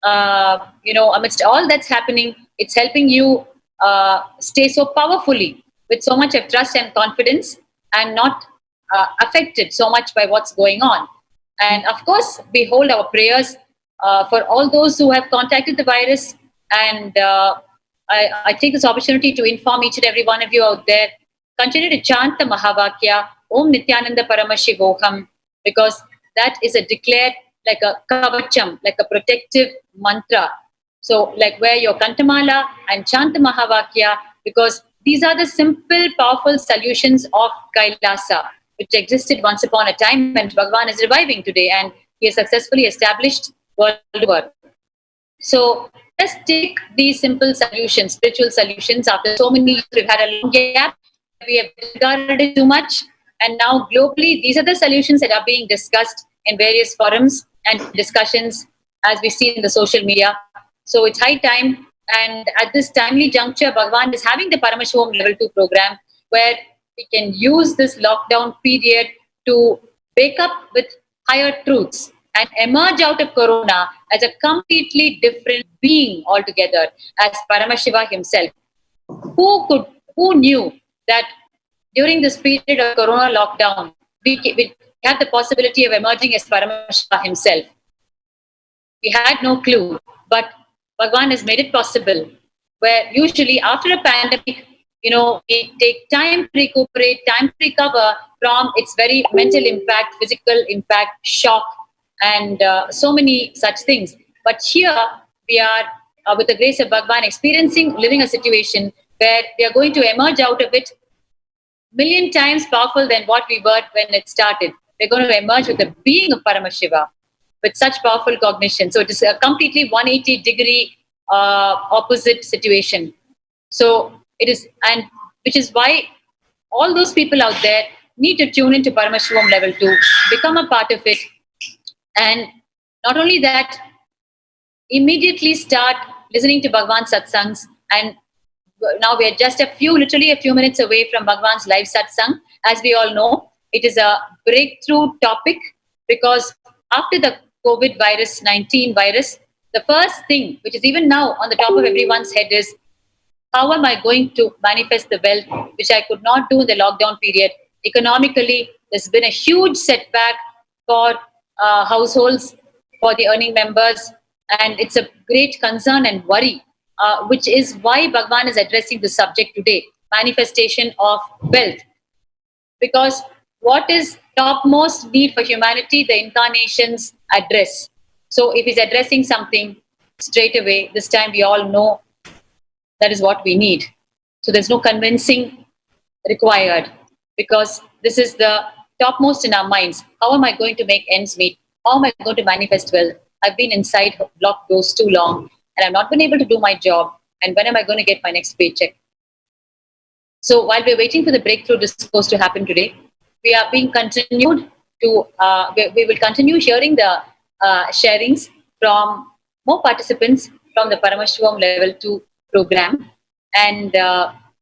amidst all that's happening, it's helping you stay so powerfully with so much of trust and confidence and not affected so much by what's going on. And of course, we hold our prayers for all those who have contacted the virus and I take this opportunity to inform each and every one of you out there, continue to chant the Mahavakya, Om Nithyananda Paramashivam, because that is a declared like a kavacham, like a protective mantra. So like wear your kantamala and chant the Mahavakya, because these are the simple, powerful solutions of Kailasa, which existed once upon a time, and Bhagavan is reviving today, and he has successfully established world over. So let's take these simple solutions, spiritual solutions. After so many years, we've had a long gap. We have discarded it too much. And now globally, these are the solutions that are being discussed in various forums and discussions as we see in the social media. So it's high time. And at this timely juncture, Bhagavan is having the Paramashivam Level 2 program, where we can use this lockdown period to wake up with higher truths and emerge out of Corona as a completely different being altogether, as Paramashiva himself. Who knew that during this period of Corona lockdown, we have the possibility of emerging as Paramashiva himself? We had no clue, but Bhagavan has made it possible, where usually after a pandemic, we take time to recuperate, time to recover from its very mental impact, physical impact, shock, and so many such things. But here we are, with the grace of Bhagavan, living a situation where we are going to emerge out of it million times powerful than what we were when it started. We're going to emerge with the being of Paramashiva, with such powerful cognition. So it is a completely 180-degree opposite situation. So it is, and which is why all those people out there need to tune into Paramashivam Level 2, become a part of it, and not only that, immediately start listening to Bhagavan's satsangs. And now we are just literally a few minutes away from Bhagavan's live satsang. As we all know, it is a breakthrough topic, because after the COVID-19 virus, the first thing, which is even now on the top of everyone's head, is how am I going to manifest the wealth which I could not do in the lockdown period? Economically, there's been a huge setback for households, for the earning members, and it's a great concern and worry, which is why Bhagavan is addressing the subject today, manifestation of wealth. Because what is topmost need for humanity, the incarnations address. So if he's addressing something straight away, this time we all know that is what we need. So there's no convincing required, because this is the topmost in our minds. How am I going to make ends meet? How am I going to manifest wealth? I've been inside blocked doors too long, and I've not been able to do my job. And when am I going to get my next paycheck? So while we're waiting for the breakthrough discourse to happen today, we are being continued to, we will continue hearing the sharings from more participants from the Paramashivam Level 2 program. And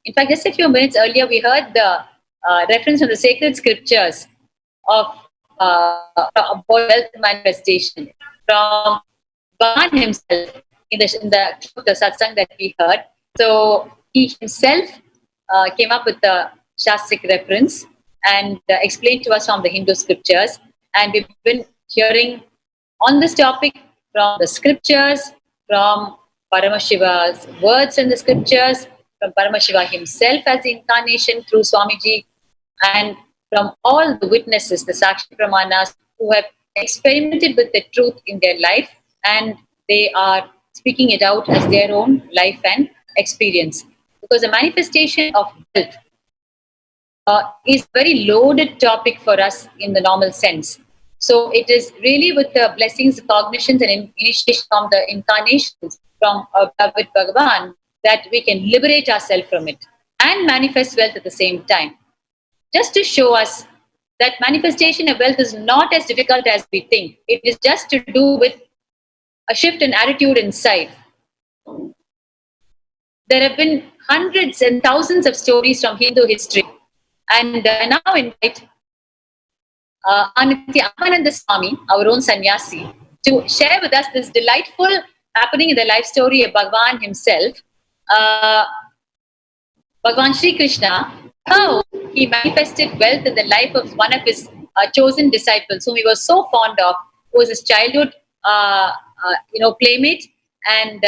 in fact, just a few minutes earlier, we heard the reference on the sacred scriptures of wealth manifestation from Bhagavan himself in the satsang that we heard. So he himself came up with the Shastric reference and explained to us from the Hindu scriptures. And we've been hearing on this topic from the scriptures, from Paramashiva's words in the scriptures, from Paramashiva himself as the incarnation through Swamiji, and from all the witnesses, the Sakshi Pramanas, who have experimented with the truth in their life, and they are speaking it out as their own life and experience. Because the manifestation of wealth is a very loaded topic for us in the normal sense. So it is really with the blessings, cognitions, and initiation from the incarnations from with Bhagavan that we can liberate ourselves from it and manifest wealth at the same time. Just to show us that manifestation of wealth is not as difficult as we think. It is just to do with a shift in attitude inside. There have been hundreds and thousands of stories from Hindu history. And I now invite Nithyananda Swami, our own sannyasi, to share with us this delightful happening in the life story of Bhagavan himself, Bhagavan Shri Krishna, how he manifested wealth in the life of one of his chosen disciples, whom he was so fond of, who was his childhood playmate, and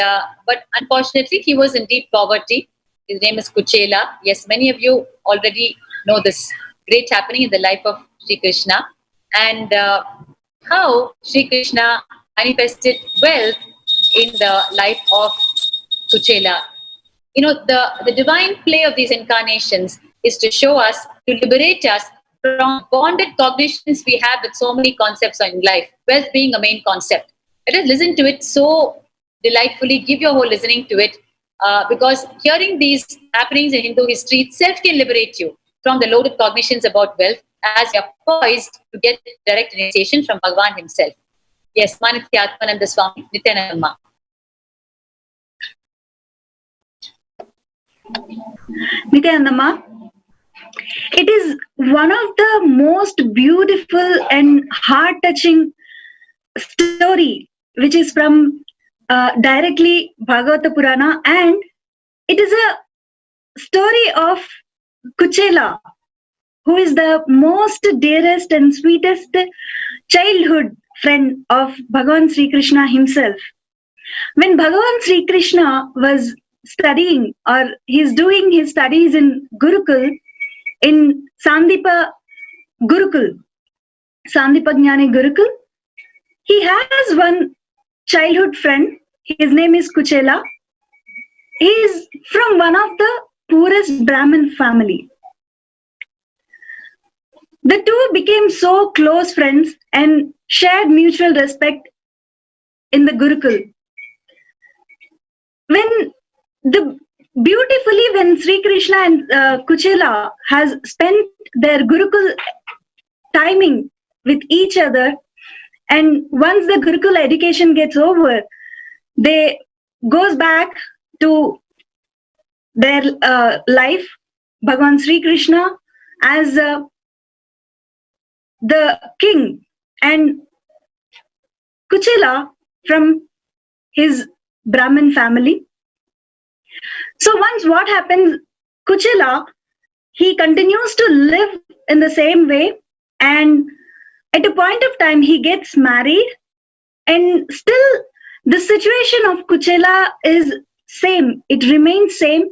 but unfortunately he was in deep poverty. His name is Kuchela. Yes, many of you already know this great happening in the life of Sri Krishna, and how Sri Krishna manifested wealth in the life of Kuchela. You know, the divine play of these incarnations is to show us, to liberate us from bonded cognitions we have with so many concepts in life, wealth being a main concept. Let us listen to it so delightfully, give your whole listening to it, because hearing these happenings in Hindu history itself can liberate you from the loaded cognitions about wealth, as you are poised to get direct initiation from Bhagavan himself. Yes, Nithya Atmananda Swami, Nithyananda. Nithyananda, it is one of the most beautiful and heart-touching story, which is from directly Bhagavata Purana, and it is a story of Kuchela, who is the most dearest and sweetest childhood friend of Bhagavan Sri Krishna himself. When Bhagavan Sri Krishna was studying, or he's doing his studies in Gurukul, in Sandipa Gurukul, Sandipa Jnani Gurukul, he has one childhood friend. His name is Kuchela. He is from one of the poorest Brahmin family. The two became so close friends and shared mutual respect in the Gurukul. When Sri Krishna and Kuchela has spent their Gurukul timing with each other, and once the Gurukul education gets over, they goes back to their life. Bhagavan Sri Krishna as the king, and Kuchela from his Brahmin family. So once what happens, Kuchela, he continues to live in the same way, and at a point of time he gets married, and still the situation of Kuchela is same. It remains same.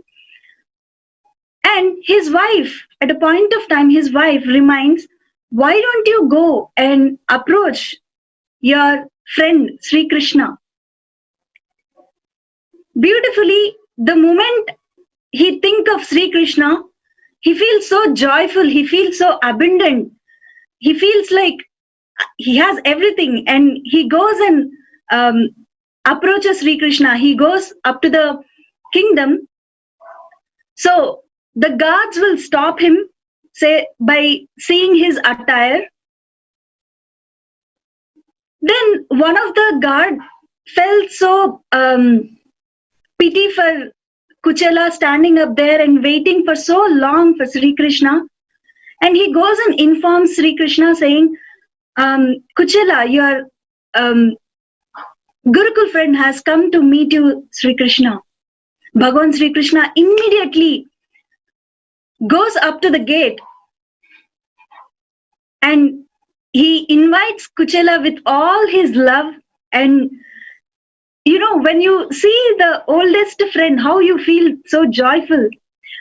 And his wife, at a point of time, his wife reminds, why don't you go and approach your friend Sri Krishna? Beautifully, the moment he thinks of Sri Krishna, he feels so joyful, he feels so abundant, he feels like he has everything, and he goes and approaches Sri Krishna. He goes up to the kingdom. So the guards will stop him, say, by seeing his attire. Then one of the guards felt so pity for Kuchela standing up there and waiting for so long for Sri Krishna. And he goes and informs Sri Krishna saying, Kuchela, your Gurukul friend has come to meet you, Sri Krishna. Bhagavan Sri Krishna immediately goes up to the gate and he invites Kuchela with all his love. And you know, when you see the oldest friend, how you feel so joyful.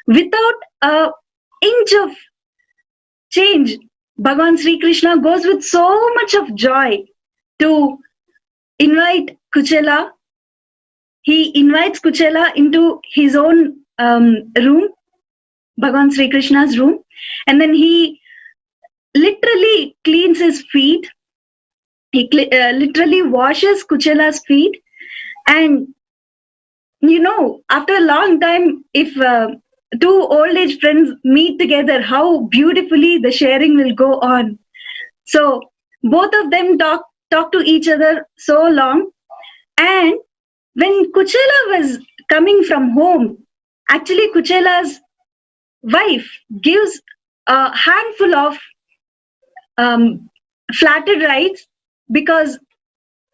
Without an inch of change, Bhagavan Sri Krishna goes with so much of joy to invite Kuchela. He invites Kuchela into his own room, Bhagavan Sri Krishna's room, and then he literally cleans his feet. He literally washes Kuchela's feet. And you know, after a long time, if two old age friends meet together, how beautifully the sharing will go on. So both of them talk to each other so long. And when Kuchela was coming from home, actually Kuchela's wife gives a handful of flattered rice, because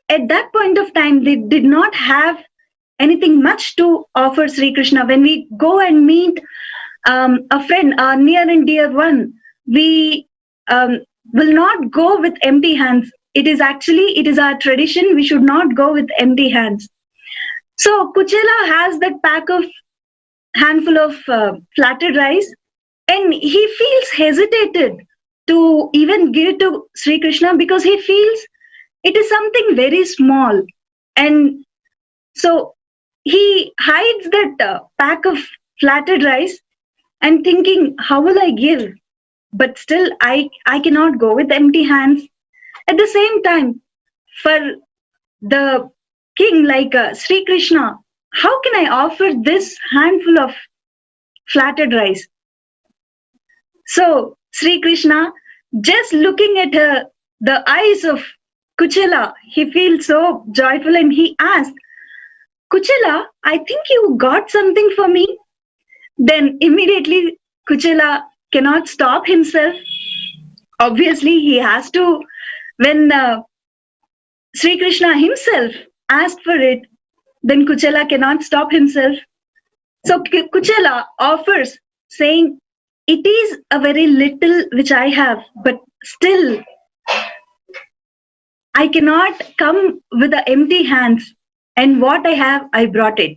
at that point of time they did not have anything much to offer Sri Krishna. When we go and meet a friend, a near and dear one, we will not go with empty hands. It is our tradition. We should not go with empty hands. So Kuchela has that handful of flattered rice, and he feels hesitated to even give it to Sri Krishna because he feels it is something very small. And so he hides that pack of flattered rice and thinking, how will I give? But still, I cannot go with empty hands. At the same time, for the king like Sri Krishna, how can I offer this handful of flattered rice? So Sri Krishna, just looking at the eyes of Kuchela, he feels so joyful and he asked, Kuchela, I think you got something for me. Then immediately Kuchela cannot stop himself. Obviously, he has to, when Sri Krishna himself asked for it, then Kuchela cannot stop himself. So Kuchela offers, saying, it is a very little which I have, but still I cannot come with the empty hands, and what I have, I brought it.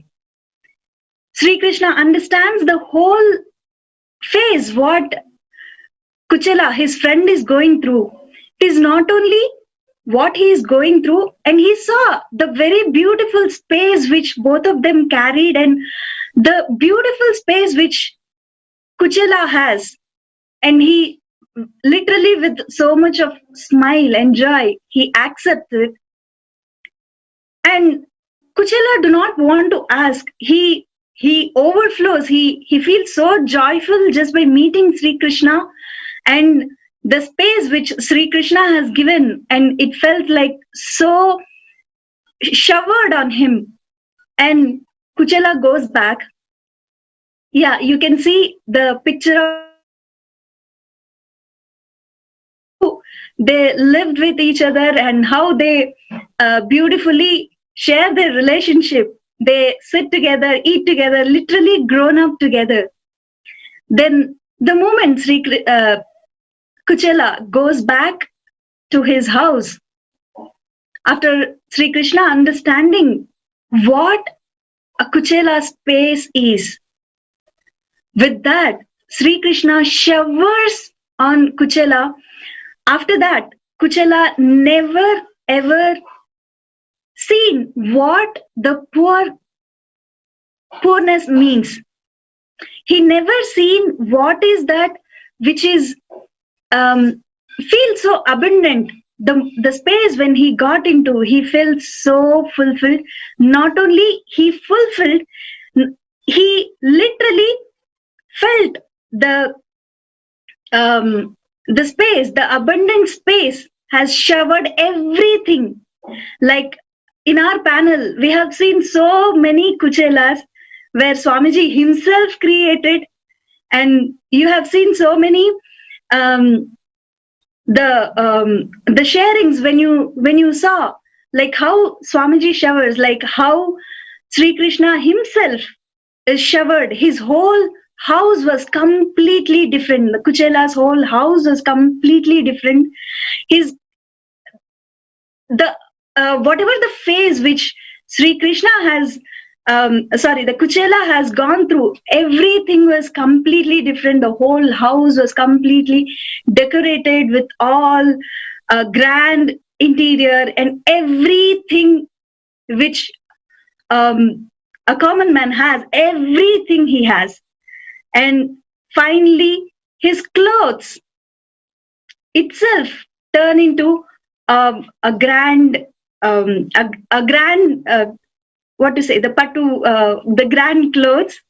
Sri Krishna understands the whole phase what Kuchela, his friend, is going through. It is not only what he is going through, and he saw the very beautiful space which both of them carried, and the beautiful space which Kuchela has, and he literally with so much of smile and joy, he accepts it. And Kuchela do not want to ask. He overflows. He feels so joyful just by meeting Sri Krishna and the space which Sri Krishna has given, and it felt like so showered on him. And Kuchela goes back. Yeah, you can see the picture of they lived with each other and how they beautifully share their relationship. They sit together, eat together, literally grown up together. Then the moment Kuchela goes back to his house, after Sri Krishna understanding what a Kuchela space is, with that, Sri Krishna showers on Kuchela. After that, Kuchela never ever seen what the poorness means. He never seen what is that which is feels so abundant. The space when he got into, he felt so fulfilled. Not only he fulfilled, he literally felt the space, the abundant space has showered everything. Like in our panel, we have seen so many Kuchelas where Swamiji himself created, and you have seen so many the sharings when you saw like how Swamiji showers, like how Sri Krishna himself is showered. His whole house was completely different. The Kuchela's whole house was completely different. Whatever the phase which Sri Krishna has, the Kuchela has gone through, everything was completely different. The whole house was completely decorated with all grand interior and everything which a common man has, everything he has. And finally, his clothes itself turn into a grand the patu, the grand clothes.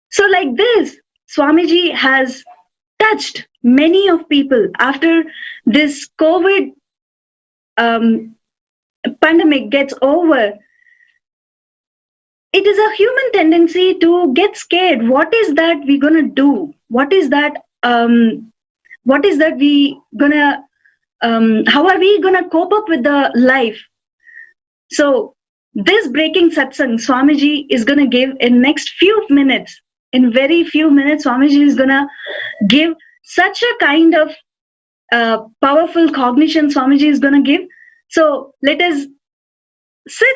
So like this, Swamiji has touched many of people after this COVID pandemic gets over. It is a human tendency to get scared. What is that we're gonna do? What is that we gonna how are we gonna cope up with the life? So this breaking satsang Swamiji is gonna give in next few minutes. In very few minutes, Swamiji is gonna give such a kind of powerful cognition Swamiji is gonna give. So let us sit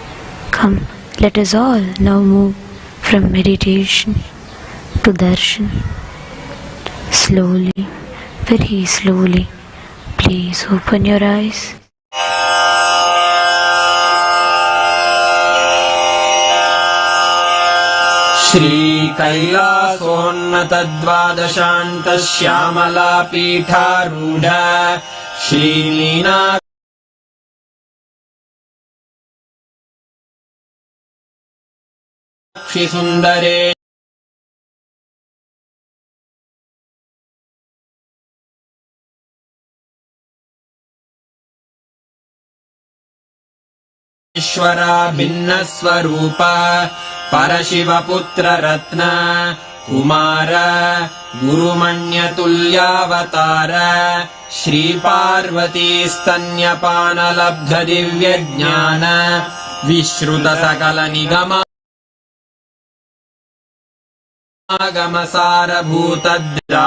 Come, let us all now move from meditation to darshan. Slowly, very slowly, please open your eyes. श्रीकैलासोन्नतद्वादशान्तश्यामलापीठारूढ श्रीमीनाक्षि सुन्दरे ईश्वरा भिन्नस्वरूप परशिवपुत्ररत्न कुमार गुरुमण्यतुल्यावतार श्रीपार्वतीस्तन्यपानलब्धदिव्यज्ञान विश्रुतसकलनिगमागमसारभूतद्रा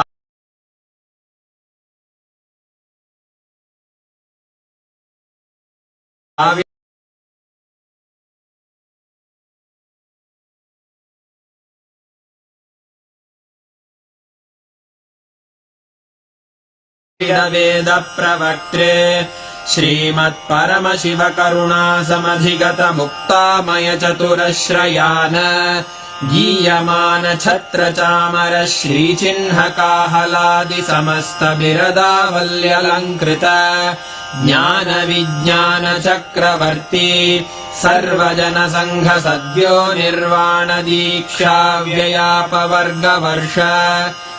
वेद प्रवक्त्रे श्रीमत्परमशिव करुणासमधिगत मुक्तामय चतुरश्रयान गीयमान छत्र चामर श्रीचिह्न काहलादि समस्त बिरदावल्यलङ्कृत ज्ञान विज्ञान चक्रवर्ती सर्वजन संघ सद्यो निर्वाण दीक्षा व्ययापवर्गवर्ष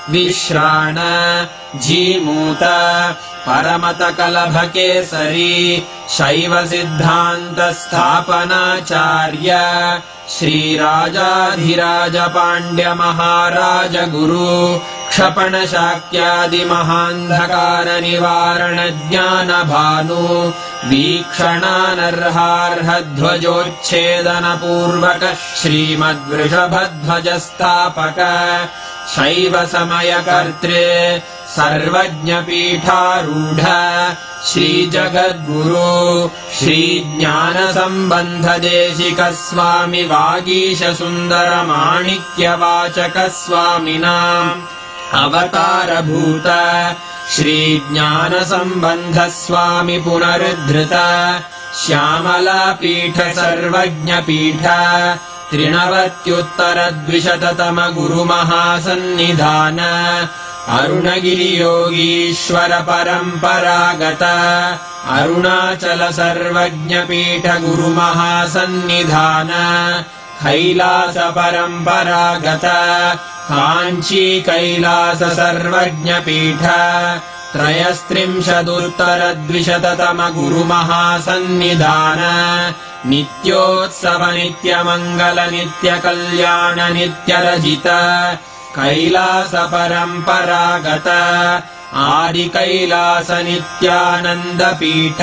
विश्राण जीमूत परमत कलभ केसरी शैव सिद्धांत स्थापनाचार्य श्रीराजाधिराज पाण्ड्य महाराज गुरु क्षपण शाक्यादि महान्धकार निवारण ज्ञान भानु वीक्षणानर्हार्ह ध्वजोच्छेदन पूर्वक श्रीमद्वृषभध्वज स्थापक शैव समयकर्त्रे सर्वज्ञपीठारूढ श्रीजगद्गुरु श्रीज्ञानसम्बन्धदेशिक स्वामि वागीश सुन्दर माणिक्यवाचक स्वामिनाम् अवतारभूत श्रीज्ञानसम्बन्ध स्वामि पुनरुद्धृत श्यामलापीठ सर्वज्ञपीठ त्रिनवत्युत्तरद्विशततम गुरुमहासन्निधान अरुणगिरियोगीश्वर परम्परागत अरुणाचल सर्वज्ञपीठ गुरुमहासन्निधान कैलास परम्परागत काञ्ची कैलास सर्वज्ञपीठ त्रयस्त्रिंशदुत्तरद्विशततम गुरुमहासन्निधान नित्योत्सव नित्यमङ्गल नित्यकल्याण नित्यरजित कैलास परम्परागत आदि कैलास नित्यानन्दपीठ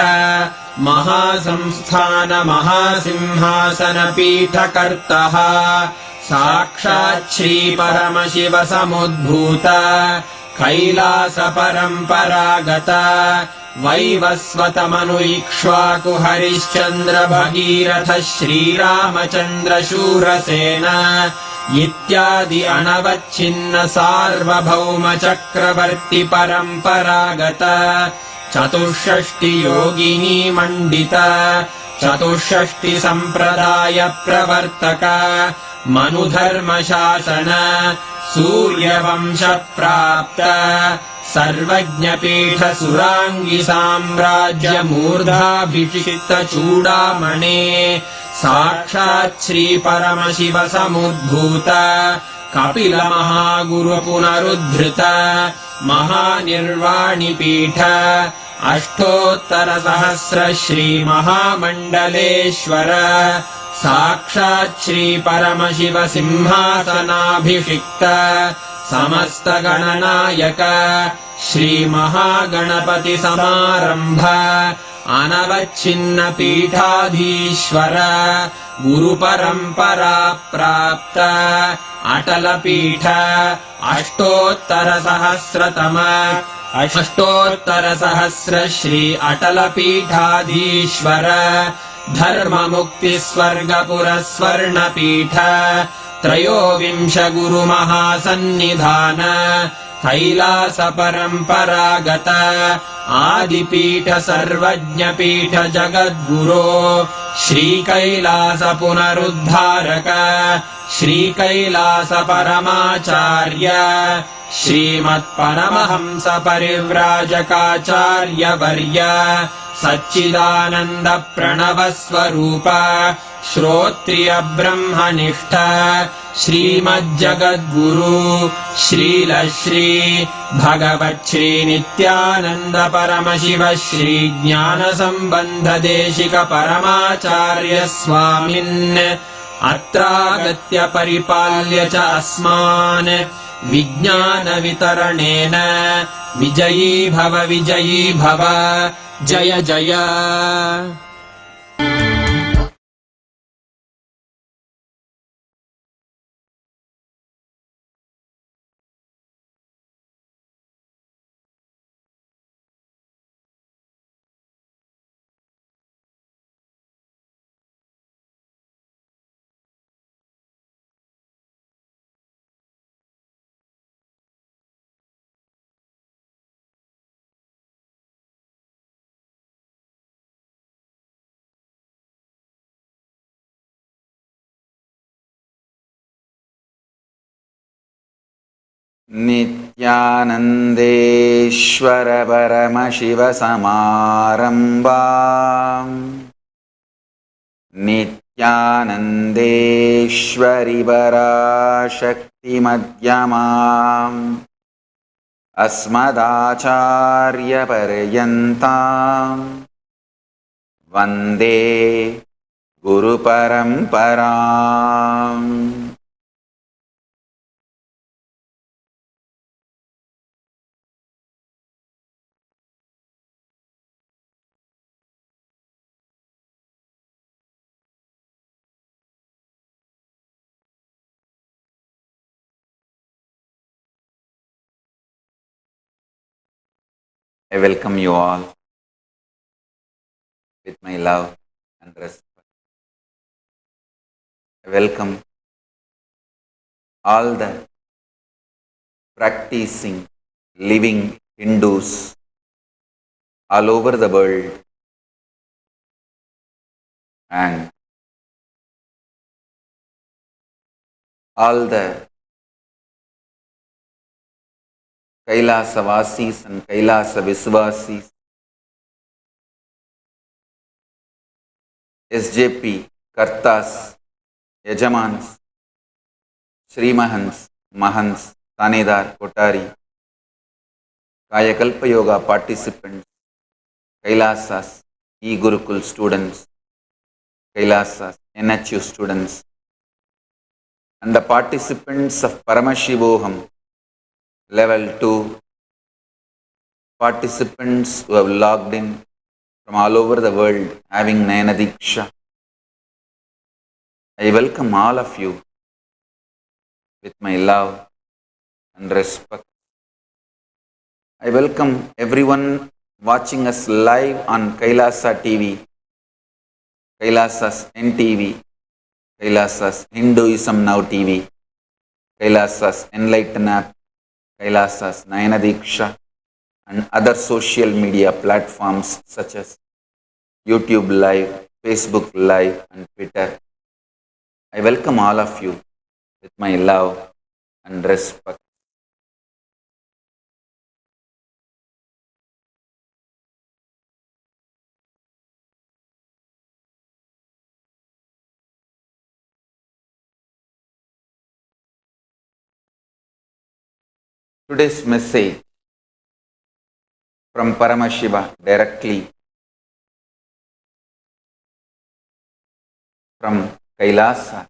महासंस्थान महासिंहासन पीठकर्तः साक्षात् श्री परमशिव समुद्भूत कैलास परम्परागत वैवस्वत मनु इक्ष्वाकु हरिश्चन्द्र भगीरथ श्रीरामचन्द्र शूरसेन इत्यादि अनवच्छिन्न सार्वभौम चक्रवर्ति परम्परागत चतुष्षष्टि योगिनी मण्डित चतुष्षष्टि सम्प्रदाय प्रवर्तक मनुधर्म शासन सूर्यवंश प्राप्त सर्वज्ञपीठ सुराङ्गी साम्राज्य मूर्धाभिषिक्त चूडामणे साक्षात् श्री परमशिव समुद्भूत कपिल महागुरु पुनरुद्धृत महानिर्वाणि पीठ अष्टोत्तर सहस्र श्री महामण्डलेश्वर साक्षात् श्री परमशिव सिंहासनाभिषिक्त समस्त गणनायक श्री महागणपति समारंभ अनवच्छिन्न पीठाधीश्वर गुरु परंपरा प्राप्त अटल पीठ अष्टोत्तर सहस्र श्री अटल पीठाधीश्वर धर्ममुक्तिस्वर्गपुरस्वर्णपीठ त्रयोविंश गुरुमहासन्निधान कैलासपरम्परागत आदिपीठ सर्वज्ञपीठ जगद्गुरो श्रीकैलास पुनरुद्धारक श्रीकैलासपरमाचार्य श्रीमत्परमहंस परिव्राजकाचार्यवर्य सच्चिदानन्द प्रणवस्वरूप श्रोत्रिय ब्रह्मनिष्ठ श्रीमज्जगद्गुरु श्रील श्री भगवच्छ्री नित्यानन्द परमशिव श्री ज्ञानसम्बन्ध देशिक परमाचार्य स्वामिन् अत्रागत्य परिपाल्य च अस्मान् विज्ञान वितरणेन विजयी भव जय जय। नित्यानन्देश्वर परमशिव समारम्भाम् नित्यानन्देश्वरि पराशक्ति मध्यमाम् अस्मदाचार्य पर्यन्ताम् वन्दे गुरुपरम्पराम्। I welcome you all with my love and respect. I welcome all the practicing, living Hindus all over the world and all the Kailasa-vasis and Kailasa-visvasis, SJP, Kartas, Yajamans, Srimahans, Mahans, Tanedar, Kotari, Kayakalpa Yoga participants, Kailasas, E-Gurukul students, Kailasas, NHU students, and the participants of Paramashivam Level 2, participants who have logged in from all over the world having Nayana Diksha. I welcome all of you with my love and respect. I welcome everyone watching us live on Kailasa TV, Kailasa's NTV, Kailasa's Hinduism Now TV, Kailasa's Enlighten app, Kailasa's Nayana Diksha, and other social media platforms such as YouTube Live, Facebook Live, and Twitter. I welcome all of you with my love and respect. Today's message from Paramashiva directly from Kailasa.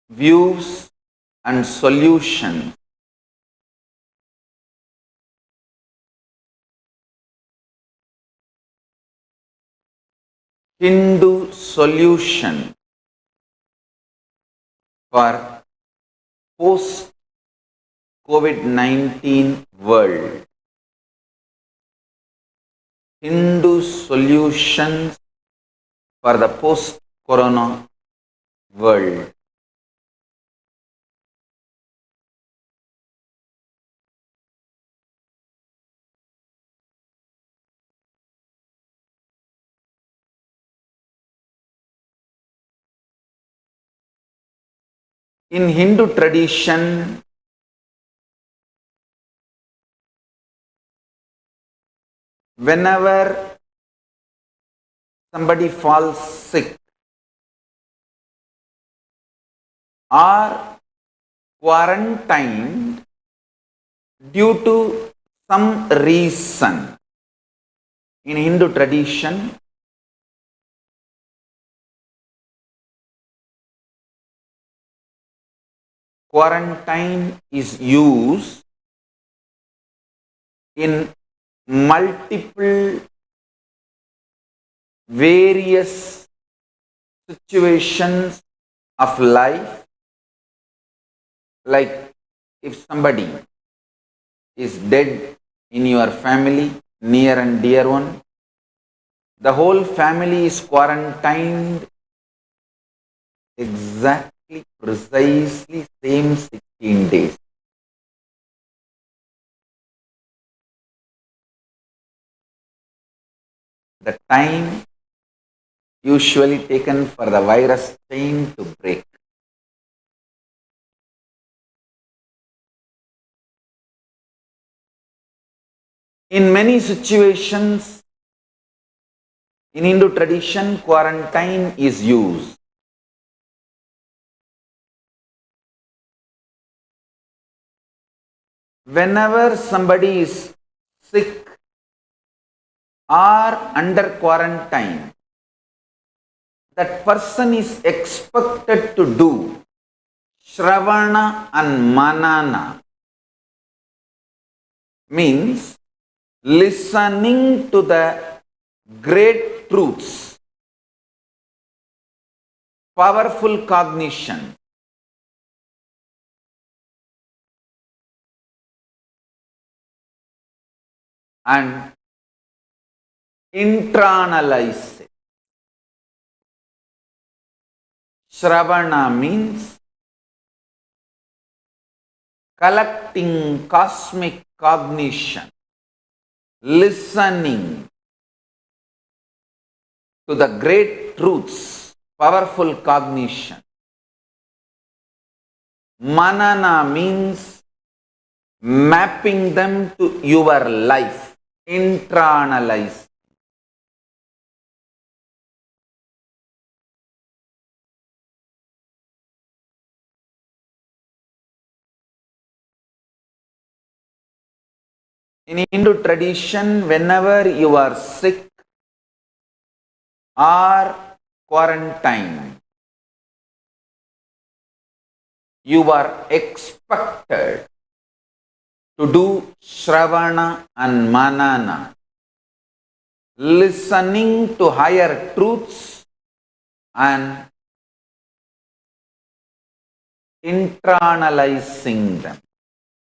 Views and solutions Hindu solution for post-COVID-19 world. Hindu solutions for the post-corona world. In Hindu tradition, whenever somebody falls sick or quarantined due to some reason, in Hindu tradition, quarantine is used in multiple various situations of life, like if somebody is dead in your family, near and dear one, the whole family is quarantined exactly, precisely same 16 days. The time usually taken for the virus chain to break. In many situations, in Hindu tradition, quarantine is used. Whenever somebody is sick or under quarantine, that person is expected to do Shravana and Manana, means listening to the great truths, powerful cognition, and intranalize it. Shravana means collecting cosmic cognition, listening to the great truths, powerful cognition. Manana means mapping them to your life, internalize. In Hindu tradition, whenever you are sick or quarantined, you are expected to do Shravana and Manana, listening to higher truths and internalizing them,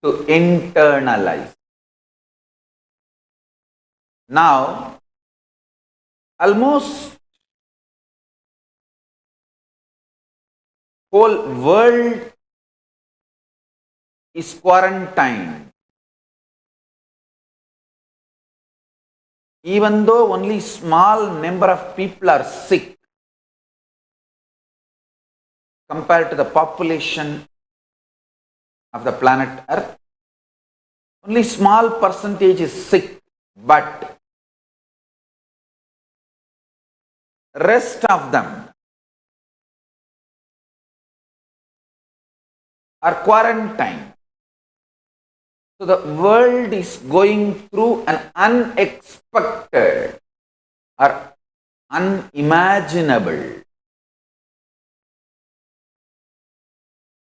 to internalize. Now, almost whole world is quarantined. Even though only small number of people are sick compared to the population of the planet Earth, only small percentage is sick, but rest of them are quarantined. So the world is going through an unexpected or unimaginable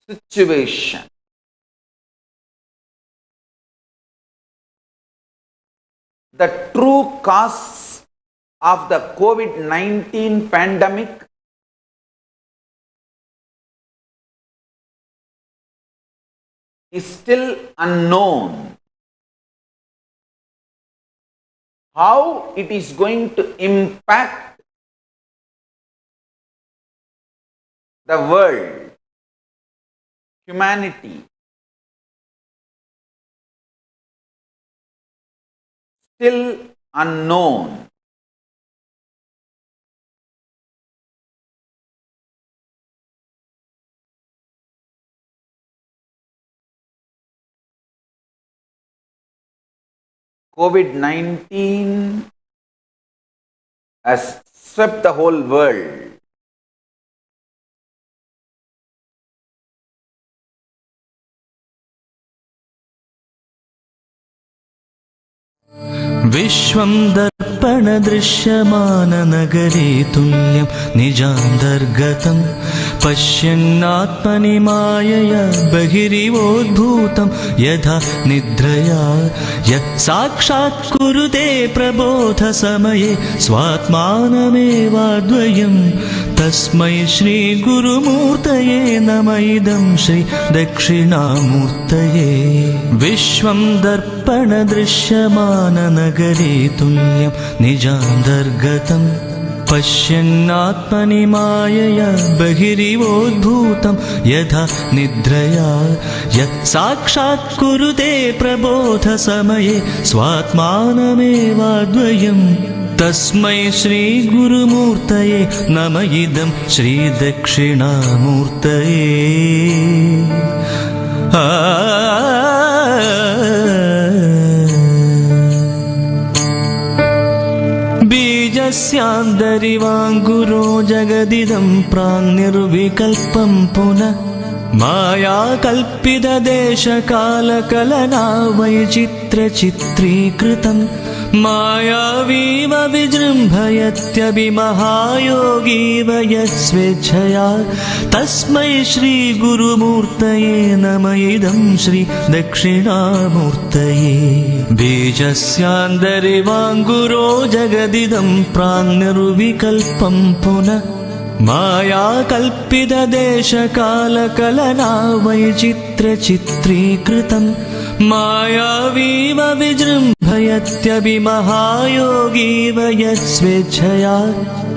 situation. The true cause of the COVID-19 pandemic is still unknown. How it is going to impact the world, humanity, still unknown. COVID-19 has swept the whole world. विश्वं दर्पणदृश्यमाननगरे तुल्यं निजान्तर्गतं पश्यन्नात्मनि मायया बहिरिवोद्भूतं यथा निद्रया यत् साक्षात् कुरुते प्रबोधसमये स्वात्मानमेवाद्वयं तस्मै श्रीगुरुमूर्तये नमः इदं श्रीदक्षिणामूर्तये विश्वं दर्पणदृश्यमाननगरे तुल्यं निजान्तर्गतं पश्यन्नात्मनि मायया बहिरिवोद्भूतं यथा निद्रया यत् साक्षात् कुरुते प्रबोधसमये स्वात्मानमेवाद्वयं तस्मै श्रीगुरुमूर्तये नमः इदं श्रीदक्षिणामूर्तये बीजस्यान्तरिवाङ्कुरो जगदिदं प्राङ्निर्विकल्पं पुनः मायाकल्पितदेशकालकलना वैचित्र्यचित्रीकृतं मायावीव विजृम्भयत्यभिमहायोगीव यस्वेच्छया तस्मै श्रीगुरुमूर्तये नमः इदं श्रीदक्षिणामूर्तये बीजस्यान्तरिवाङ्कुरो जगदिदं प्राङ्निर्विकल्पं पुनः मायाकल्पितदेशकालकलना वैचित्र्यचित्रीकृतं मायावीव विजृम्भयत्यभिमहायोगीव यस्वेच्छया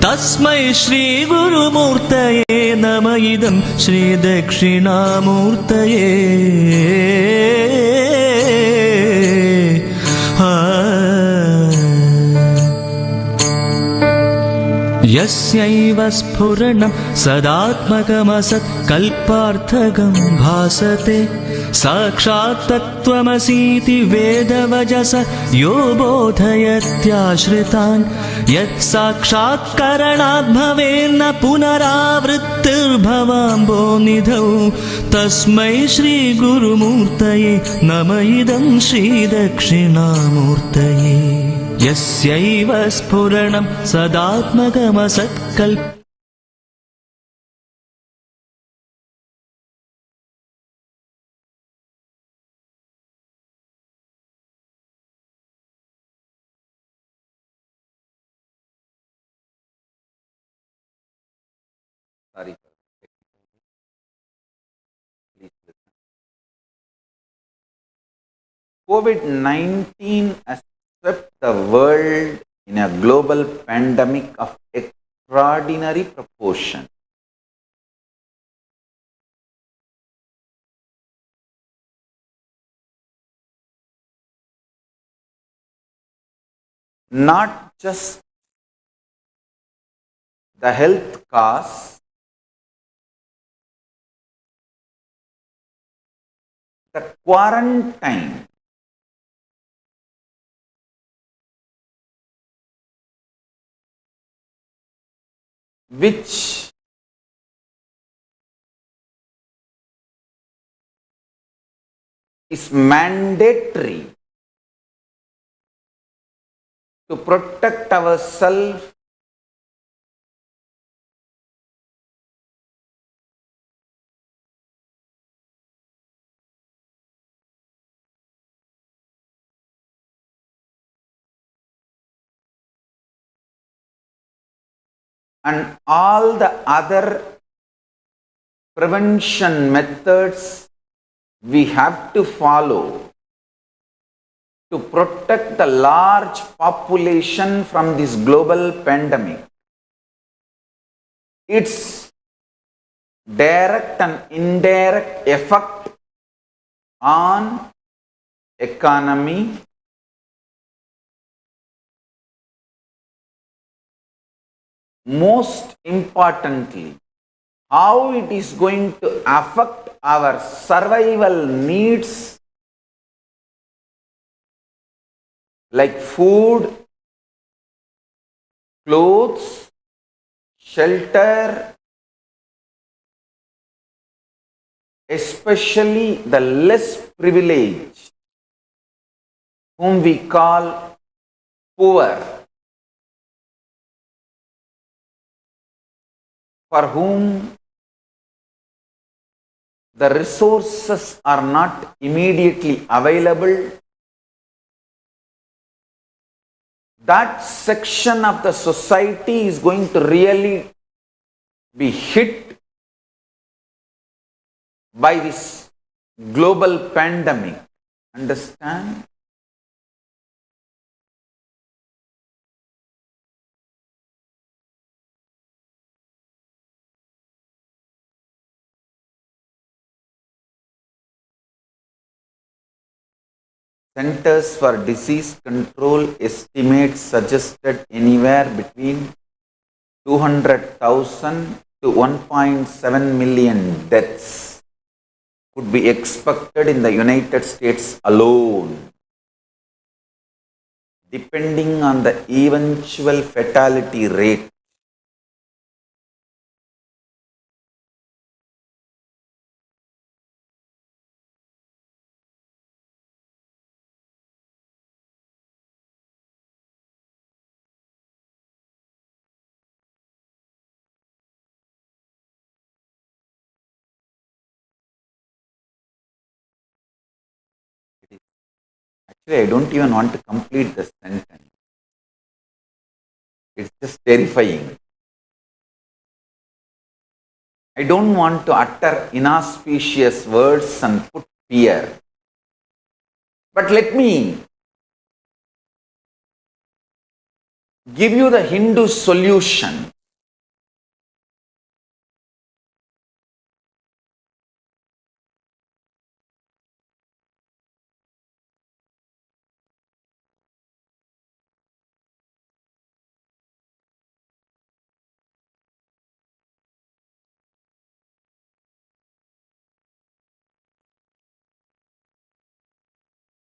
तस्मै श्रीगुरुमूर्तये नमः इदं श्रीदक्षिणामूर्तये यस्यैव स्फुरणं सदात्मकमसत्कल्पार्थकं भासते साक्षात् तत्त्वमसीति वेदवजस यो बोधयत्याश्रितान् यत् साक्षात्करणात् भवेन्न पुनरावृत्तिर्भवाम्भो निधौ तस्मै श्रीगुरुमूर्तये नमः इदं श्रीदक्षिणामूर्तये यस्यैव स्फुरणं सदात्मकमसत्कल्प Sorry. Please listen. COVID-19 has swept the world in a global pandemic of extraordinary proportion. Not just the health costs, the quarantine, which is mandatory to protect ourselves and all the other prevention methods we have to follow to protect the large population from this global pandemic. Its direct and indirect effect on economy, most importantly, how it is going to affect our survival needs like food, clothes, shelter, especially the less privileged, whom we call poor, for whom the resources are not immediately available. That section of the society is going to really be hit by this global pandemic. Understand? Centers for Disease Control estimates suggested anywhere between 200,000 to 1.7 million deaths could be expected in the United States alone, depending on the eventual fatality rate. Actually, I don't even want to complete the sentence. It's just terrifying. I don't want to utter inauspicious words and put fear. But let me give you the Hindu solution.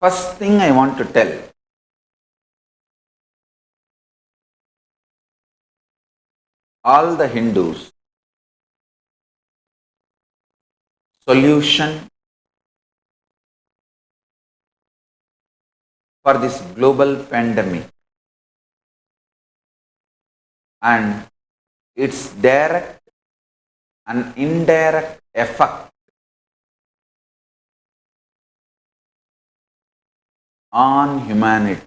First thing I want to tell, all the Hindus, solution for this global pandemic and its direct and indirect effect on humanity.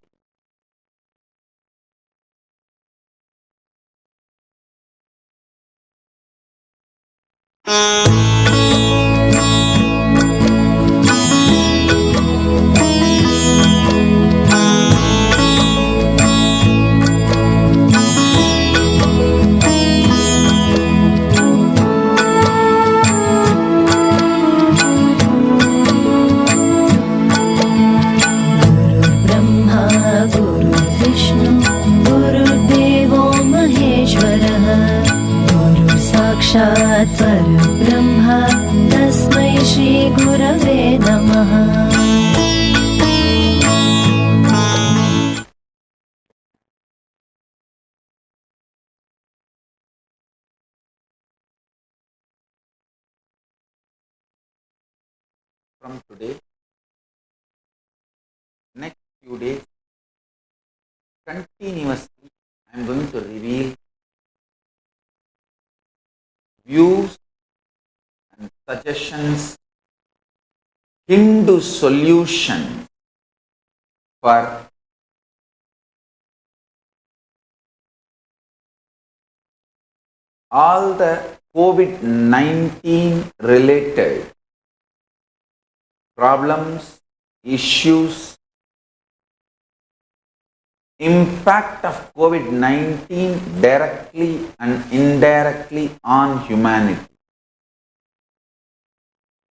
परब्रह्म तस्मै श्री गुरवे नमः। From today, next few days, continuously I am going to reveal views and suggestions, Hindu solution for all the COVID-19 related problems, issues, impact of COVID-19 directly and indirectly on humanity.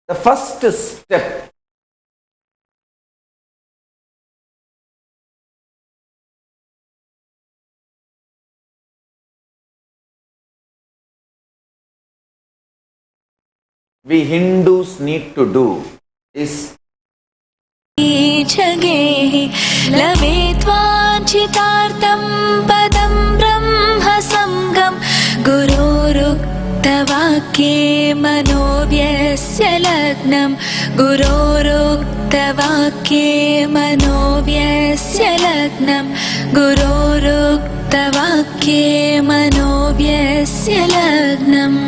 The first step we Hindus need to do is जगे लवेत्वाञ्छितार्थं पदं ब्रह्म संगम गुरोरुक्तवाक्ये मनोव्यस्य लग्नं गुरोरुक्तवाक्ये मनोव्यस्य लग्नं गुरोरुक्तवाक्ये मनोव्यस्य लग्नम्.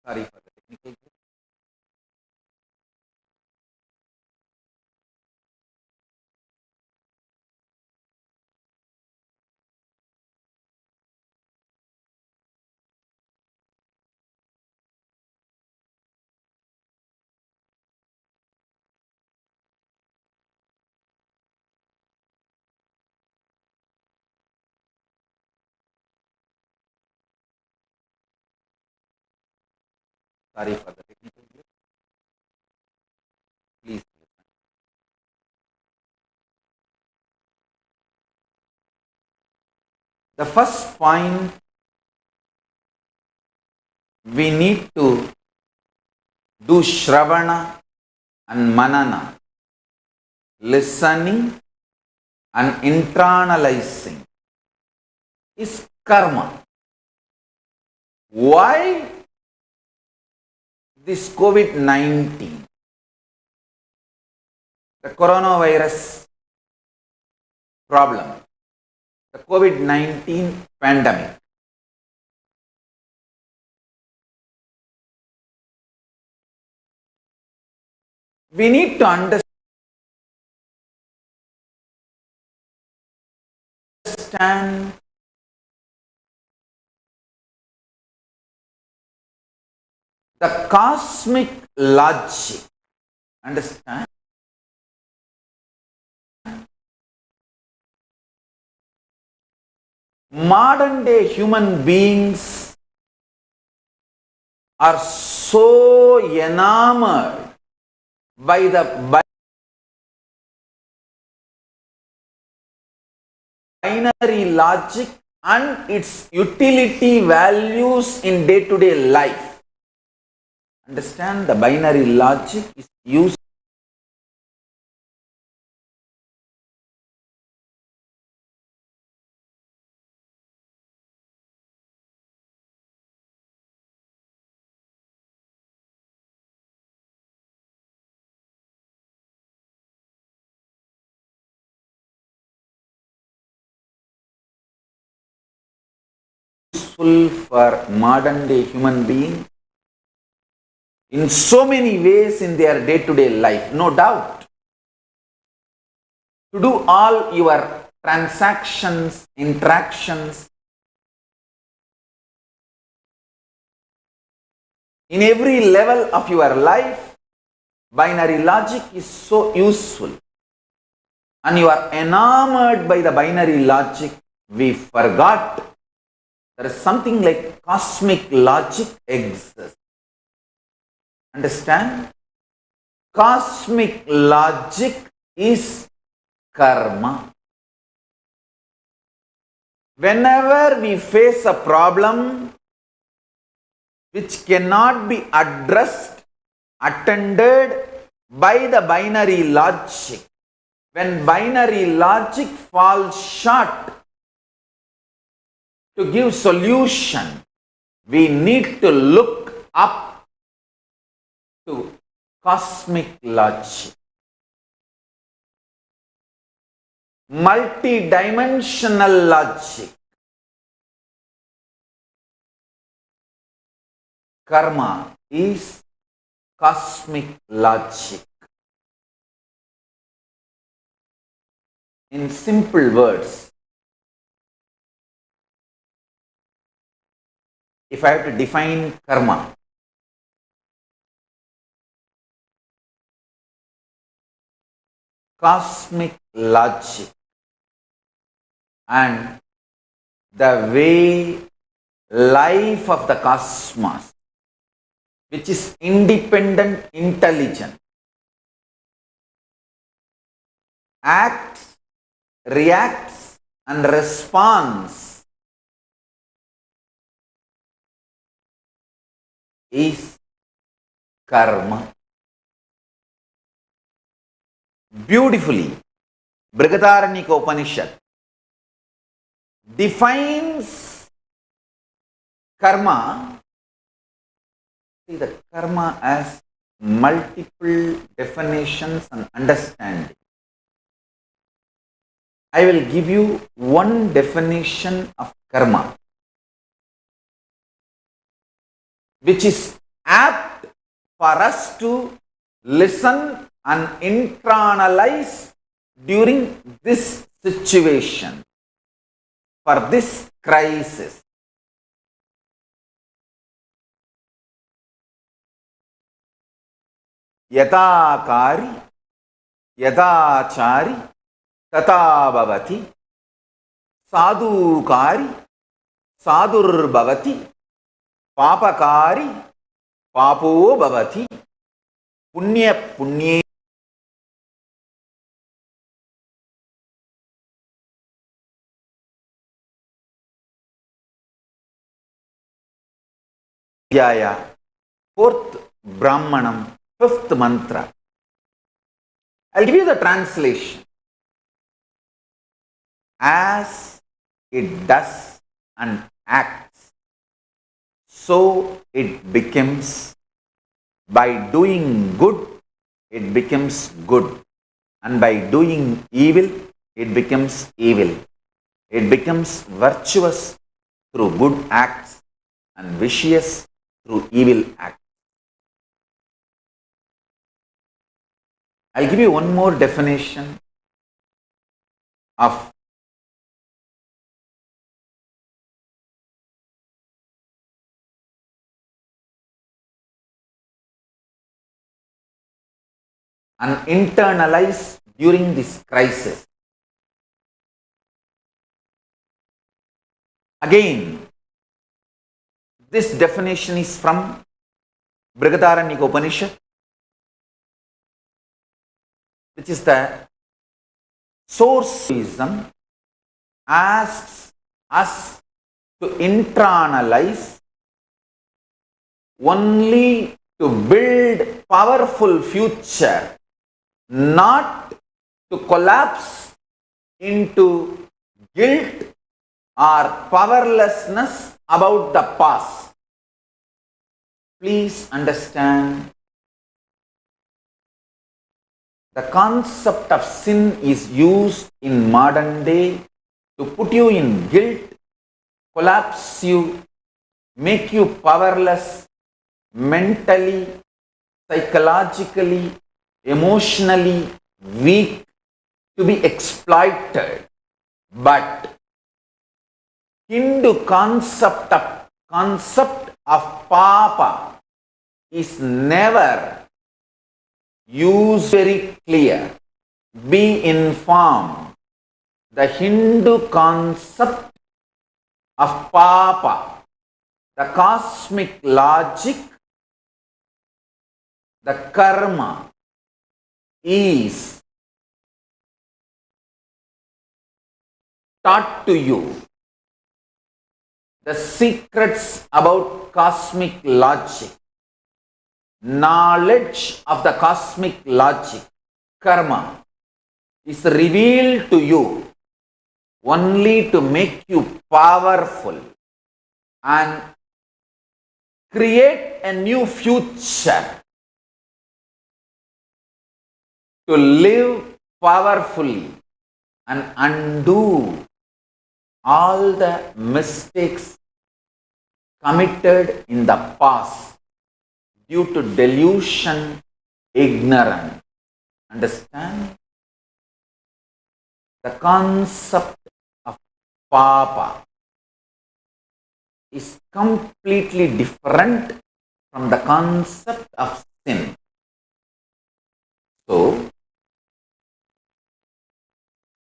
Sorry for the technical glitch. Sorry for the technical glitch. Please listen. The first point we need to do Shravana and Manana, listening and internalizing, is karma. Why this COVID-19, the coronavirus problem, the COVID-19 pandemic? We need to understand the cosmic logic. Understand? Modern day human beings are so enamored by the binary logic and its utility values in day-to-day life. Understand, the binary logic is used for modern day human being in so many ways in their day-to-day life, no doubt. To do all your transactions, interactions, In every level of your life, binary logic is so useful. And you are enamored by the binary logic. We forgot there is something like cosmic logic exists. Understand? Cosmic logic is karma. Whenever we face a problem which cannot be addressed, attended by the binary logic, when binary logic falls short to give solution, we need to look up to cosmic logic. Multi-dimensional logic. Karma is cosmic logic. In simple words, if I have to define karma, cosmic logic and the way life of the cosmos, which is independent intelligence, acts, reacts and responds is karma. Beautifully, Brihadaranyaka Upanishad defines karma. See, the karma has multiple definitions and understanding. I will give you one definition of karma, which is apt for us to listen and internalize during this situation, for this crisis. Yata kari, yata chari, tata bhavati, sadhu kari, sadur bhavati, papakari, papo bhavati, punya punye. Fourth Brahmanam, fifth mantra. I'll give you the translation. As it does and acts, so it becomes. By doing good, it becomes good. And by doing evil, it becomes evil. It becomes virtuous through good acts and vicious through evil acts. I'll give you one more definition of and internalize during this crisis. Again, this definition is from Brihadaranyaka Upanishad, which is the source of wisdom, asks us to internalize only to build powerful future, not to collapse into guilt or powerlessness about the past. Please understand, the concept of sin is used in modern day to put you in guilt, collapse you, make you powerless mentally, psychologically, emotionally weak, to be exploited. But Hindu concept of papa, is never used very clear. Be informed. The Hindu concept of Papa, the cosmic logic, the karma is taught to you. The secrets about cosmic logic, knowledge of the cosmic logic, karma, is revealed to you only to make you powerful and create a new future, to live powerfully and undo all the mistakes committed in the past due to delusion, ignorance. Understand? The concept of Papa is completely different from the concept of sin. So,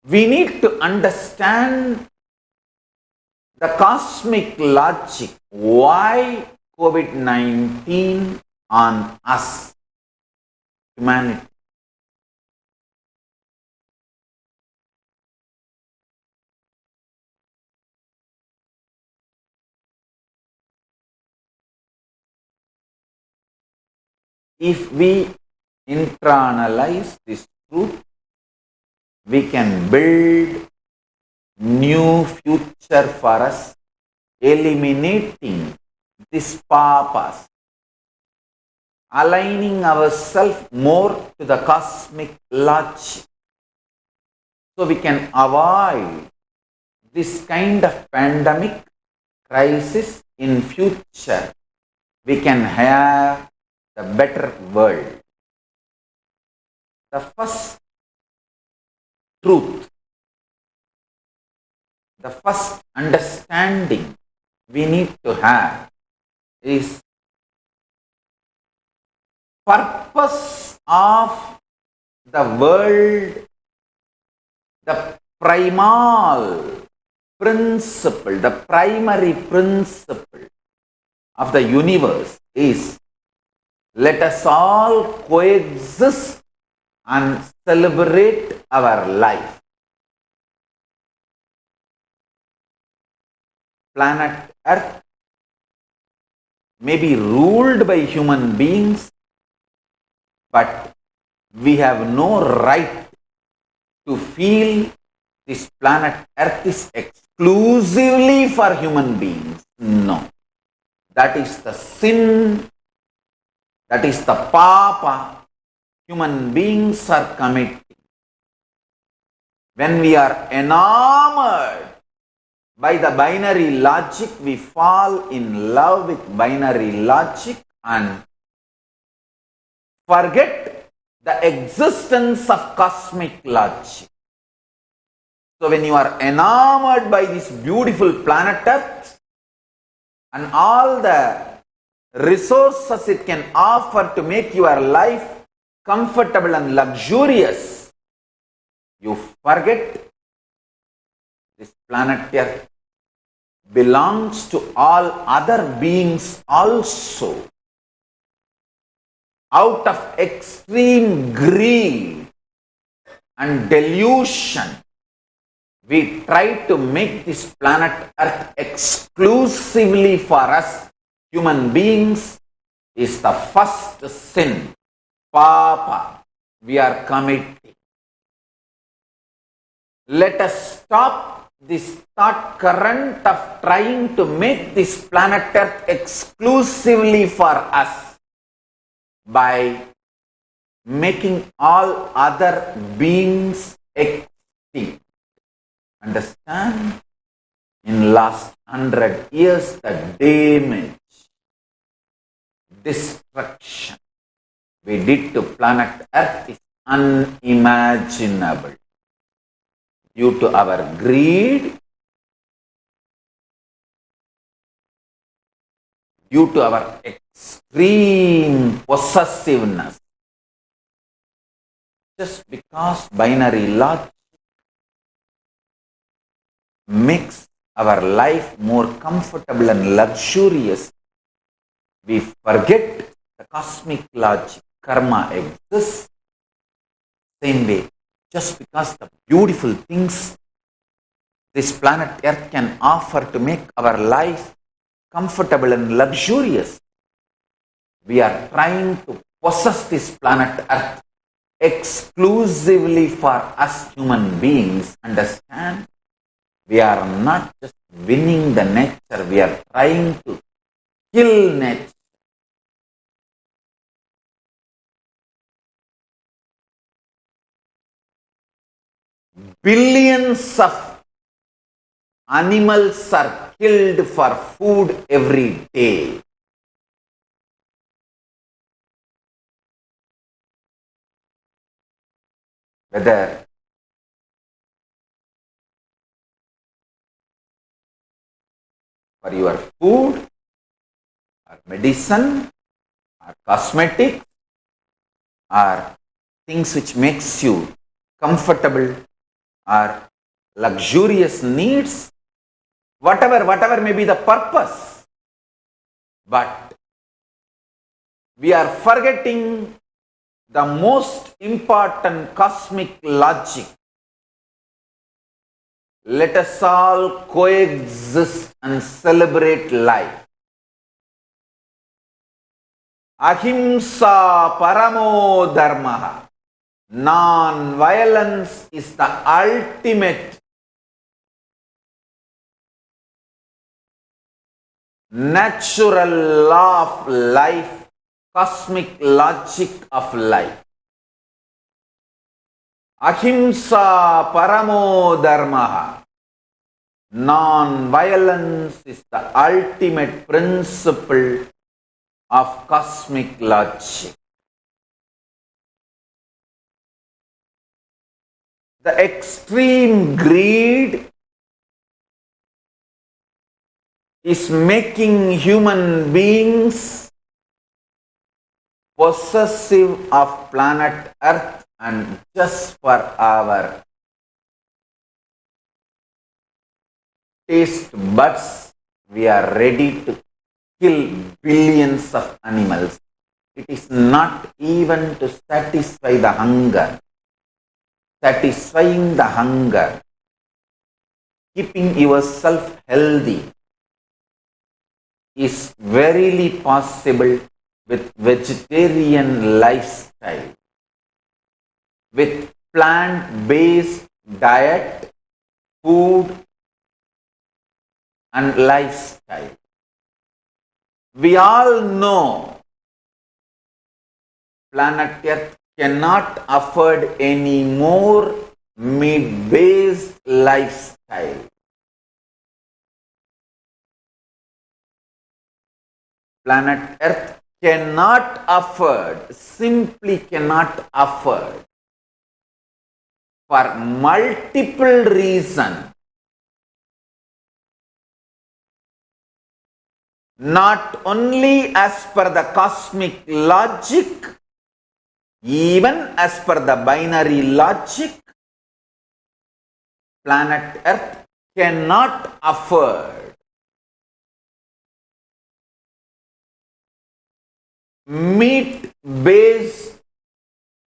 we need to understand the cosmic logic, why COVID-19 on us, humanity. If we internalize this truth, we can build new future for us, eliminating these papas, aligning ourselves more to the cosmic logic, so we can avoid this kind of pandemic crisis in future. We can have the better world. The first truth, the first understanding we need to have is purpose of the world, the primal principle, the primary principle of the universe is, let us all coexist and celebrate our life. Planet Earth may be ruled by human beings, but we have no right to feel this planet Earth is exclusively for human beings. No. That is the sin, that is the papa human beings are committing. When we are enamored by the binary logic, we fall in love with binary logic and forget the existence of cosmic logic. So when you are enamored by this beautiful planet Earth and all the resources it can offer to make your life comfortable and luxurious, you forget this planet Earth belongs to all other beings also. Out of extreme greed and delusion, we try to make this planet Earth exclusively for us human beings. Is the first sin, papa, we are committing. Let us stop this thought current of trying to make this planet Earth exclusively for us by making all other beings extinct. Understand? In last 100 years, the damage, destruction we did to planet Earth is unimaginable. Due to our greed, due to our extreme possessiveness. Just because binary logic makes our life more comfortable and luxurious, we forget the cosmic logic. Karma exists. Same way, just because the beautiful things this planet Earth can offer to make our life comfortable and luxurious, we are trying to possess this planet Earth exclusively for us human beings. Understand? We are not just winning the nature, we are trying to kill nature. Billions of animals are killed for food every day. Whether for your food, or medicine, or cosmetic, or things which makes you comfortable, or luxurious needs, whatever may be the purpose, but we are forgetting the most important cosmic logic. Let us all coexist and celebrate life. Ahimsa Paramo Dharmah. Non-violence is the ultimate natural law of life, cosmic logic of life. Ahimsa Paramo Dharmah. Non-violence is the ultimate principle of cosmic logic. The extreme greed is making human beings possessive of planet Earth, and just for our taste buds, we are ready to kill billions of animals. It is not even to satisfy the hunger. Satisfying the hunger, keeping yourself healthy is verily possible with vegetarian lifestyle, with plant-based diet, food and lifestyle. We all know planet Earth cannot afford any more meat-based lifestyle. Planet Earth cannot afford, simply cannot afford, for multiple reasons. Not only as per the cosmic logic, even as per the binary logic, planet Earth cannot afford meat-based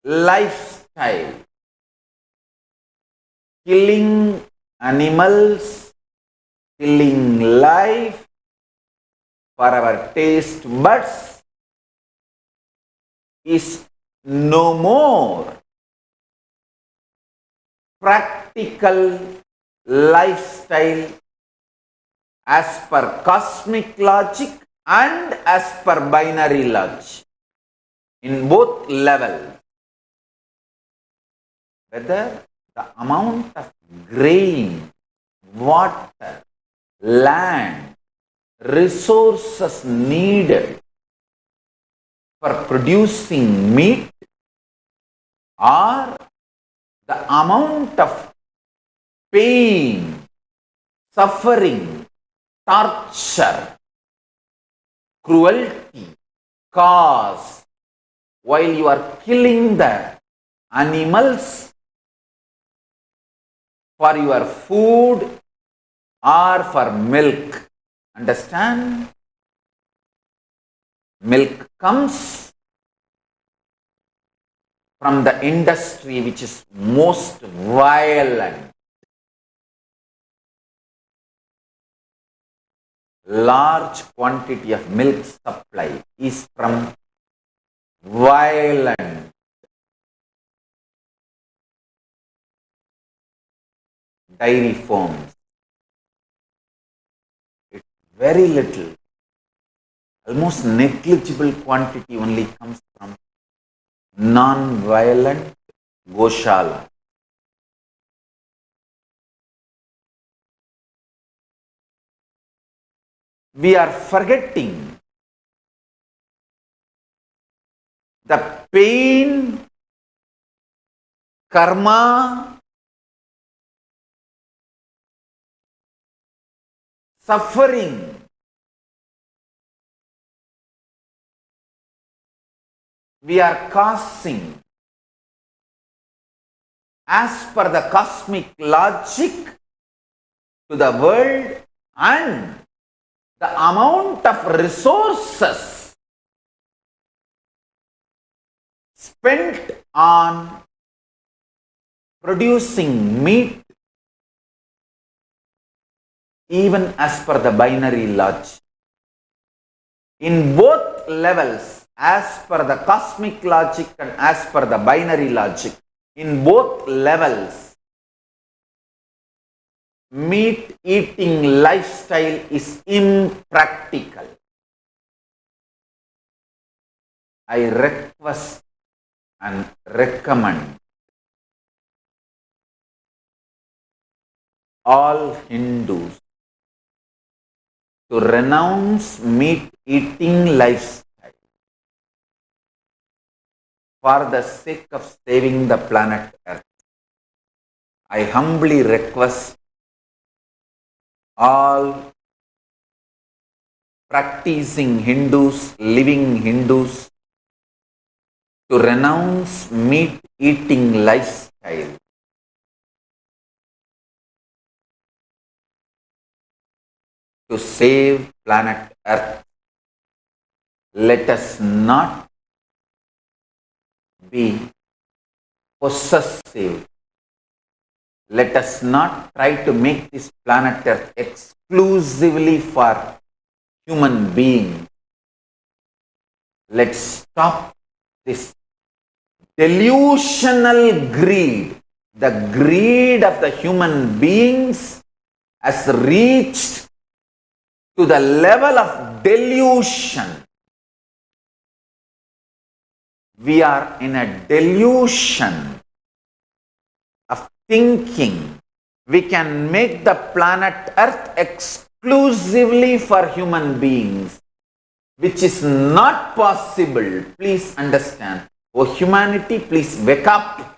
lifestyle, killing animals, killing life for our taste buds is no more practical lifestyle as per cosmic logic and as per binary logic in both levels. Whether the amount of grain, water, land, resources needed for producing meat, or the amount of pain, suffering, torture, cruelty, cause while you are killing the animals for your food or for milk. Understand? Milk comes from the industry which is most violent. Large quantity of milk supply is from violent dairy farms. It's very little, almost negligible quantity only comes from non-violent goshala. We are forgetting the pain, karma, suffering we are causing as per the cosmic logic to the world, and the amount of resources spent on producing meat, even as per the binary logic. In both levels, as per the cosmic logic and as per the binary logic, in both levels, meat eating lifestyle is impractical. I request and recommend all Hindus to renounce meat eating lifestyle for the sake of saving the planet Earth. I humbly request all practicing Hindus, living Hindus, to renounce meat eating lifestyle to save planet Earth. Let us not be possessive. Let us not try to make this planet Earth exclusively for human beings. Let's stop this delusional greed. The greed of the human beings has reached to the level of delusion. We are in a delusion of thinking we can make the planet Earth exclusively for human beings, which is not possible. Please understand. Oh humanity, please wake up.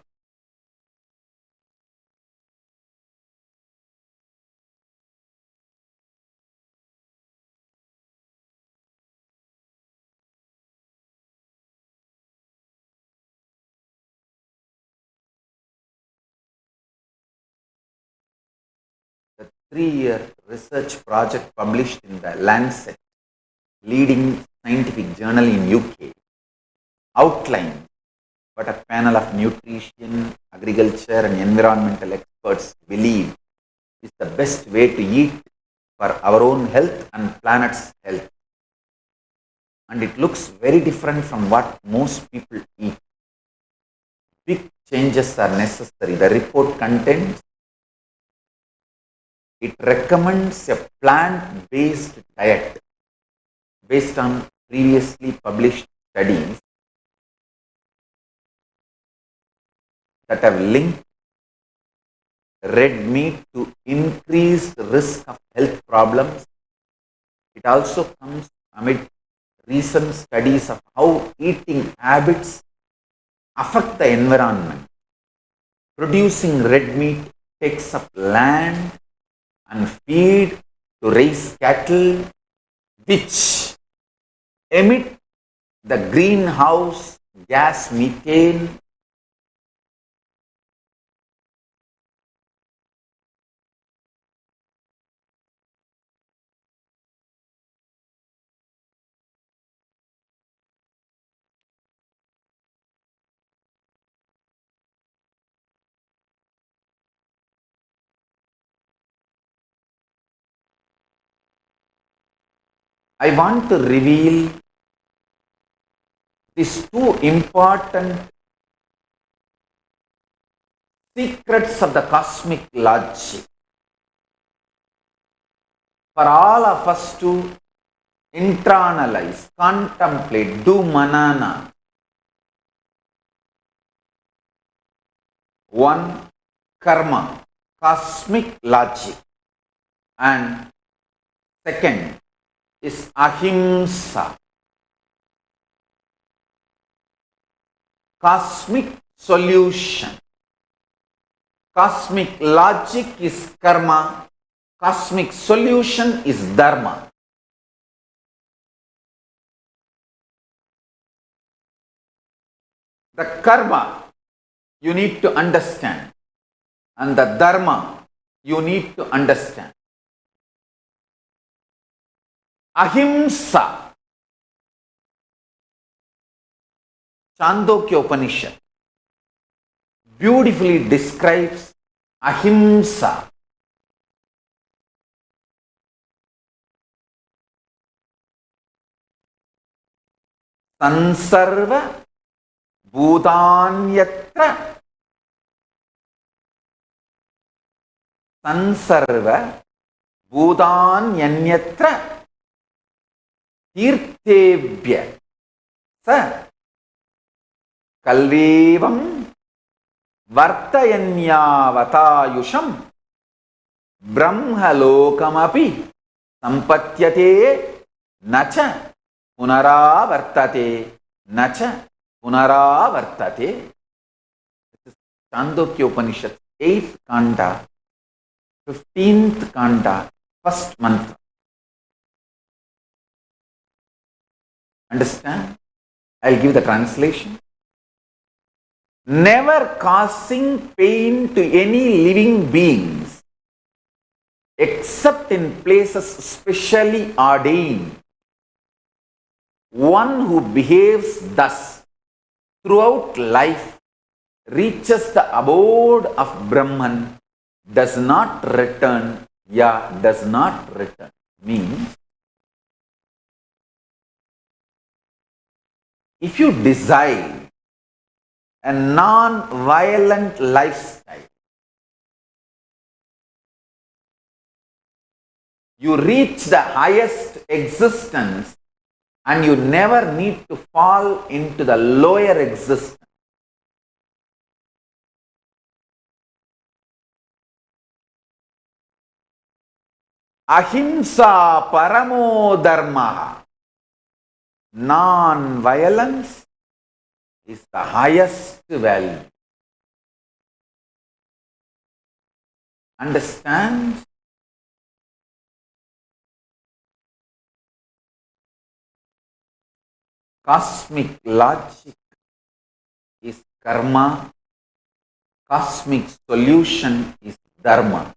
The 3-year research project published in the Lancet, leading scientific journal in UK, outlines what a panel of nutrition, agriculture and environmental experts believe is the best way to eat for our own health and planet's health. And it looks very different from what most people eat. Big changes are necessary. The report contains, it recommends a plant-based diet based on previously published studies that have linked red meat to increased risk of health problems. It also comes amid recent studies of how eating habits affect the environment. Producing red meat takes up land and feed to raise cattle, which emit the greenhouse gas methane, I want to reveal these two important secrets of the cosmic logic for all of us to internalize, contemplate, do manana. One, karma, cosmic logic, and second is ahimsa, cosmic solution. Cosmic logic is karma, cosmic solution is dharma. The karma you need to understand, and the dharma you need to understand. Ahimsa, Chandogya Upanishad beautifully describes ahimsa. Sansarva bhutanyatra, sansarva bhutanyanyatra tirtebhya sa kalvevam vartayanyavatayusham brahmalokamapi sampatyate nacha punaravartate nacha punaravartate. This is Chandogya Upanishad, 8th Kanda, 15th Kanda, first mantra. Understand? I'll give the translation. Never causing pain to any living beings except in places specially ordained. One who behaves thus throughout life reaches the abode of Brahman, does not return, does not return. Means, if you desire a non-violent lifestyle, you reach the highest existence and you never need to fall into the lower existence. Ahimsa Paramo Dharmah. Non-violence is the highest value. Understand? Cosmic logic is karma, cosmic solution is dharma.